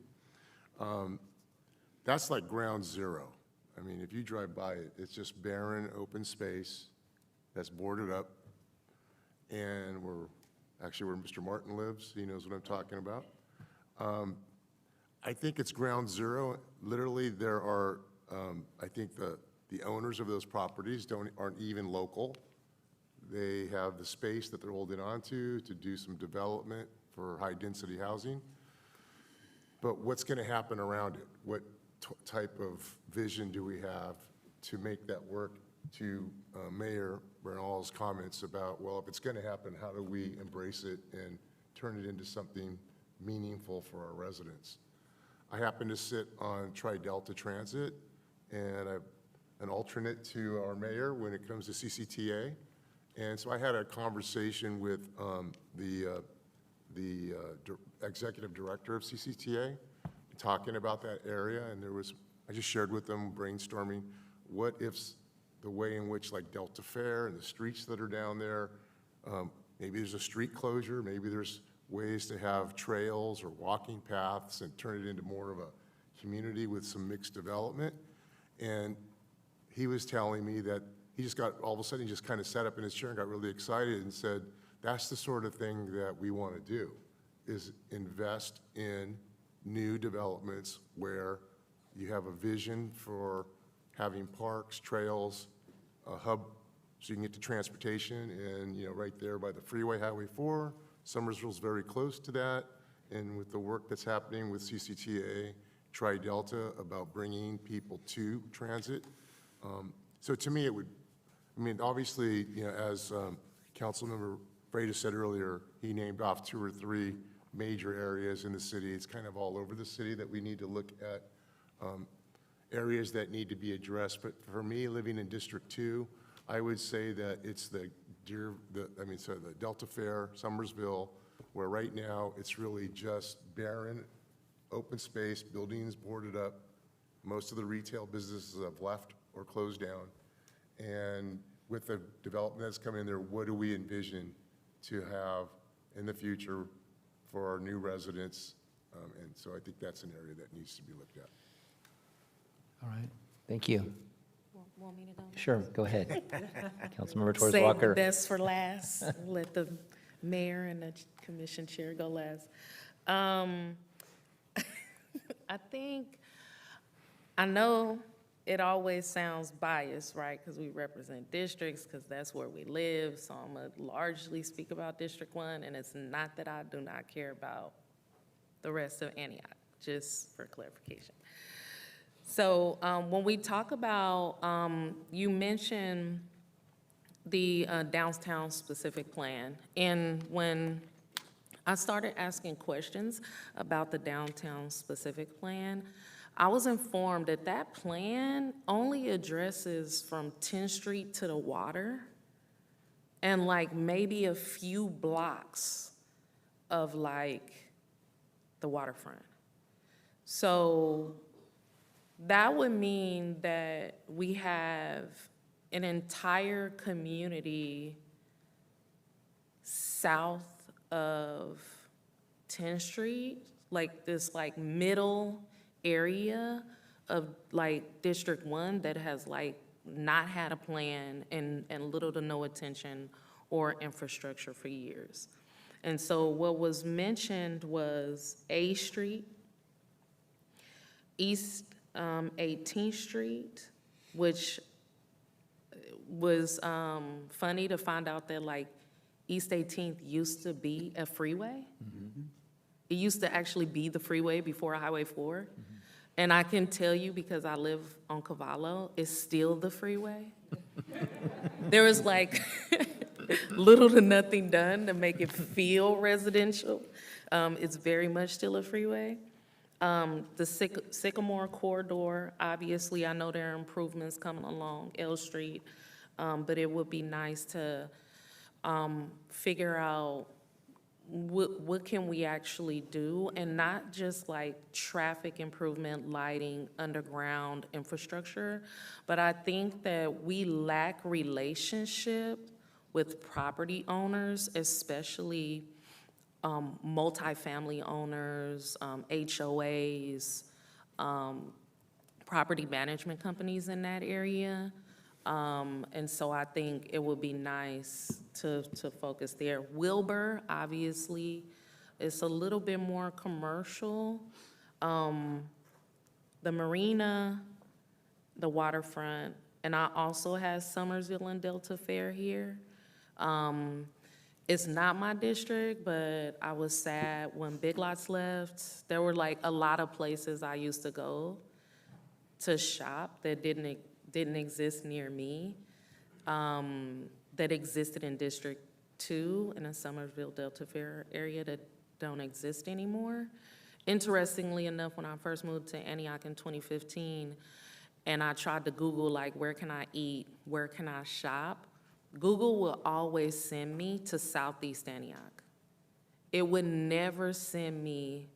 That's like ground zero. I mean, if you drive by it, it's just barren, open space that's boarded up. And actually where Mr. Martin lives, he knows what I'm talking about. I think it's ground zero. Literally, there are, I think the owners of those properties aren't even local. They have the space that they're holding on to do some development for high-density housing. But what's going to happen around it? What type of vision do we have to make that work? To Mayor Bernal's comments about, well, if it's going to happen, how do we embrace it and turn it into something meaningful for our residents? I happen to sit on Tri-Delta Transit, and I'm an alternate to our mayor when it comes to CCTA. And so I had a conversation with the executive director of CCTA, talking about that area, and I just shared with them, brainstorming, what if the way in which like Delta Fair and the streets that are down there, maybe there's a street closure, maybe there's ways to have trails or walking paths and turn it into more of a community with some mixed development. And he was telling me that he just got, all of a sudden, he just kind of sat up in his chair and got really excited and said, that's the sort of thing that we want to do, is invest in new developments where you have a vision for having parks, trails, a hub so you can get to transportation, and right there by the freeway, Highway 4, Summersville's very close to that, and with the work that's happening with CCTA, Tri-Delta, about bringing people to transit. So to me, obviously, as Councilmember Freitas said earlier, he named off 2 or 3 major areas in the city. It's kind of all over the city that we need to look at areas that need to be addressed. But for me, living in District 2, I would say that it's the Delta Fair, Summersville, where right now it's really just barren, open space, buildings boarded up. Most of the retail businesses have left or closed down. And with the development that's coming in there, what do we envision to have in the future for our new residents? And so I think that's an area that needs to be looked at. All right, thank you. Want me to go? Sure, go ahead. Councilmember Torres Save the Walker. best for last. Let the mayor and the commission chair go last. I know it always sounds biased, right? Because we represent districts, because that's where we live. So I'm going to largely speak about District 1, and it's not that I do not care about the rest of Antioch, just for clarification. So when we talk about, you mentioned the downtown specific plan, and when I started asking questions about the downtown specific plan, I was informed that that plan only addresses from 10th Street to the water and like maybe a few blocks of like the waterfront. So that would mean that we have an entire community south of 10th Street, like this like middle area of like District 1 that has like not had a plan and little to no attention or infrastructure for years. And so what was mentioned was A Street, East 18th Street, which was funny to find out that like East 18th used to be a freeway. Mm-hmm. It used to actually be the freeway before Highway 4. Mm-hmm. And I can tell you, because I live on Cavallo, it's still the freeway. There was like little to nothing done to make it feel residential. It's very much still a freeway. The Sycamore corridor, obviously, I know there are improvements coming along L Street, but it would be nice to figure out what can we actually do, and not just like traffic improvement, lighting, underground infrastructure, but I think that we lack relationship with property owners, especially multifamily owners, HOAs, property management companies in that area. And so I think it would be nice to focus there. Wilbur, obviously, is a little bit more commercial. The marina, the waterfront, and I also have Summersville and Delta Fair here. It's not my district, but I was sad when Big Lots left. There were like a lot of places I used to go to shop that didn't exist near me, that existed in District 2 in the Summersville Delta Fair area that don't exist anymore. Interestingly enough, when I first moved to Antioch in 2015, and I tried to Google like, where can I eat, where can I shop, Google will always send me to Southeast Antioch. It would never send me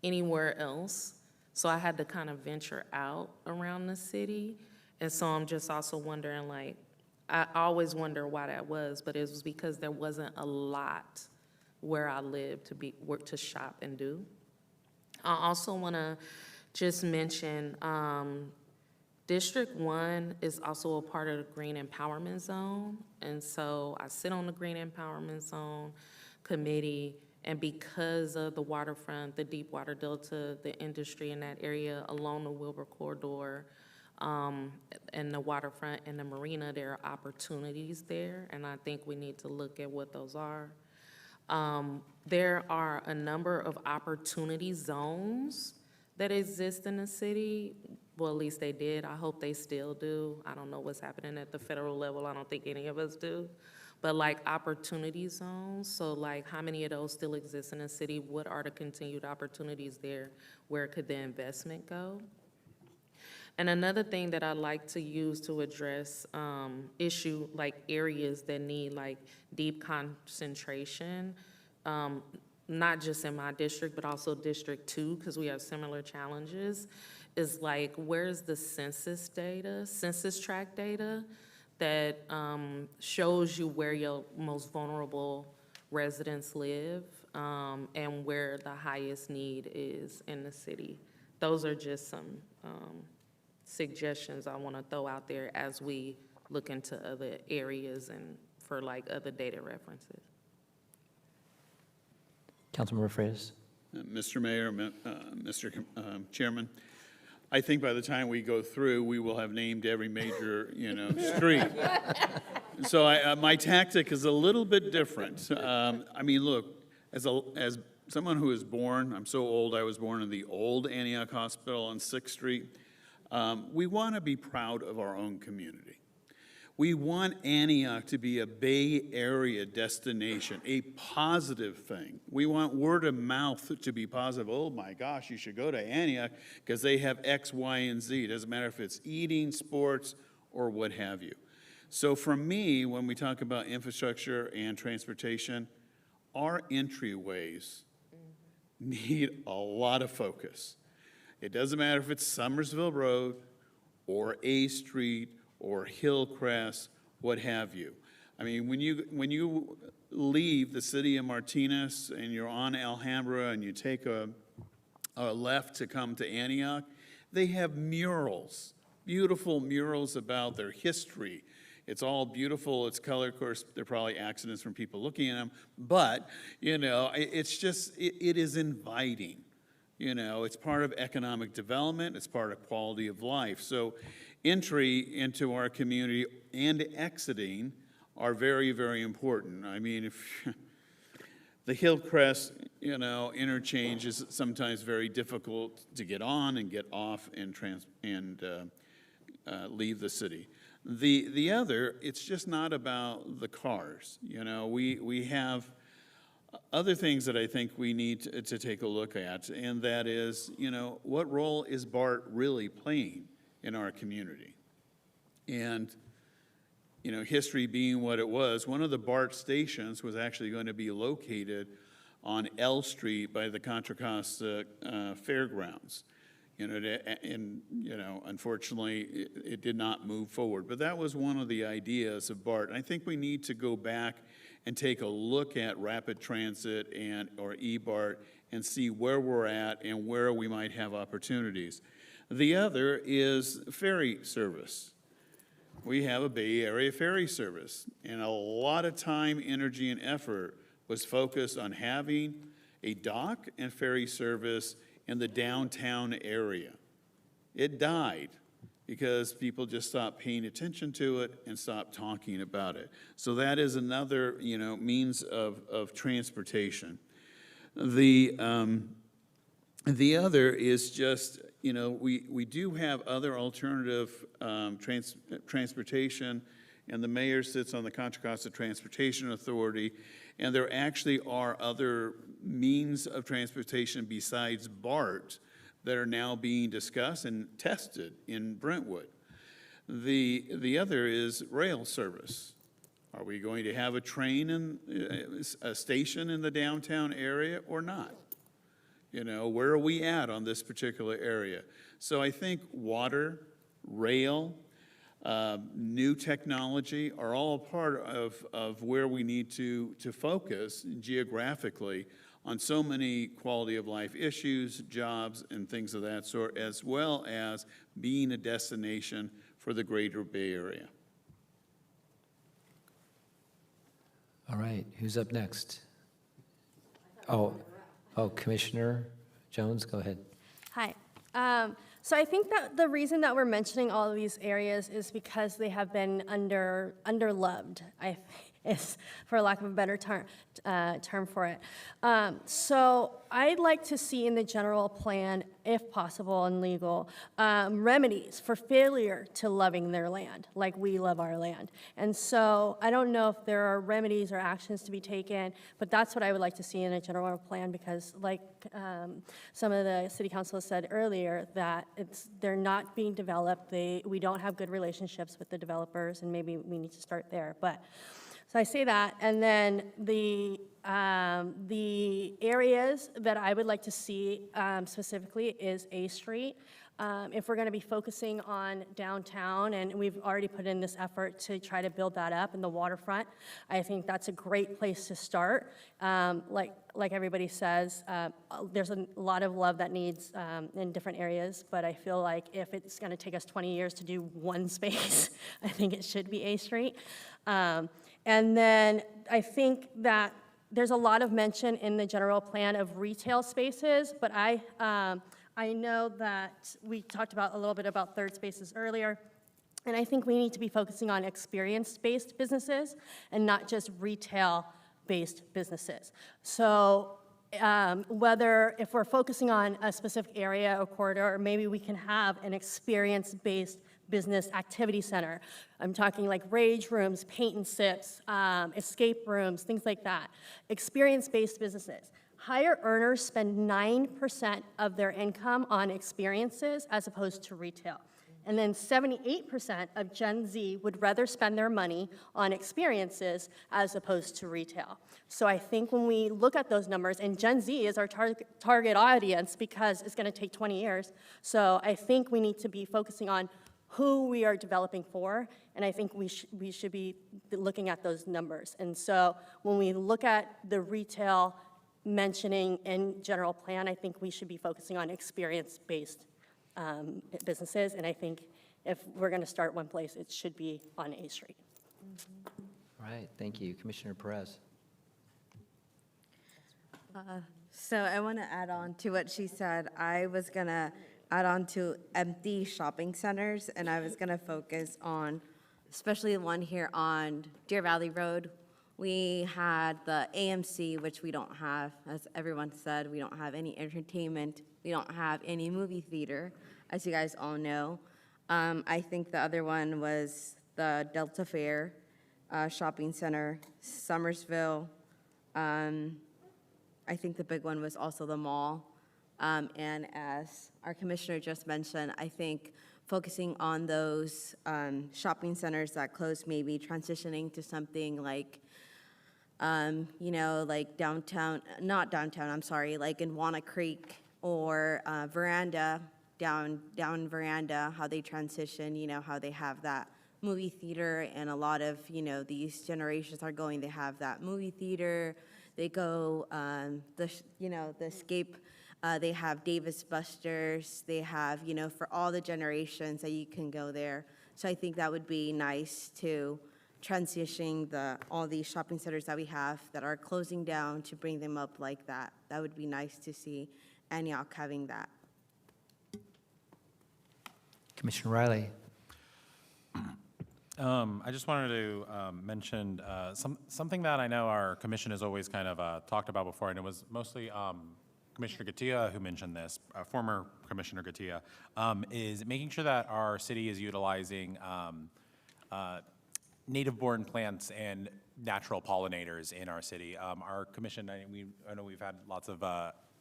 anywhere else. So I had to kind of venture out around the city. And so I'm just also wondering, like, I always wonder why that was, but it was because there wasn't a lot where I lived to shop and do. I also want to just mention District 1 is also a part of the Green Empowerment Zone. And so I sit on the Green Empowerment Zone committee, and because of the waterfront, the Deepwater Delta, the industry in that area along the Wilbur corridor, and the waterfront and the marina, there are opportunities there, and I think we need to look at what those are. There are a number of opportunity zones that exist in the city. Well, at least they did. I hope they still do. I don't know what's happening at the federal level. I don't think any of us do. But like opportunity zones, so like how many of those still exist in the city? What are the continued opportunities there? Where could the investment go? And another thing that I like to use to address issue like areas that need like deep concentration, not just in my district, but also District 2, because we have similar challenges, is like, where's the census data, census tract data that shows you where your most vulnerable residents live and where the highest need is in the city. Those are just some suggestions I want to throw out there as we look into other areas and for like other data references. Councilmember Freitas? Mr. Mayor, Mr. Chairman, I think by the time we go through, we will have named every major, street. So my tactic is a little bit different. I mean, look, as someone who was born, I'm so old, I was born in the old Antioch Hospital on 6th Street. We want to be proud of our own community. We want Antioch to be a Bay Area destination, a positive thing. We want word of mouth to be positive. Oh my gosh, you should go to Antioch because they have X, Y, and Z. It doesn't matter if it's eating, sports, or what have you. So for me, when we talk about infrastructure and transportation, our entryways need a lot of focus. It doesn't matter if it's Summersville Road or A Street or Hillcrest, what have you. I mean, when you leave the city of Martinez and you're on Alhambra and you take a left to come to Antioch, they have murals, beautiful murals about their history. It's all beautiful, it's color. Of course, there are probably accidents from people looking at them, but, it's just, it is inviting. It's part of economic development, it's part of quality of life. So entry into our community and exiting are very, very important. I mean, if the Hillcrest, interchange is sometimes very difficult to get on and get off and leave the city. The other, it's just not about the cars. We have other things that I think we need to take a look at, and that is, what role is BART really playing in our community? And, history being what it was, one of the BART stations was actually going to be located on L Street by the Contra Costa Fairgrounds. Unfortunately, it did not move forward. But that was one of the ideas of BART. And I think we need to go back and take a look at rapid transit or eBART and see where we're at and where we might have opportunities. The other is ferry service. We have a Bay Area ferry service, and a lot of time, energy, and effort was focused on having a dock and ferry service in the downtown area. It died because people just stopped paying attention to it and stopped talking about it. So that is another, means of transportation. The other is just, we do have other alternative transportation, and the mayor sits on the Contra Costa Transportation Authority, and there actually are other means of transportation besides BART that are now being discussed and tested in Brentwood. The other is rail service. Are we going to have a train a station in the downtown area or not? Where are we at on this particular area? So I think water, rail, new technology are all part of where we need to focus geographically on so many quality of life issues, jobs, and things of that sort, as well as being a destination for the greater Bay Area. All right, who's up next? Oh, Commissioner Jones, go ahead. Hi. So I think that the reason that we're mentioning all of these areas is because they have been underloved, is for lack of a better term for it. So I'd like to see in the general plan, if possible and legal, remedies for failure to loving their land, like we love our land. And so I don't know if there are remedies or actions to be taken, but that's what I would like to see in a general plan, because like some of the city council said earlier, that they're not being developed. We don't have good relationships with the developers, and maybe we need to start there. But so So I say that, and then the areas that I would like to see specifically is A Street. If we're going to be focusing on downtown, and we've already put in this effort to try to build that up in the waterfront, I think that's a great place to start. Like everybody says, there's a lot of love that needs in different areas, but I feel like if it's going to take us 20 years to do one space, I think it should be A Street. And then I think that there's a lot of mention in the general plan of retail spaces, but I know that we talked about a little bit about third spaces earlier, and I think we need to be focusing on experience-based businesses and not just retail-based businesses. So whether if we're focusing on a specific area or corridor, or maybe we can have an experience-based business activity center. I'm talking like rage rooms, paint and sips, escape rooms, things like that. Experience-based businesses. Higher earners spend 9% of their income on experiences as opposed to retail. And then 78% of Gen Z would rather spend their money on experiences as opposed to retail. So I think when we look at those numbers, and Gen Z is our target audience because it's going to take 20 years, so I think we need to be focusing on who we are developing for, and I think we should be looking at those numbers. And so when we look at the retail mentioning in general plan, I think we should be focusing on experience-based businesses, and I think if we're going to start one place, it should be on A Street. All right, thank you. Commissioner Perez. So I want to add on to what she said. I was going to add on to empty shopping centers, and I was going to focus on, especially the one here on Deer Valley Road. We had the AMC, which we don't have, as everyone said. We don't have any entertainment. We don't have any movie theater, as you guys all know. I think the other one was the Delta Fair Shopping Center, Summersville. I think the big one was also the mall. And as our commissioner just mentioned, I think focusing on those shopping centers that closed, maybe transitioning to something like, like downtown, not downtown, I'm sorry, like in Wanna Creek or Veranda, down Veranda, how they transition, how they have that movie theater, and a lot of, these generations are going, they have that movie theater, they go, the escape, they have Davis Busters, they have, for all the generations that you can go there. So I think that would be nice to transitioning all these shopping centers that we have that are closing down to bring them up like that. That would be nice to see Antioch having that. Commissioner Riley. I just wanted to mention something that I know our commission has always kind of talked about before, and it was mostly Commissioner Gatia who mentioned this, former Commissioner Gatia, is making sure that our city is utilizing native-born plants and natural pollinators in our city. Our commission, I know we've had lots of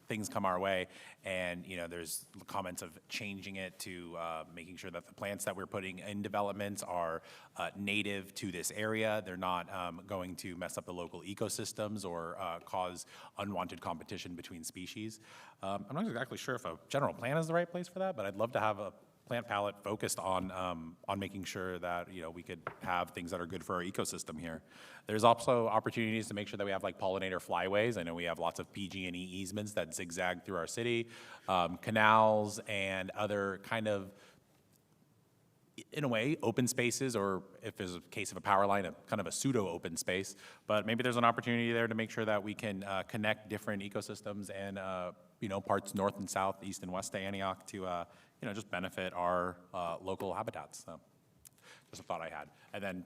things come our way, and there's comments of changing it to making sure that the plants that we're putting in developments are native to this area. They're not going to mess up the local ecosystems or cause unwanted competition between species. I'm not exactly sure if a general plan is the right place for that, but I'd love to have a plant palette focused on making sure that we could have things that are good for our ecosystem here. There's also opportunities to make sure that we have like pollinator flyways. I know we have lots of PG&E easements that zigzag through our city, canals and other kind of, in a way, open spaces, or if there's a case of a power line, a kind of a pseudo open space. But maybe there's an opportunity there to make sure that we can connect different ecosystems and parts north and south, east and west to Antioch to just benefit our local habitats. So just a thought I had. And then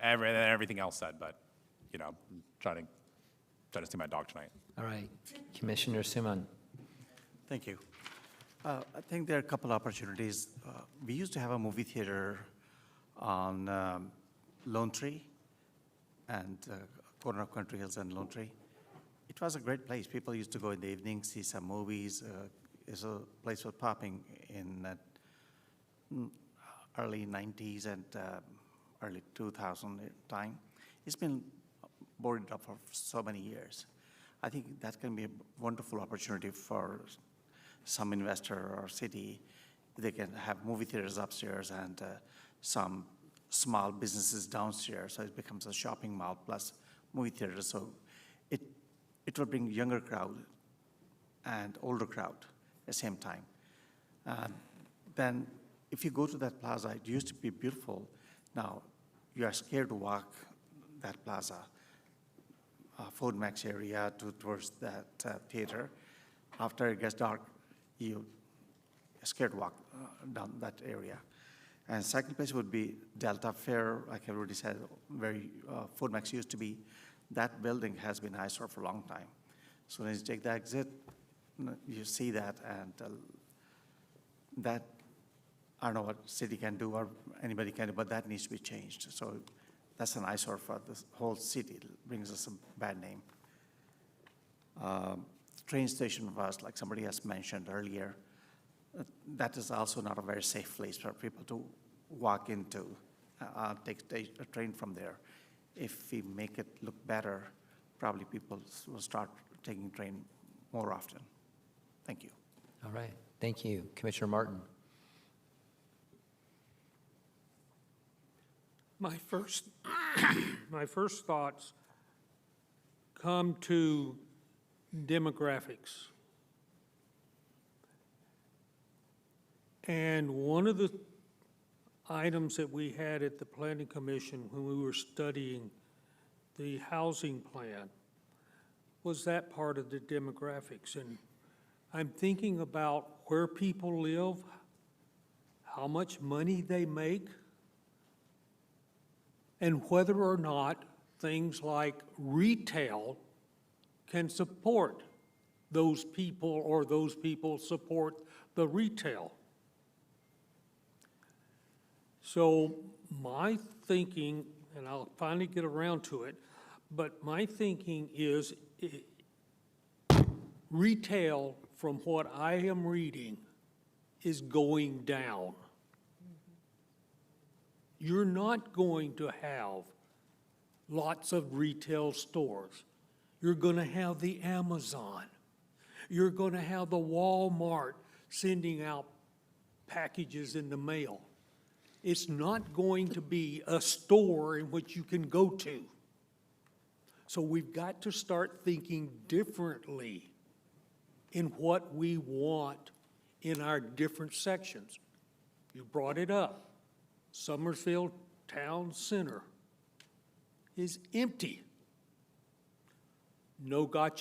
everything else said, but I'm trying to see my dog tonight. All right, Commissioner Simon. Thank you. I think there are a couple opportunities. We used to have a movie theater on Lone Tree and corner of Country Hills and Lone Tree. It was a great place. People used to go in the evening, see some movies. It's a place was popping in early 90s and early 2000 time. It's been boarded up for so many years. I think that can be a wonderful opportunity for some investor or city. They can have movie theaters upstairs and some small businesses downstairs, so it becomes a shopping mall plus movie theater. So it will bring younger crowd and older crowd at the same time. Then if you go to that plaza, it used to be beautiful. Now you are scared to walk that plaza, Ford Max area towards that theater. After it gets dark, you are scared to walk down that area. And second place would be Delta Fair, like I already said, where Ford Max used to be. That building has been eyesore for a long time. So when you take the exit, you see that, and that, I don't know what city can do or anybody can do, but that needs to be changed. So that's an eyesore for the whole city. It brings us a bad name. Train station was, like somebody has mentioned earlier, that is also not a very safe place for people to walk into, take a train from there. If we make it look better, probably people will start taking train more often. Thank you. All right, thank you. Commissioner Martin. My first thoughts come to demographics. And one of the items that we had at the Planning Commission when we were studying the housing plan was that part of the demographics. And I'm thinking about where people live, how much money they make, and whether or not things like retail can support those people or those people support the retail. So my thinking, and I'll finally get around to it, but my thinking is retail, from what I am reading, is going down. You're not going to have lots of retail stores. You're going to have the Amazon. You're going to have the Walmart sending out packages in the mail. It's not going to be a store in which you can go to. So we've got to start thinking differently in what we want in our different sections. You brought it up. Summersville Town Center is empty. No gotcha